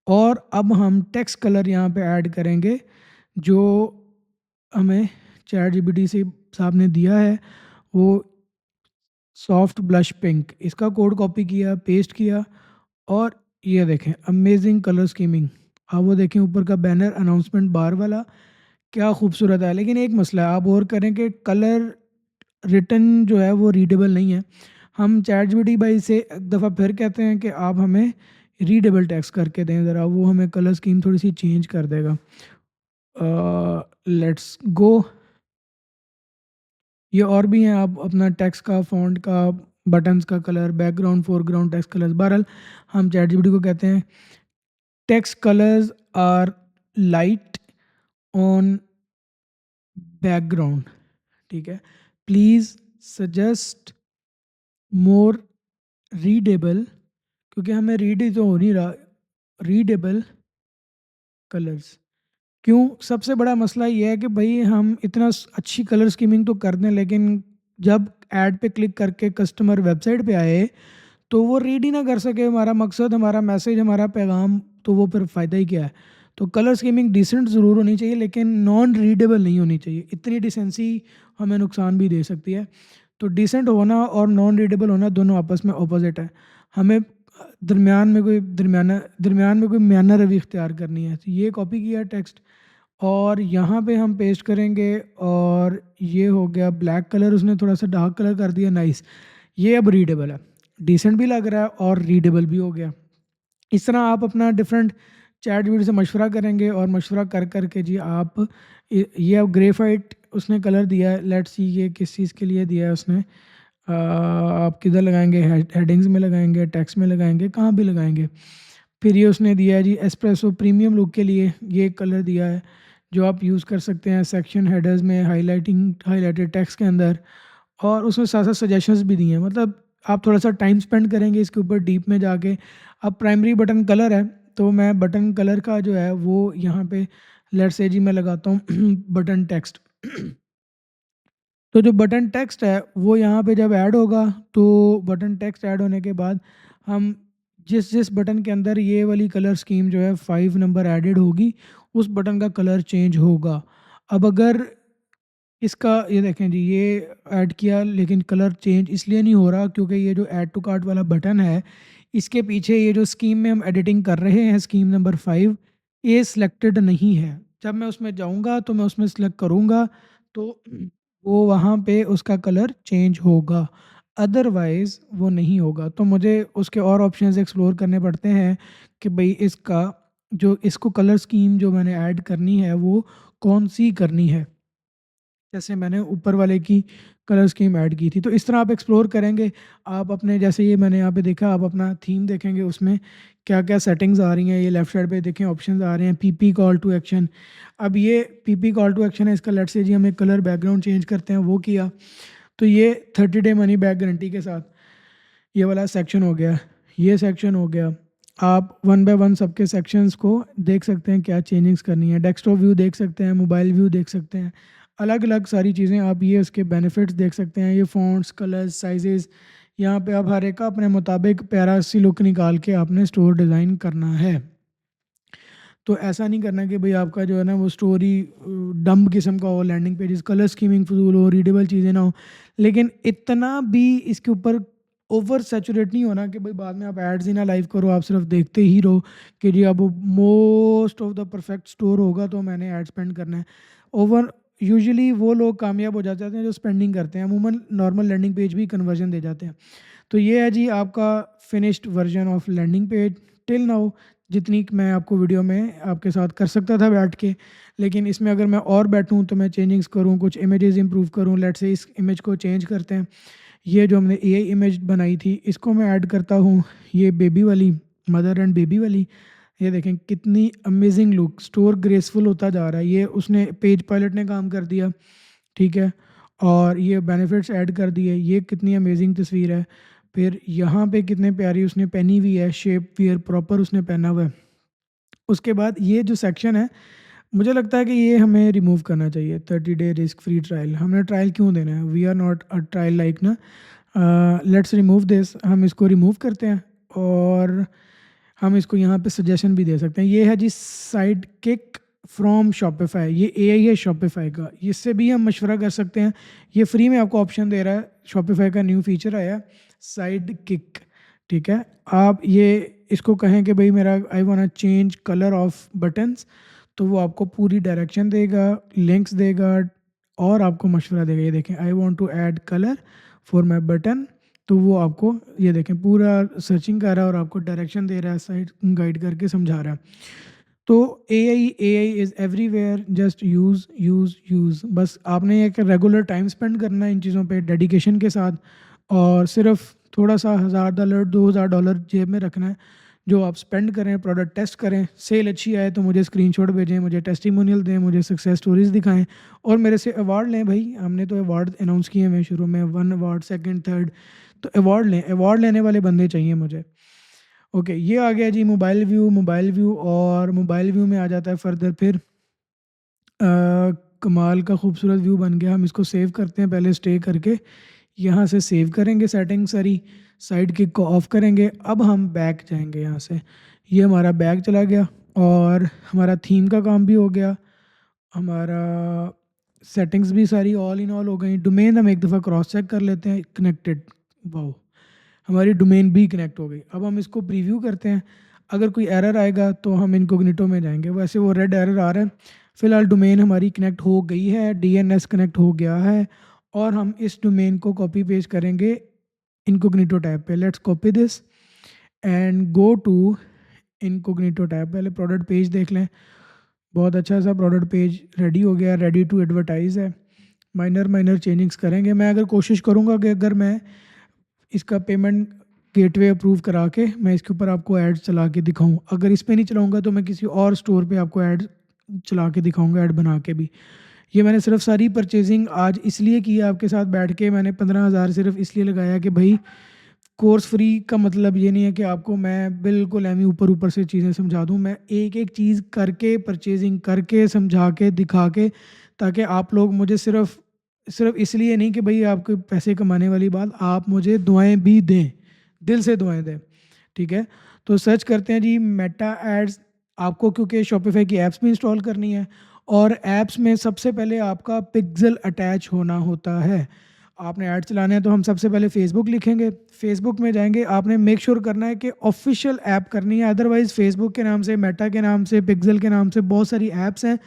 और अब हम टेक्स्ट कलर यहाँ पे ऐड करेंगे जो हमें चैट जीपीटी से साहब ने दिया है, वो सॉफ्ट ब्लश पिंक। इसका कोड कॉपी किया, पेस्ट किया और ये देखें अमेजिंग कलर स्कीमिंग। अब वो देखें ऊपर का बैनर अनाउंसमेंट बार वाला, क्या खूबसूरत है। लेकिन एक मसला है, आप और करें कि कलर रिटन जो है वो रीडेबल नहीं है। हम चैट जीपीटी भाई से एक दफ़ा फिर कहते हैं कि आप हमें रीडेबल टेक्स्ट करके दें ज़रा, वो हमें कलर स्कीम थोड़ी सी चेंज कर देगा। Let's go. ये और भी हैं, आप अपना टेक्स्ट का, फ़ॉन्ट का, बटन्स का colour, background foreground text colours. बहरहाल हम चैट जीपीटी को कहते हैं text colours are light on background. ठीक है, प्लीज़ सजेस्ट मोर रीडेबल, क्योंकि हमें रीड ही तो हो नहीं रहा, रीडेबल कलर्स। क्यों? सबसे बड़ा मसला ये है कि भाई हम इतना अच्छी कलर स्कीमिंग तो कर दें, लेकिन जब ऐड पे क्लिक करके कस्टमर वेबसाइट पे आए तो वो रीड ही ना कर सके हमारा मकसद, हमारा मैसेज, हमारा पैगाम, तो वो फिर फ़ायदा ही क्या है। तो कलर स्कीमिंग डिसेंट ज़रूर होनी चाहिए लेकिन नॉन रीडेबल नहीं होनी चाहिए। इतनी डिसेंसी हमें नुकसान भी दे सकती है। तो डिसेंट होना और नॉन रीडेबल होना दोनों आपस में ऑपोजिट है। हमें दरमियान में कोई म्याना रवि इख्तियार करनी है। तो ये कॉपी किया टेक्स्ट और यहाँ पे हम पेस्ट करेंगे और ये हो गया ब्लैक कलर, उसने थोड़ा सा डार्क कलर कर दिया, नाइस। ये अब रीडेबल है, डिसेंट भी लग रहा है और रीडेबल भी हो गया। इस तरह आप अपना डिफरेंट चैट जीपीटी से मशवरा करेंगे और मशवरा कर कर के जी आप ये अब ग्रेफाइट उसने कलर दिया है। लेट्स सी ये किस चीज़ के लिए दिया है उसने। आप किधर लगाएंगे, हेडिंग्स में लगाएंगे, टेक्स्ट में लगाएंगे, कहाँ भी लगाएंगे। फिर ये उसने दिया है जी एस्प्रेसो प्रीमियम लुक के लिए ये कलर दिया है जो आप यूज़ कर सकते हैं सेक्शन हेडर्स में, हाईलाइटेड टेक्स्ट के अंदर। और उसमें साथ साथ सजेशंस भी दिए हैं, मतलब आप थोड़ा सा टाइम स्पेंड करेंगे इसके ऊपर डीप में जाके। अब प्राइमरी बटन कलर है तो मैं बटन कलर का जो है वो यहाँ पे लेट्स से जी मैं लगाता हूँ बटन टेक्स्ट। तो जो बटन टेक्स्ट है वो यहाँ पे जब ऐड होगा तो बटन टेक्स्ट ऐड होने के बाद हम जिस जिस बटन के अंदर ये वाली कलर स्कीम जो है 5 नंबर एडेड होगी उस बटन का कलर चेंज होगा। अब अगर इसका ये देखें जी ये ऐड किया लेकिन कलर चेंज इसलिए नहीं हो रहा क्योंकि ये जो ऐड टू कार्ट वाला बटन है इसके पीछे ये जो स्कीम में हम एडिटिंग कर रहे हैं स्कीम नंबर 5 ये सिलेक्टेड नहीं है। जब मैं उसमें जाऊंगा तो मैं उसमें सेलेक्ट करूंगा तो वो वहाँ पे उसका कलर चेंज होगा, अदरवाइज़ वो नहीं होगा। तो मुझे उसके और ऑप्शंस एक्सप्लोर करने पड़ते हैं कि भाई इसका जो इसको कलर स्कीम जो मैंने ऐड करनी है वो कौन सी करनी है, जैसे मैंने ऊपर वाले की कलर स्कीम ऐड की थी। तो इस तरह आप एक्सप्लोर करेंगे। आप अपने जैसे ये मैंने यहाँ पे देखा, आप अपना थीम देखेंगे उसमें क्या क्या सेटिंग्स आ रही हैं। ये लेफ्ट साइड पे देखें ऑप्शंस आ रहे हैं, पीपी कॉल टू एक्शन। अब ये पीपी कॉल टू एक्शन है, इसका लेट्स से जी हम एक कलर बैकग्राउंड चेंज करते हैं, वो किया तो ये 30 डे मनी बैक गारंटी के साथ ये वाला सेक्शन हो गया, ये सेक्शन हो गया। आप वन बाय वन सबके सेक्शंस को देख सकते हैं क्या चेंजिंग्स करनी है। डेस्कटॉप व्यू देख सकते हैं, मोबाइल व्यू देख सकते हैं, अलग अलग सारी चीज़ें आप ये उसके बेनिफिट्स देख सकते हैं। ये फ़ॉन्ट्स, कलर्स, साइजेस, यहाँ पे आप हर एक का अपने मुताबिक प्यारा सी लुक निकाल के आपने स्टोर डिज़ाइन करना है। तो ऐसा नहीं करना कि भाई आपका जो है ना वो स्टोरी डम्ब किस्म का हो, लैंडिंग पेजेस कलर स्कीमिंग फजूल हो, रीडेबल चीज़ें ना हो, लेकिन इतना भी इसके ऊपर ओवर सैचुरेट नहीं होना कि भाई बाद में आप एड्स ही ना लाइव करो, आप सिर्फ देखते ही रहो कि जी अब most of the perfect store होगा तो मैंने एड स्पेंड करना है। ओवर यूजुअली वो लोग कामयाब हो जाते हैं जो स्पेंडिंग करते हैं, अमूमन नॉर्मल लैंडिंग पेज भी कन्वर्जन दे जाते हैं। तो ये है जी आपका finished version of landing page till now, जितनी मैं आपको वीडियो में आपके साथ कर सकता था बैठ के, लेकिन इसमें अगर मैं और बैठूं तो मैं चेंजिंग्स करूं, कुछ इमेजेस इंप्रूव करूं। लेट्स से इस इमेज को चेंज करते हैं। ये जो हमने एआई इमेज बनाई थी इसको मैं ऐड करता हूँ, ये बेबी वाली, मदर एंड बेबी वाली। ये देखें कितनी अमेजिंग लुक, स्टोर ग्रेसफुल होता जा रहा है। ये उसने पेज पायलट ने काम कर दिया, ठीक है, और ये बेनिफिट्स ऐड कर दिए। ये कितनी अमेजिंग तस्वीर है। फिर यहाँ पे कितने प्यारी उसने पहनी हुई है, शेप वियर प्रॉपर उसने पहना हुआ है। उसके बाद ये जो सेक्शन है, मुझे लगता है कि ये हमें रिमूव करना चाहिए। 30 डे रिस्क फ्री ट्रायल, हमने ट्रायल क्यों देना है? We are not a trial like ना। लेट्स रिमूव दिस, हम इसको रिमूव करते हैं और हम इसको यहाँ पे सजेशन भी दे सकते हैं। ये है जी साइड किक फ्रॉम शॉपिफाई, ये एआई है शॉपिफाई का, इससे भी हम मशवरा कर सकते हैं। ये फ्री में आपको ऑप्शन दे रहा है, शॉपिफाई का न्यू फीचर आया साइड किक, ठीक है। आप ये इसको कहें कि भाई मेरा I want change colour of buttons, तो वो आपको पूरी डायरेक्शन देगा, लिंक्स देगा और आपको मशवरा देगा। ये देखें I want to add colour for my button, तो वो आपको ये देखें पूरा सर्चिंग कर रहा है और आपको डायरेक्शन दे रहा है, साइड गाइड करके समझा रहा है। तो AI is everywhere, just use use use. बस आपने एक रेगुलर टाइम स्पेंड करना है इन चीज़ों पे डेडिकेशन के साथ, और सिर्फ थोड़ा सा $1000 $2000 जेब में रखना है। जो आप स्पेंड करें, प्रोडक्ट टेस्ट करें, सेल अच्छी आए तो मुझे स्क्रीनशॉट भेजें, मुझे टेस्टिमोनियल दें, मुझे सक्सेस स्टोरीज दिखाएं और मेरे से अवार्ड लें। भाई हमने तो अवार्ड अनाउंस किए हैं शुरू में, 1 अवार्ड, सेकंड, थर्ड, तो अवार्ड लें। अवार्ड लेने वाले बंदे चाहिए मुझे। ओके, ये आ गया जी मोबाइल व्यू। मोबाइल व्यू, और मोबाइल व्यू में आ जाता है फर्दर फिर कमाल का खूबसूरत व्यू बन गया। हम इसको सेव करते हैं, पहले स्टे करके यहाँ से सेव करेंगे सेटिंग सारी, साइड किक को ऑफ करेंगे। अब हम बैक जाएंगे यहाँ से, ये हमारा बैक चला गया और हमारा थीम का काम भी हो गया, हमारा सेटिंग्स भी सारी ऑल इन ऑल हो गई। डोमेन हम एक दफ़ा क्रॉस चेक कर लेते हैं, कनेक्टेड, वाओ हमारी डोमेन भी कनेक्ट हो गई। अब हम इसको प्रीव्यू करते हैं, अगर कोई एरर आएगा तो हम इनकोग्निटो में जाएंगे। वैसे वो रेड एरर आ रहा है। फ़िलहाल डोमेन हमारी कनेक्ट हो गई है, डीएनएस कनेक्ट हो गया है, और हम इस डोमेन को कॉपी पेस्ट करेंगे इनकोग्निटो टैब पे। Let's copy this and go to incognito tab. पहले प्रोडक्ट पेज देख लें, बहुत अच्छा सा प्रोडक्ट पेज रेडी हो गया, रेडी टू एडवर्टाइज़ है। माइनर माइनर चेंजिंग्स करेंगे। मैं अगर कोशिश करूँगा कि अगर मैं इसका पेमेंट गेटवे अप्रूव करा के मैं इसके ऊपर आपको ऐड चला के दिखाऊं, अगर इस पे नहीं चलाऊंगा तो मैं किसी और स्टोर पे आपको ऐड चला के दिखाऊंगा, ऐड बना के भी। ये मैंने सिर्फ सारी परचेजिंग आज इसलिए की है आपके साथ बैठ के, मैंने 15,000 सिर्फ इसलिए लगाया कि भाई कोर्स फ्री का मतलब ये नहीं है कि आपको मैं बिल्कुल एम ऊपर ऊपर से चीज़ें समझा दूं। मैं एक एक चीज़ करके, परचेजिंग करके, समझा के, दिखा के, ताकि आप लोग मुझे सिर्फ सिर्फ इसलिए नहीं कि भाई आपके पैसे कमाने वाली बात, आप मुझे दुआएं भी दें, दिल से दुआएं दें, ठीक है। तो सर्च करते हैं जी मेटा एड्स आपको, क्योंकि शॉपिफाई की ऐप्स भी इंस्टॉल करनी है, और ऐप्स में सबसे पहले आपका पिक्सल अटैच होना होता है। आपने ऐड चलाना है तो हम सबसे पहले फेसबुक लिखेंगे, फेसबुक में जाएंगे, आपने मेक श्योर करना है कि ऑफिशियल ऐप करनी है। अदरवाइज़ फेसबुक के नाम से, मेटा के नाम से, पिक्सल के नाम से बहुत सारी ऐप्स हैं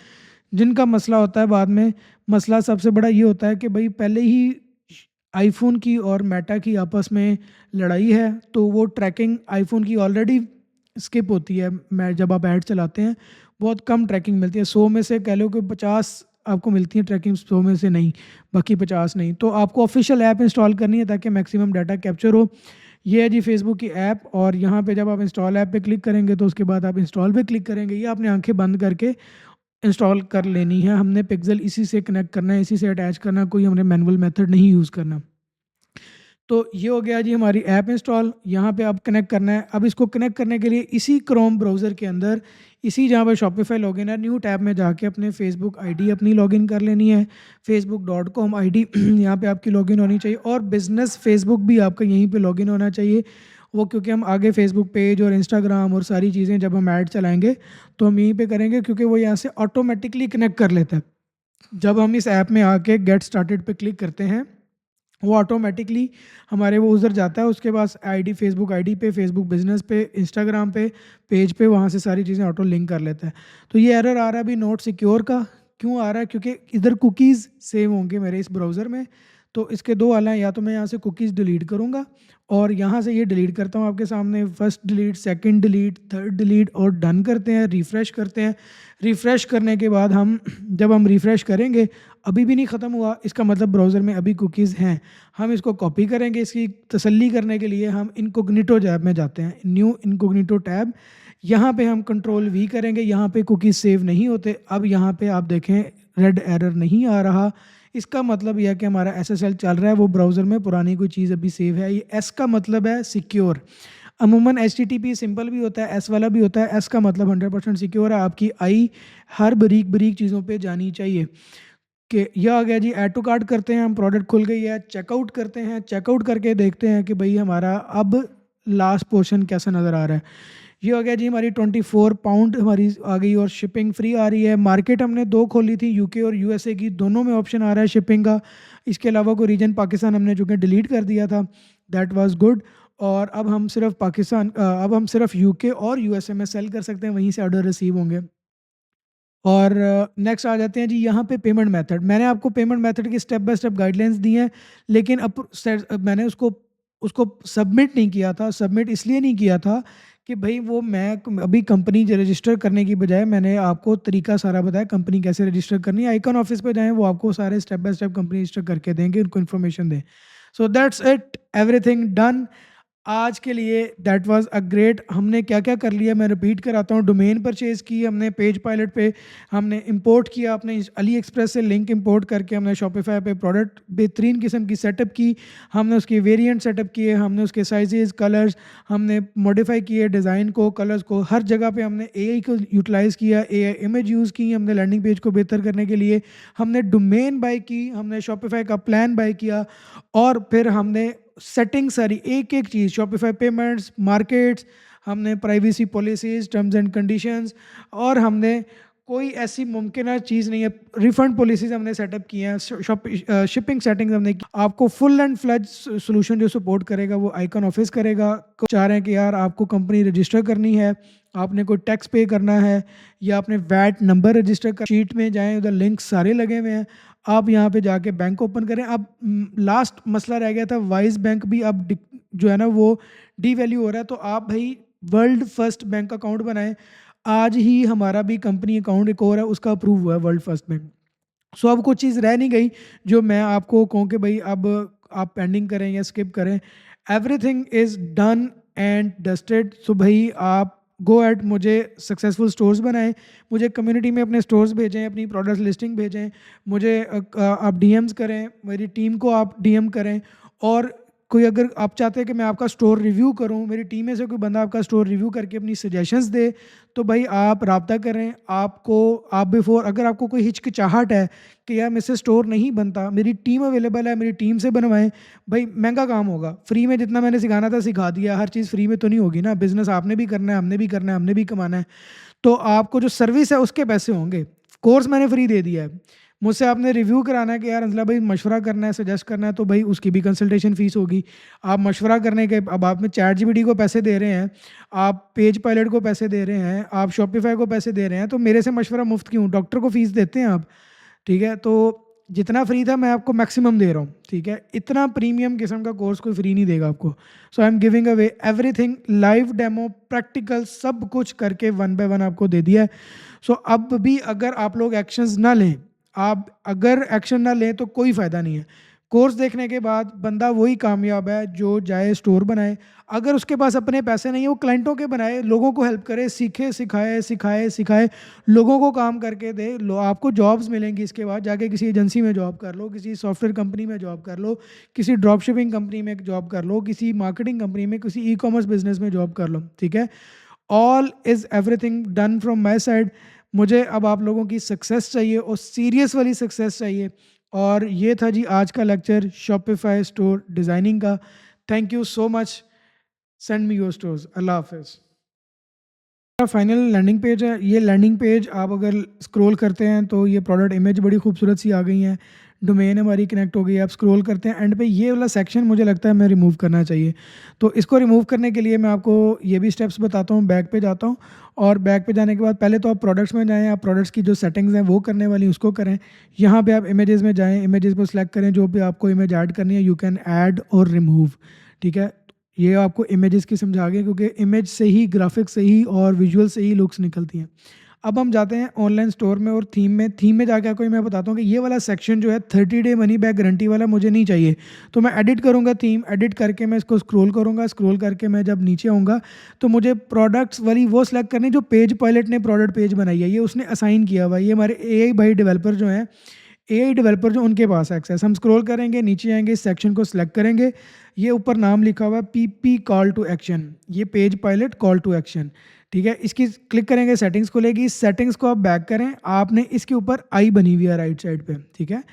जिनका मसला होता है बाद में। मसला सबसे बड़ा ये होता है कि भाई पहले ही आईफोन की और मेटा की आपस में लड़ाई है, तो वो ट्रैकिंग आईफोन की ऑलरेडी स्किप होती है। मैं जब आप ऐड चलाते हैं बहुत कम ट्रैकिंग मिलती है, 100 में से कह लो कि 50 आपको मिलती है ट्रैकिंग, 100 में से नहीं, बाकी 50 नहीं। तो आपको ऑफिशियल ऐप इंस्टॉल करनी है ताकि मैक्सिमम डाटा कैप्चर हो। ये है जी फेसबुक की ऐप, और यहाँ पे जब आप इंस्टॉल ऐप पे क्लिक करेंगे तो उसके बाद आप इंस्टॉल पे क्लिक करेंगे। ये आपने आंखें बंद करके इंस्टॉल कर लेनी है। हमने पिक्सल इसी से कनेक्ट करना है, इसी से अटैच करना, कोई हमने मैनुअल मेथड नहीं यूज़ करना। तो ये हो गया जी हमारी ऐप इंस्टॉल। यहाँ पे अब कनेक्ट करना है। अब इसको कनेक्ट करने के लिए इसी क्रोम ब्राउज़र के अंदर, इसी जहाँ पे शॉपिफाई लॉगिन है, न्यू टैब में जाके अपने फेसबुक आईडी अपनी लॉगिन कर लेनी है। facebook.com आईडी यहाँ पे आपकी लॉगिन होनी चाहिए, और बिज़नेस फेसबुक भी आपका यहीं पे लॉगिन होना चाहिए। वो क्योंकि हम आगे फेसबुक पेज और इंस्टाग्राम और सारी चीज़ें जब हम ऐड चलाएँगे तो हम यहीं पे करेंगे, क्योंकि वो यहाँ से ऑटोमेटिकली कनेक्ट कर लेता है। जब हम इस ऐप में आके गेट स्टार्टेड पे क्लिक करते हैं, वो ऑटोमेटिकली हमारे वो उधर जाता है, उसके पास आईडी, फेसबुक आईडी पे, फेसबुक बिजनेस पे, इंस्टाग्राम पे, पेज पे, वहाँ से सारी चीज़ें ऑटो लिंक कर लेता है। तो ये एरर आ रहा है अभी नोट सिक्योर का। क्यों आ रहा है? क्योंकि इधर कुकीज़ सेव होंगे मेरे इस ब्राउज़र में। तो इसके दो हल हैं, या तो मैं यहाँ से कुकीज़ डिलीट करूँगा और यहाँ से ये डिलीट करता हूँ आपके सामने, first delete, second delete, third delete, और डन करते हैं, रिफ़्रेश करते हैं। रिफ़्रेश करने के बाद जब हम रिफ़्रेश करेंगे, अभी भी नहीं ख़त्म हुआ, इसका मतलब ब्राउज़र में अभी कुकीज़ हैं। हम इसको कॉपी करेंगे, इसकी तसल्ली करने के लिए हम इनकॉग्निटो टैब में जाते हैं, न्यू इनकॉग्निटो टैब। यहाँ पे हम कंट्रोल वी करेंगे, यहाँ पे कुकीज़ सेव नहीं होते। अब यहाँ पे आप देखें रेड एरर नहीं आ रहा, इसका मतलब यह है कि हमारा एसएसएल चल रहा है, वो ब्राउज़र में पुरानी कोई चीज़ अभी सेव है। ये एस का मतलब है सिक्योर। अमूमन एचटीटीपी सिंपल भी होता है, एस वाला भी होता है। एस का मतलब 100% सिक्योर है, आपकी आई हर बारीक बारीक चीज़ों पे जानी चाहिए। कि यह आ गया जी, ऐड टू कार्ट करते हैं हम, प्रोडक्ट खुल गई है, चेकआउट करते हैं। चेकआउट करके देखते हैं कि भाई हमारा अब लास्ट पोर्शन कैसा नज़र आ रहा है। ये हो गया जी, हमारी 24 पाउंड हमारी आ गई और शिपिंग फ्री आ रही है। मार्केट हमने दो खोली थी, यूके और यूएसए की, दोनों में ऑप्शन आ रहा है शिपिंग का। इसके अलावा कोई रीजन पाकिस्तान हमने जो कि डिलीट कर दिया था, दैट वाज गुड। और अब हम सिर्फ अब हम सिर्फ यूके और यूएसए में सेल कर सकते हैं, वहीं से ऑर्डर रिसीव होंगे। और नेक्स्ट आ जाते हैं जी यहाँ पे पेमेंट मेथड। मैंने आपको पेमेंट मेथड की स्टेप बाय स्टेप गाइडलाइंस दी हैं, लेकिन अब मैंने उसको उसको सबमिट नहीं किया था। सबमिट इसलिए नहीं किया था कि भाई वो मैं अभी कंपनी रजिस्टर करने की बजाय मैंने आपको तरीका सारा बताया कंपनी कैसे रजिस्टर करनी है। आइकन ऑफिस पे जाएं, वो आपको सारे step by step company register करके देंगे, उनको इन्फॉर्मेशन दें। So that's it, everything done. आज के लिए दैट वाज अ ग्रेट। हमने क्या क्या कर लिया मैं रिपीट कराता हूँ। डोमेन परचेज की हमने, पेज पायलट पे हमने इंपोर्ट किया, अपने अली एक्सप्रेस से लिंक इंपोर्ट करके हमने शॉपिफाई पे प्रोडक्ट बेहतरीन किस्म की सेटअप की। हमने उसके वेरिएंट सेटअप किए, हमने उसके साइजेस, कलर्स हमने मॉडिफाई किए, डिज़ाइन को, कलर्स को, हर जगह पे हमने एआई को यूटिलाइज़ किया, एआई इमेज यूज़ की हमने लैंडिंग पेज को बेहतर करने के लिए। हमने डोमेन बाय की, हमने शॉपिफाई का प्लान बाय किया, और फिर हमने सेटिंग सारी एक एक चीज़, शॉपिफाई पेमेंट्स, मार्केट्स, हमने privacy policies, terms and conditions, और हमने कोई ऐसी मुमकिन चीज़ नहीं है, रिफंड पॉलिसीज़ हमने सेटअप की हैं, शिपिंग सेटिंग्स हमने की। आपको फुल एंड फ्लेज सोल्यूशन जो सपोर्ट करेगा वो आइकन ऑफिस करेगा। चाह रहे हैं कि यार आपको कंपनी रजिस्टर करनी है, आपने कोई टैक्स पे करना है, या आपने वैट नंबर रजिस्टर कर, शीट में जाएं, उधर लिंक सारे लगे हुए हैं। आप यहाँ पे जाके बैंक ओपन करें। अब लास्ट मसला रह गया था, वाइज बैंक भी अब जो है ना वो डी वैल्यू हो रहा है, तो आप भाई वर्ल्ड फर्स्ट बैंक अकाउंट बनाएं। आज ही हमारा भी कंपनी अकाउंट एक और है, उसका अप्रूव हुआ है वर्ल्ड फर्स्ट में। सो अब कुछ चीज़ रह नहीं गई जो मैं आपको कहूँ कि भाई अब आप पेंडिंग करें या स्किप करें। Everything is done and dusted. So भाई आप गो एट, मुझे सक्सेसफुल स्टोर्स बनाएं, मुझे कम्युनिटी में अपने स्टोर्स भेजें, अपनी प्रोडक्ट लिस्टिंग भेजें, मुझे आप डीएम्स करें, मेरी टीम को आप डीएम करें। और कोई अगर आप चाहते हैं कि मैं आपका स्टोर रिव्यू करूं, मेरी टीम में से कोई बंदा आपका स्टोर रिव्यू करके अपनी सजेशंस दे, तो भाई आप राब्ता करें। आप बिफोर, अगर आपको कोई हिचकिचाहट है कि यार मुझसे स्टोर नहीं बनता, मेरी टीम अवेलेबल है, मेरी टीम से बनवाएं। भाई महंगा काम होगा, फ्री में जितना मैंने सिखाना था सिखा दिया, हर चीज़ फ्री में तो नहीं होगी ना, बिजनेस आपने भी करना है, हमने भी करना है, हमने भी कमाना है। तो आपको जो सर्विस है उसके पैसे होंगे। कोर्स मैंने फ्री दे दिया है, मुझसे आपने रिव्यू कराना है कि यार अंजला भाई मशवरा करना है, सजेस्ट करना है, तो भाई उसकी भी कंसल्टेशन फीस होगी। आप मशवरा करने के, अब आप में चैट जीपीटी को पैसे दे रहे हैं, आप पेज पायलट को पैसे दे रहे हैं, आप शॉपिफाई को पैसे दे रहे हैं, तो मेरे से मशवरा मुफ्त क्यों? डॉक्टर को फीस देते हैं आप, ठीक है? तो जितना फ्री था मैं आपको मैक्सिमम दे रहा हूँ, ठीक है? इतना प्रीमियम किस्म का कोर्स कोई फ्री नहीं देगा आपको। So I am giving away everything, live demo, practical, सब कुछ करके वन बाय वन आपको दे दिया है। सो अब भी अगर आप लोग एक्शंस ना लें, आप अगर एक्शन ना लें तो कोई फ़ायदा नहीं है। कोर्स देखने के बाद बंदा वही कामयाब है जो जाए स्टोर बनाए। अगर उसके पास अपने पैसे नहीं है, वो क्लाइंटों के बनाए, लोगों को हेल्प करे, सीखे, सिखाए सिखाए सिखाए, लोगों को काम करके दे। आपको जॉब्स मिलेंगी, इसके बाद जाके किसी एजेंसी में जॉब कर लो, किसी सॉफ्टवेयर कंपनी में जॉब कर लो, किसी ड्रॉप शिपिंग कंपनी में जॉब कर लो, किसी मार्केटिंग कंपनी में, किसी ई कॉमर्स बिजनेस में जॉब कर लो। ठीक है, all is everything done from my side. मुझे अब आप लोगों की सक्सेस चाहिए और सीरियस वाली सक्सेस चाहिए। और ये था जी आज का लेक्चर शॉपिफाई स्टोर डिज़ाइनिंग का। Thank you so much. Send me your stores. अल्लाह हाफिज़। फाइनल लैंडिंग पेज है। ये लैंडिंग पेज आप अगर स्क्रॉल करते हैं तो ये प्रोडक्ट इमेज बड़ी खूबसूरत सी आ गई हैं, डोमेन हमारी कनेक्ट हो गई है। आप स्क्रॉल करते हैं एंड पे ये वाला सेक्शन मुझे लगता है मैं रिमूव करना चाहिए। तो इसको रिमूव करने के लिए मैं आपको ये भी स्टेप्स बताता हूँ। बैक पे जाता हूँ और बैक पे जाने के बाद पहले तो आप प्रोडक्ट्स में जाएँ, आप प्रोडक्ट्स की जो सेटिंग्स हैं वो करने वाली उसको करें। यहाँ पे आप इमेजेस में जाएँ, इमेजेस को सिलेक्ट करें, जो भी आपको इमेज ऐड करनी है यू कैन ऐड और रिमूव। ठीक है, ये आपको इमेजेस की समझा गए, क्योंकि इमेज से ही, ग्राफिक्स से ही और विजुअल से ही लुक्स निकलती हैं। अब हम जाते हैं ऑनलाइन स्टोर में और थीम में। थीम में जाके आपको मैं बताता हूँ कि ये वाला सेक्शन जो है 30 डे मनी बैक गारंटी वाला मुझे नहीं चाहिए। तो मैं एडिट करूँगा, थीम एडिट करके मैं इसको स्क्रॉल करूँगा। स्क्रॉल करके मैं जब नीचे आऊँगा तो मुझे प्रोडक्ट्स वाली वो सिलेक्ट करनी जो पेज पायलट ने प्रोडक्ट पेज बनाई है, ये उसने असाइन किया हुआ है। ये हमारे एआई भाई डेवलपर जो हैं, एआई डेवलपर जो, उनके पास एक्सेस। हम स्क्रॉल करेंगे, नीचे आएंगे, इस सेक्शन को सिलेक्ट करेंगे। ये ऊपर नाम लिखा हुआ है पीपी कॉल टू एक्शन, ये page pilot call to action. ठीक है, इसकी क्लिक करेंगे, सेटिंग्स खुलेगी। इस सेटिंग्स को आप बैक करें, आपने इसके ऊपर आई बनी हुई है राइट साइड पे। ठीक है,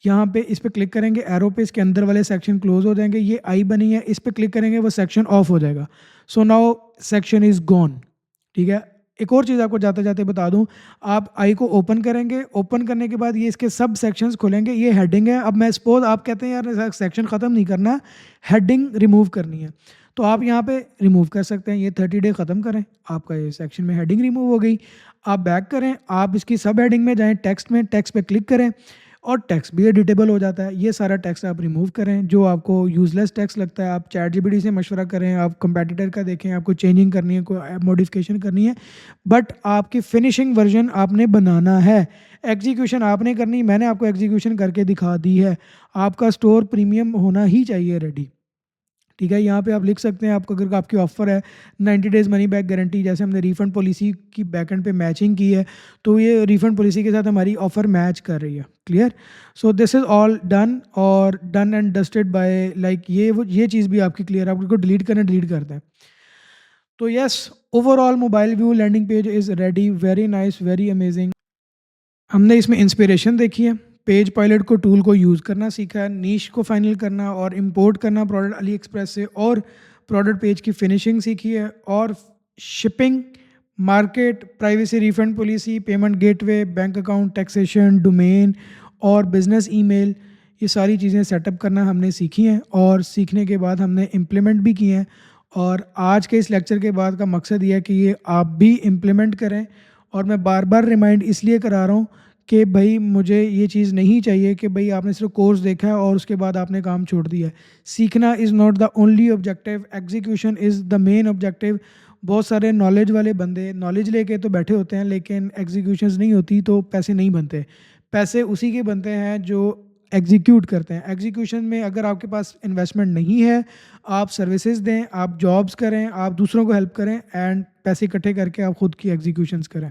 यहाँ पे इस पर क्लिक करेंगे, एरो पे, इसके अंदर वाले सेक्शन क्लोज हो जाएंगे। ये आई बनी है, इस पर क्लिक करेंगे, वो सेक्शन ऑफ हो जाएगा। So now section is gone. ठीक है, एक और चीज़ आपको जाते जाते बता दूं, आप आई को ओपन करेंगे, ओपन करने के बाद ये इसके सब सेक्शंस खुलेंगे। ये हेडिंग है। अब मैं सपोज आप कहते हैं यार सेक्शन ख़त्म नहीं करना, हेडिंग रिमूव करनी है, तो आप यहाँ पे रिमूव कर सकते हैं। ये 30 डे ख़त्म करें, आपका ये सेक्शन में हेडिंग रिमूव हो गई। आप बैक करें, आप इसकी सब हेडिंग में जाएँ, टेक्स्ट में, टेक्स्ट पे क्लिक करें और टेक्स्ट भी एडिटेबल हो जाता है। ये सारा टेक्स्ट आप रिमूव करें, जो आपको यूजलेस टेक्स्ट लगता है आप चैट जीपीटी से मशवरा करें, आप कंपेटिटर का देखें, आपको चेंजिंग करनी है, कोई मॉडिफिकेशन करनी है, बट आपकी फिनिशिंग वर्जन आपने बनाना है। एग्जीक्यूशन आपने करनी, मैंने आपको एग्जीक्यूशन करके दिखा दी है। आपका स्टोर प्रीमियम होना ही चाहिए रेडी। ठीक है, यहाँ पे आप लिख सकते हैं, आपको अगर आपकी ऑफर है 90 डेज मनी बैक गारंटी, जैसे हमने रिफंड पॉलिसी की बैकएंड पे मैचिंग की है, तो ये रिफंड पॉलिसी के साथ हमारी ऑफर मैच कर रही है। Clear? So this is all done और done and dusted bye, like ये चीज़ भी आपकी क्लियर। आप इसको डिलीट करना, डिलीट करते हैं। तो yes, overall mobile view landing page is ready, very nice, very amazing. हमने इसमें इंस्पिरेशन देखी है, पेज पायलट को, टूल को यूज़ करना सीखा है, नीश को फाइनल करना और इंपोर्ट करना प्रोडक्ट अली एक्सप्रेस से, और प्रोडक्ट पेज की फिनिशिंग सीखी है, और shipping, market, privacy, refund policy, payment gateway, bank account, taxation, domain और बिजनेस ईमेल, ये सारी चीज़ें सेटअप करना हमने सीखी हैं और सीखने के बाद हमने इम्प्लीमेंट भी किए हैं। और आज के इस लेक्चर के बाद का मकसद ये है कि ये आप भी इम्प्लीमेंट करें। और मैं बार बार रिमाइंड इसलिए करा रहा हूँ कि भाई मुझे ये चीज़ नहीं चाहिए कि भाई आपने सिर्फ कोर्स देखा है और उसके बाद आपने काम छोड़ दिया है। सीखना is not the only objective, execution is the main objective. बहुत सारे नॉलेज वाले बंदे नॉलेज लेके तो बैठे होते हैं, लेकिन एग्जीक्यूशंस नहीं होती तो पैसे नहीं बनते। पैसे उसी के बनते हैं जो एग्जीक्यूट करते हैं। एग्जीक्यूशन में अगर आपके पास इन्वेस्टमेंट नहीं है, आप सर्विसेज दें, आप जॉब्स करें, आप दूसरों को हेल्प करें एंड पैसे इकट्ठे करके आप खुद की एग्जीक्यूशंस करें।